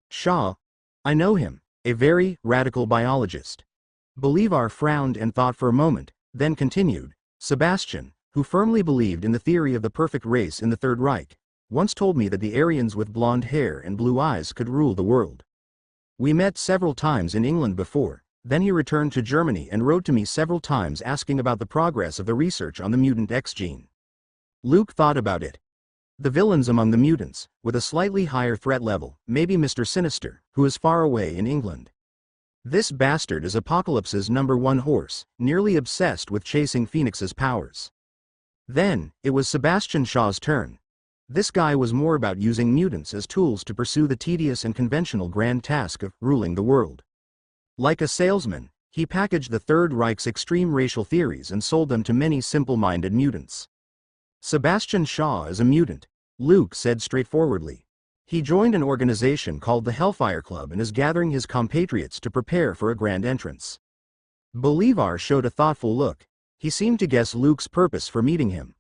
Shaw, I know him, a very radical biologist. Bolivar frowned and thought for a moment, then continued. Sebastian, who firmly believed in the theory of the perfect race in the Third Reich, once told me that the Aryans with blonde hair and blue eyes could rule the world. We met several times in England before, then he returned to Germany and wrote to me several times asking about the progress of the research on the mutant X gene. Luke thought about it. The villains among the mutants, with a slightly higher threat level, may be Mr. Sinister, who is far away in England. This bastard is Apocalypse's #1 horse, nearly obsessed with chasing Phoenix's powers. Then, it was Sebastian Shaw's turn. This guy was more about using mutants as tools to pursue the tedious and conventional grand task of ruling the world. Like a salesman, he packaged the Third Reich's extreme racial theories and sold them to many simple-minded mutants. Sebastian Shaw is a mutant, Luke said straightforwardly. He joined an organization called the Hellfire Club and is gathering his compatriots to prepare for a grand entrance. Bolivar showed a thoughtful look. He seemed to guess Luke's purpose for meeting him.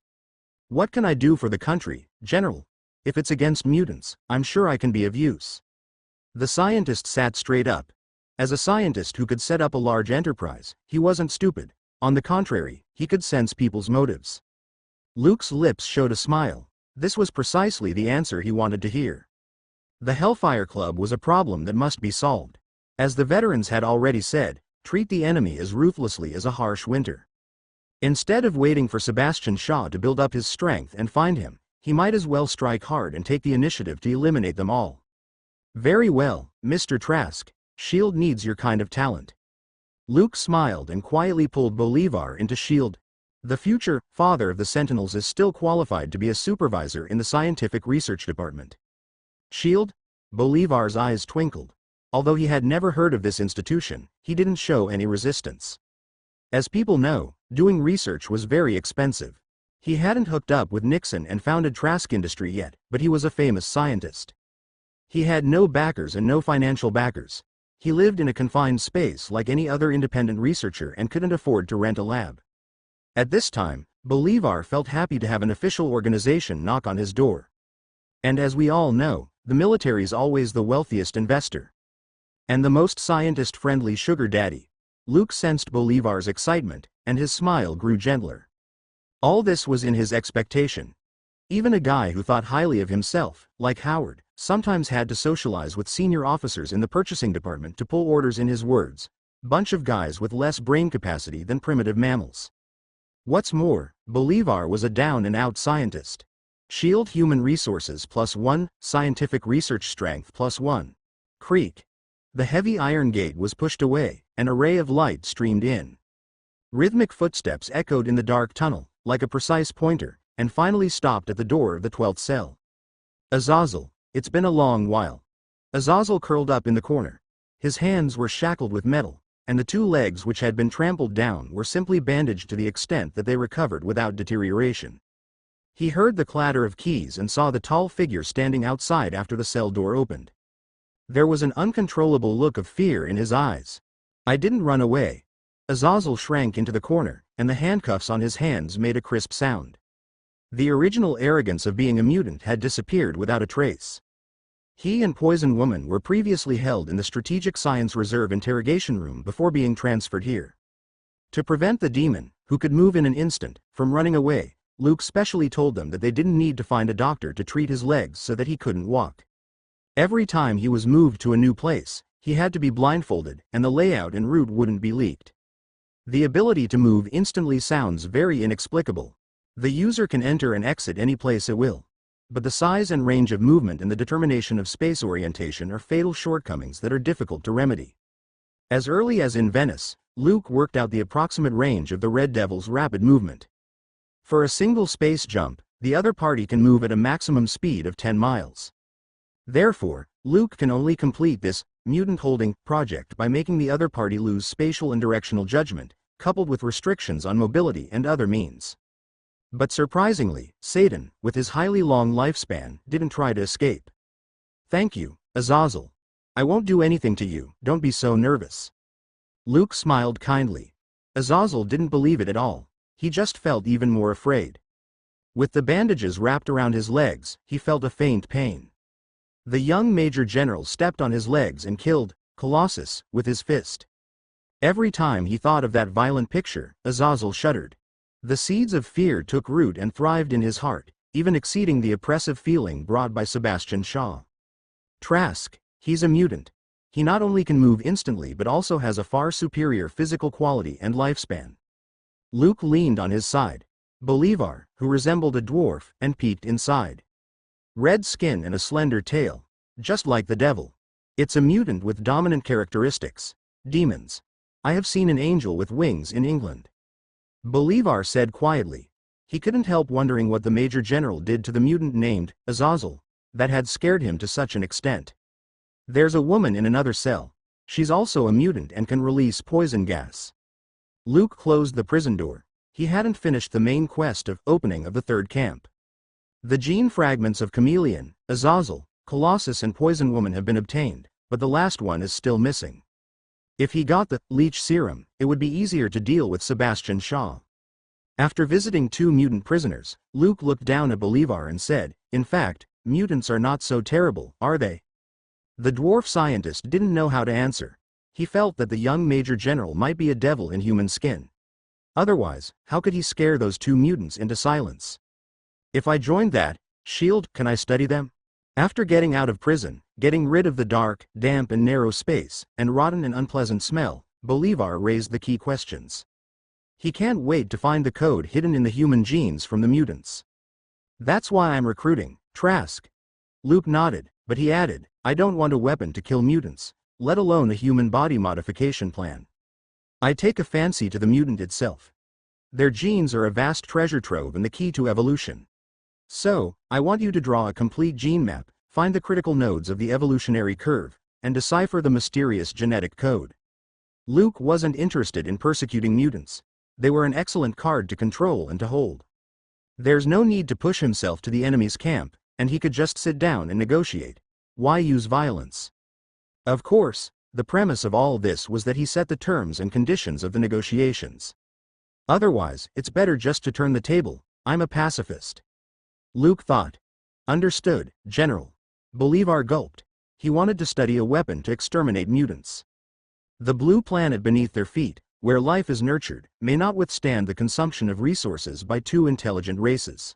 What can I do for the country, General? If it's against mutants, I'm sure I can be of use. The scientist sat straight up. As a scientist who could set up a large enterprise, he wasn't stupid. On the contrary, he could sense people's motives. Luke's lips showed a smile. This was precisely the answer he wanted to hear. The Hellfire Club was a problem that must be solved. As the veterans had already said, treat the enemy as ruthlessly as a harsh winter. Instead of waiting for Sebastian Shaw to build up his strength and find him, he might as well strike hard and take the initiative to eliminate them all. Very well, Mr. Trask, S.H.I.E.L.D. needs your kind of talent. Luke smiled and quietly pulled Bolivar into S.H.I.E.L.D. The future father of the Sentinels is still qualified to be a supervisor in the scientific research department. S.H.I.E.L.D.? Bolivar's eyes twinkled. Although he had never heard of this institution, he didn't show any resistance. As people know, doing research was very expensive. He hadn't hooked up with Nixon and founded Trask Industry yet, but he was a famous scientist. He had no backers and no financial backers. He lived in a confined space like any other independent researcher and couldn't afford to rent a lab. At this time, Bolivar felt happy to have an official organization knock on his door. And as we all know, the military's always the wealthiest investor. And the most scientist-friendly sugar daddy. Luke sensed Bolivar's excitement, and his smile grew gentler. All this was in his expectation. Even a guy who thought highly of himself, like Howard, sometimes had to socialize with senior officers in the purchasing department to pull orders in his words. Bunch of guys with less brain capacity than primitive mammals. What's more, Bolivar was a down-and-out scientist. Shield human resources +1, scientific research strength +1. Creak. The heavy iron gate was pushed away, an array of light streamed in. Rhythmic footsteps echoed in the dark tunnel, like a precise pointer, and finally stopped at the door of the 12th cell. Azazel, it's been a long while. Azazel curled up in the corner. His hands were shackled with metal, and the two legs which had been trampled down were simply bandaged to the extent that they recovered without deterioration. He heard the clatter of keys and saw the tall figure standing outside after the cell door opened. There was an uncontrollable look of fear in his eyes. I didn't run away. Azazel shrank into the corner, and the handcuffs on his hands made a crisp sound. The original arrogance of being a mutant had disappeared without a trace. He and Poison Woman were previously held in the Strategic Science Reserve interrogation room before being transferred here. To prevent the demon, who could move in an instant, from running away, Luke specially told them that they didn't need to find a doctor to treat his legs so that he couldn't walk. Every time he was moved to a new place, he had to be blindfolded, and the layout and route wouldn't be leaked. The ability to move instantly sounds very inexplicable. The user can enter and exit any place it will. But the size and range of movement and the determination of space orientation are fatal shortcomings that are difficult to remedy. As early as in Venice, Luke worked out the approximate range of the Red Devil's rapid movement. For a single space jump, the other party can move at a maximum speed of 10 miles. Therefore, Luke can only complete this mutant-holding project by making the other party lose spatial and directional judgment, coupled with restrictions on mobility and other means. But surprisingly, Satan, with his highly long lifespan, didn't try to escape. Thank you, Azazel. I won't do anything to you, don't be so nervous. Luke smiled kindly. Azazel didn't believe it at all. He just felt even more afraid. With the bandages wrapped around his legs, he felt a faint pain. The young Major General stepped on his legs and killed Colossus with his fist. Every time he thought of that violent picture, Azazel shuddered. The seeds of fear took root and thrived in his heart, even exceeding the oppressive feeling brought by Sebastian Shaw. Trask, he's a mutant. He not only can move instantly but also has a far superior physical quality and lifespan. Luke leaned on his side. Bolivar, who resembled a dwarf, and peeked inside. Red skin and a slender tail, just like the devil. It's a mutant with dominant characteristics. Demons. I have seen an angel with wings in England. Bolivar said quietly. He couldn't help wondering what the Major General did to the mutant named Azazel, that had scared him to such an extent. There's a woman in another cell. She's also a mutant and can release poison gas. Luke closed the prison door. He hadn't finished the main quest of opening of the third camp. The gene fragments of Chameleon, Azazel, Colossus and Poison Woman have been obtained, but the last one is still missing. If he got the leech serum, it would be easier to deal with Sebastian Shaw. After visiting two mutant prisoners, Luke looked down at Bolivar and said, "In fact, mutants are not so terrible, are they?" The dwarf scientist didn't know how to answer. He felt that the young Major General might be a devil in human skin. Otherwise, how could he scare those two mutants into silence? If I joined that shield, can I study them? After getting out of prison, getting rid of the dark, damp and narrow space, and rotten and unpleasant smell, Bolivar raised the key questions. He can't wait to find the code hidden in the human genes from the mutants. That's why I'm recruiting Trask. Luke nodded, but he added, I don't want a weapon to kill mutants, let alone a human body modification plan. I take a fancy to the mutant itself. Their genes are a vast treasure trove and the key to evolution. So, I want you to draw a complete gene map, find the critical nodes of the evolutionary curve, and decipher the mysterious genetic code. Luke wasn't interested in persecuting mutants. They were an excellent card to control and to hold. There's no need to push himself to the enemy's camp, and he could just sit down and negotiate. Why use violence? Of course, the premise of all this was that he set the terms and conditions of the negotiations. Otherwise, it's better just to turn the table. I'm a pacifist. Luke thought. Understood, General. Bolivar gulped. He wanted to study a weapon to exterminate mutants. The blue planet beneath their feet, where life is nurtured, may not withstand the consumption of resources by two intelligent races.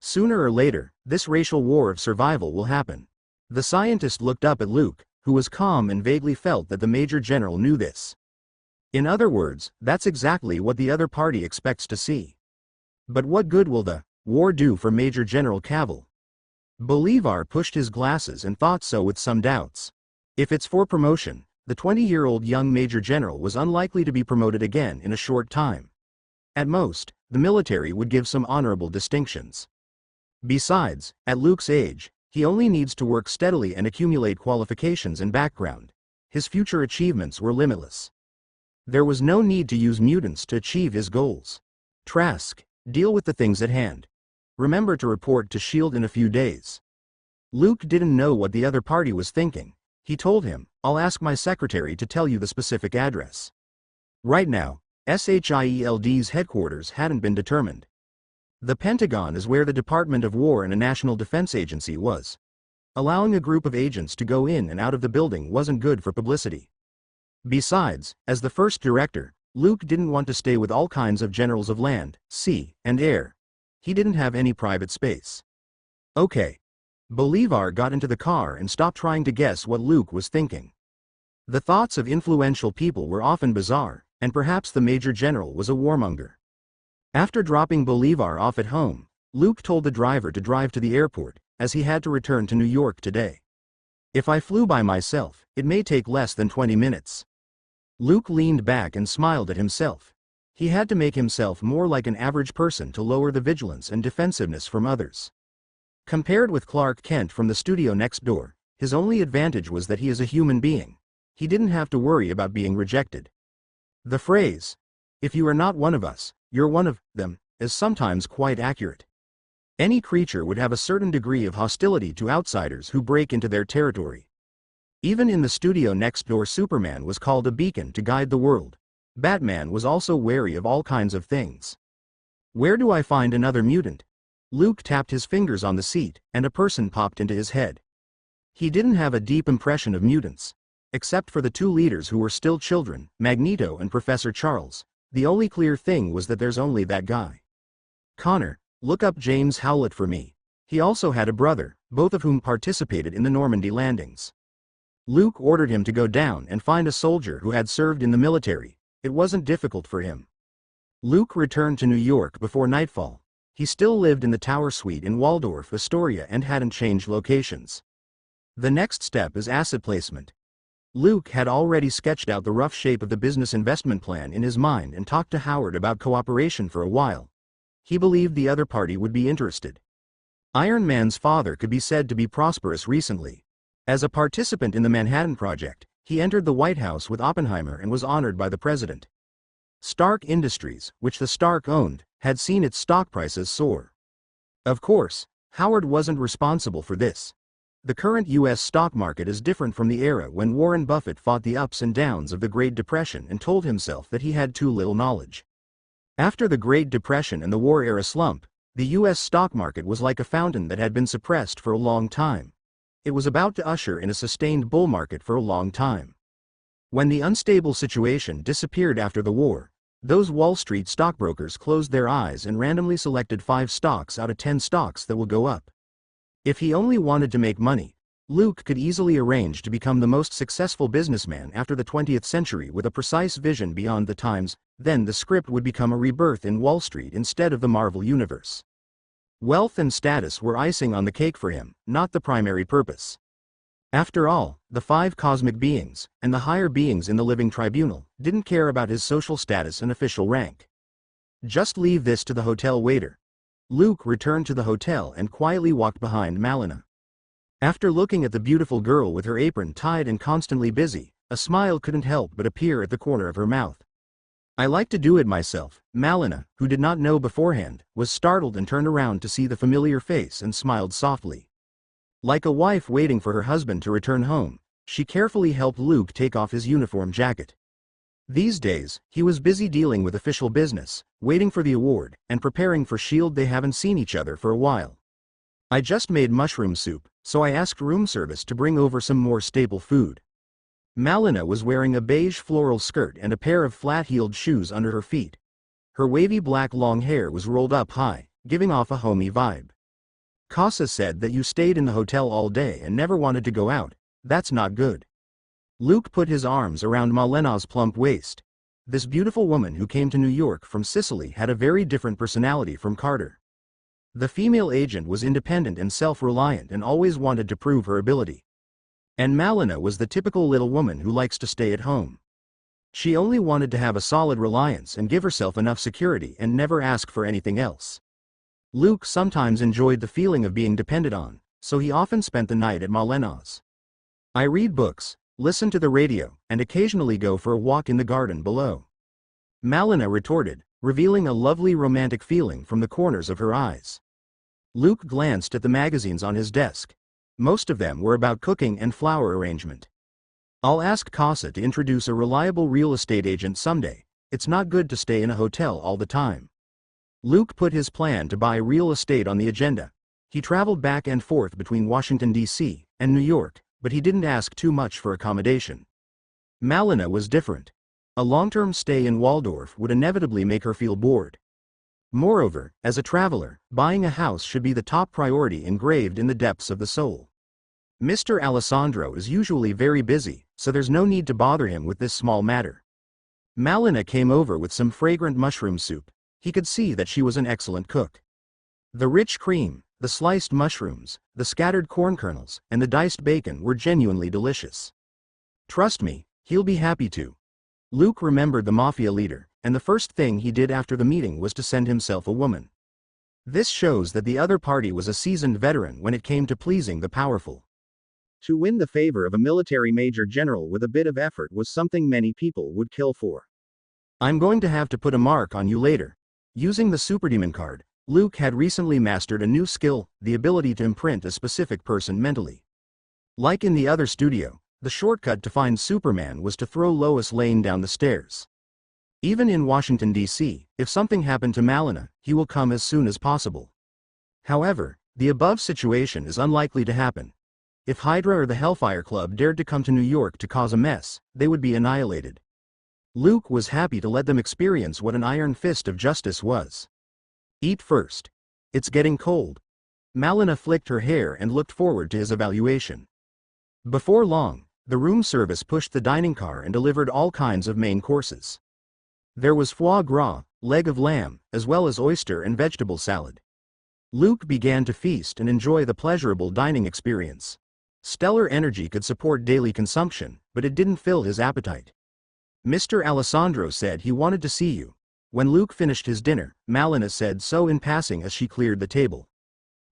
Sooner or later, this racial war of survival will happen. The scientist looked up at Luke, who was calm and vaguely felt that the Major General knew this. In other words, that's exactly what the other party expects to see. But what good will the war do for Major General Cavill? Bolivar pushed his glasses and thought so with some doubts. If it's for promotion, the 20-year-old young Major General was unlikely to be promoted again in a short time. At most, the military would give some honorable distinctions. Besides, at Luke's age, he only needs to work steadily and accumulate qualifications and background. His future achievements were limitless. There was no need to use mutants to achieve his goals. Trask, deal with the things at hand. Remember to report to S.H.I.E.L.D. in a few days. Luke didn't know what the other party was thinking. He told him, I'll ask my secretary to tell you the specific address. Right now, S.H.I.E.L.D.'s headquarters hadn't been determined. The Pentagon is where the Department of War and a National Defense Agency was. Allowing a group of agents to go in and out of the building wasn't good for publicity. Besides, as the first director, Luke didn't want to stay with all kinds of generals of land, sea, and air. He didn't have any private space. Okay. Bolivar got into the car and stopped trying to guess what Luke was thinking. The thoughts of influential people were often bizarre, and perhaps the Major General was a warmonger. After dropping Bolivar off at home, Luke told the driver to drive to the airport, as he had to return to New York today. If I flew by myself, it may take less than 20 minutes. Luke leaned back and smiled at himself. He had to make himself more like an average person to lower the vigilance and defensiveness from others. Compared with Clark Kent from the studio next door, his only advantage was that he is a human being. He didn't have to worry about being rejected. The phrase, "If you are not one of us, you're one of them," is sometimes quite accurate. Any creature would have a certain degree of hostility to outsiders who break into their territory. Even in the studio next door, Superman was called a beacon to guide the world. Batman was also wary of all kinds of things. Where do I find another mutant? Luke tapped his fingers on the seat, and a person popped into his head. He didn't have a deep impression of mutants. Except for the two leaders who were still children, Magneto and Professor Charles, the only clear thing was that there's only that guy. Connor, look up James Howlett for me. He also had a brother, both of whom participated in the Normandy landings. Luke ordered him to go down and find a soldier who had served in the military. It wasn't difficult for him. Luke returned to New York before nightfall. He still lived in the Tower Suite in Waldorf, Astoria, and hadn't changed locations. The next step is asset placement. Luke had already sketched out the rough shape of the business investment plan in his mind and talked to Howard about cooperation for a while. He believed the other party would be interested. Iron Man's father could be said to be prosperous recently. As a participant in the Manhattan Project, he entered the White House with Oppenheimer and was honored by the president. Stark Industries, which the Stark owned, had seen its stock prices soar. Of course, Howard wasn't responsible for this. The current U.S. stock market is different from the era when Warren Buffett fought the ups and downs of the Great Depression and told himself that he had too little knowledge. After the Great Depression and the war-era slump, the U.S. stock market was like a fountain that had been suppressed for a long time. It was about to usher in a sustained bull market for a long time. When the unstable situation disappeared after the war, those Wall Street stockbrokers closed their eyes and randomly selected 5 stocks out of 10 stocks that will go up. If he only wanted to make money, Luke could easily arrange to become the most successful businessman after the 20th century with a precise vision beyond the times. Then the script would become a rebirth in Wall Street instead of the Marvel Universe. Wealth and status were icing on the cake for him, not the primary purpose. After all, the 5 cosmic beings, and the higher beings in the living tribunal, didn't care about his social status and official rank. Just leave this to the hotel waiter. Luke returned to the hotel and quietly walked behind Malina. After looking at the beautiful girl with her apron tied and constantly busy, a smile couldn't help but appear at the corner of her mouth. "I like to do it myself." Malina, who did not know beforehand, was startled and turned around to see the familiar face and smiled softly. Like a wife waiting for her husband to return home, she carefully helped Luke take off his uniform jacket. These days, he was busy dealing with official business, waiting for the award, and preparing for S.H.I.E.L.D. They haven't seen each other for a while. "I just made mushroom soup," so I asked room service to bring over some more staple food. Malina was wearing a beige floral skirt and a pair of flat-heeled shoes under her feet. Her wavy black long hair was rolled up high, giving off a homey vibe. Casa said that you stayed in the hotel all day and never wanted to go out. That's not good. Luke put his arms around Malina's plump waist. This beautiful woman who came to New York from Sicily had a very different personality from Carter. The female agent was independent and self-reliant and always wanted to prove her ability. And Malina was the typical little woman who likes to stay at home. She only wanted to have a solid reliance and give herself enough security and never ask for anything else. Luke sometimes enjoyed the feeling of being depended on, so he often spent the night at Malina's. I read books, listen to the radio, and occasionally go for a walk in the garden below. Malina retorted, revealing a lovely romantic feeling from the corners of her eyes. Luke glanced at the magazines on his desk. Most of them were about cooking and flower arrangement. I'll ask Casa to introduce a reliable real estate agent someday. It's not good to stay in a hotel all the time. Luke put his plan to buy real estate on the agenda. He traveled back and forth between Washington, D.C. and New York, but he didn't ask too much for accommodation. Malina was different. A long-term stay in Waldorf would inevitably make her feel bored. Moreover, as a traveler, buying a house should be the top priority engraved in the depths of the soul. Mr. Alessandro is usually very busy, so there's no need to bother him with this small matter. Malina came over with some fragrant mushroom soup. He could see that she was an excellent cook. The rich cream, the sliced mushrooms, the scattered corn kernels, and the diced bacon were genuinely delicious. Trust me, he'll be happy to. Luke remembered the mafia leader, and the first thing he did after the meeting was to send himself a woman. This shows that the other party was a seasoned veteran when it came to pleasing the powerful. To win the favor of a military major general with a bit of effort was something many people would kill for. I'm going to have to put a mark on you later. Using the Superdemon card, Luke had recently mastered a new skill, the ability to imprint a specific person mentally. Like in the other studio, the shortcut to find Superman was to throw Lois Lane down the stairs. Even in Washington, D.C., if something happened to Malina, he will come as soon as possible. However, the above situation is unlikely to happen. If Hydra or the Hellfire Club dared to come to New York to cause a mess, they would be annihilated. Luke was happy to let them experience what an iron fist of justice was. Eat first. It's getting cold. Malina flicked her hair and looked forward to his evaluation. Before long, the room service pushed the dining car and delivered all kinds of main courses. There was foie gras, leg of lamb, as well as oyster and vegetable salad. Luke began to feast and enjoy the pleasurable dining experience. Stellar energy could support daily consumption, but it didn't fill his appetite. Mr. Alessandro said he wanted to see you. When Luke finished his dinner, Malina said so in passing as she cleared the table.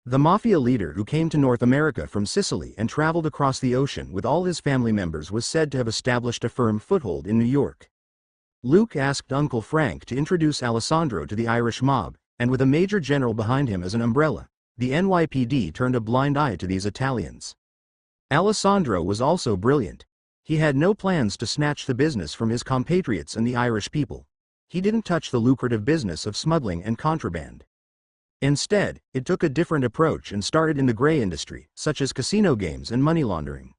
The mafia leader who came to North America from Sicily and traveled across the ocean with all his family members was said to have established a firm foothold in New York. Luke asked Uncle Frank to introduce Alessandro to the Irish mob, and with a major general behind him as an umbrella, the NYPD turned a blind eye to these Italians. Alessandro was also brilliant. He had no plans to snatch the business from his compatriots and the Irish people. He didn't touch the lucrative business of smuggling and contraband. Instead, it took a different approach and started in the gray industry, such as casino games and money laundering.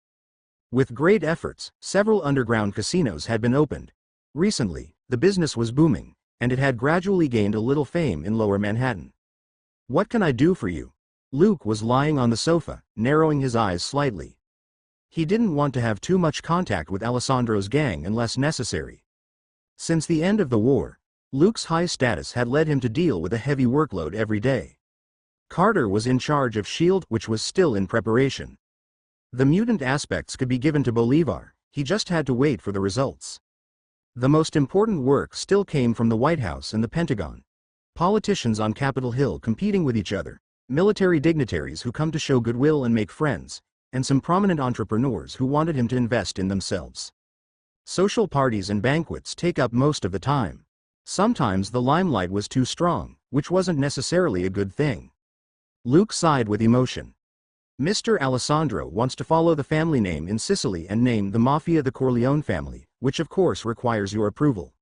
With great efforts, several underground casinos had been opened. Recently, the business was booming, and it had gradually gained a little fame in Lower Manhattan. What can I do for you? Luke was lying on the sofa, narrowing his eyes slightly. He didn't want to have too much contact with Alessandro's gang unless necessary. Since the end of the war, Luke's high status had led him to deal with a heavy workload every day. Carter was in charge of S.H.I.E.L.D., which was still in preparation. The mutant aspects could be given to Bolivar, he just had to wait for the results. The most important work still came from the White House and the Pentagon. Politicians on Capitol Hill competing with each other, military dignitaries who come to show goodwill and make friends, and some prominent entrepreneurs who wanted him to invest in themselves. Social parties and banquets take up most of the time. Sometimes the limelight was too strong, which wasn't necessarily a good thing. Luke sighed with emotion. Mr. Alessandro wants to follow the family name in Sicily and name the mafia the Corleone family, which of course requires your approval.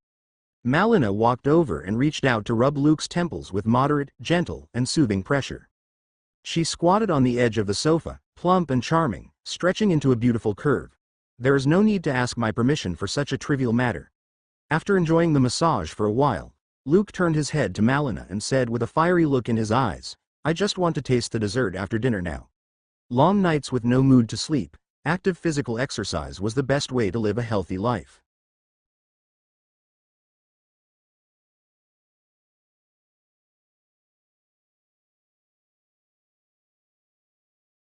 Malina walked over and reached out to rub Luke's temples with moderate, gentle, and soothing pressure. She squatted on the edge of the sofa, plump and charming, stretching into a beautiful curve. There is no need to ask my permission for such a trivial matter. After enjoying the massage for a while, Luke turned his head to Malina and said with a fiery look in his eyes, "I just want to taste the dessert after dinner now." Long nights with no mood to sleep, active physical exercise was the best way to live a healthy life.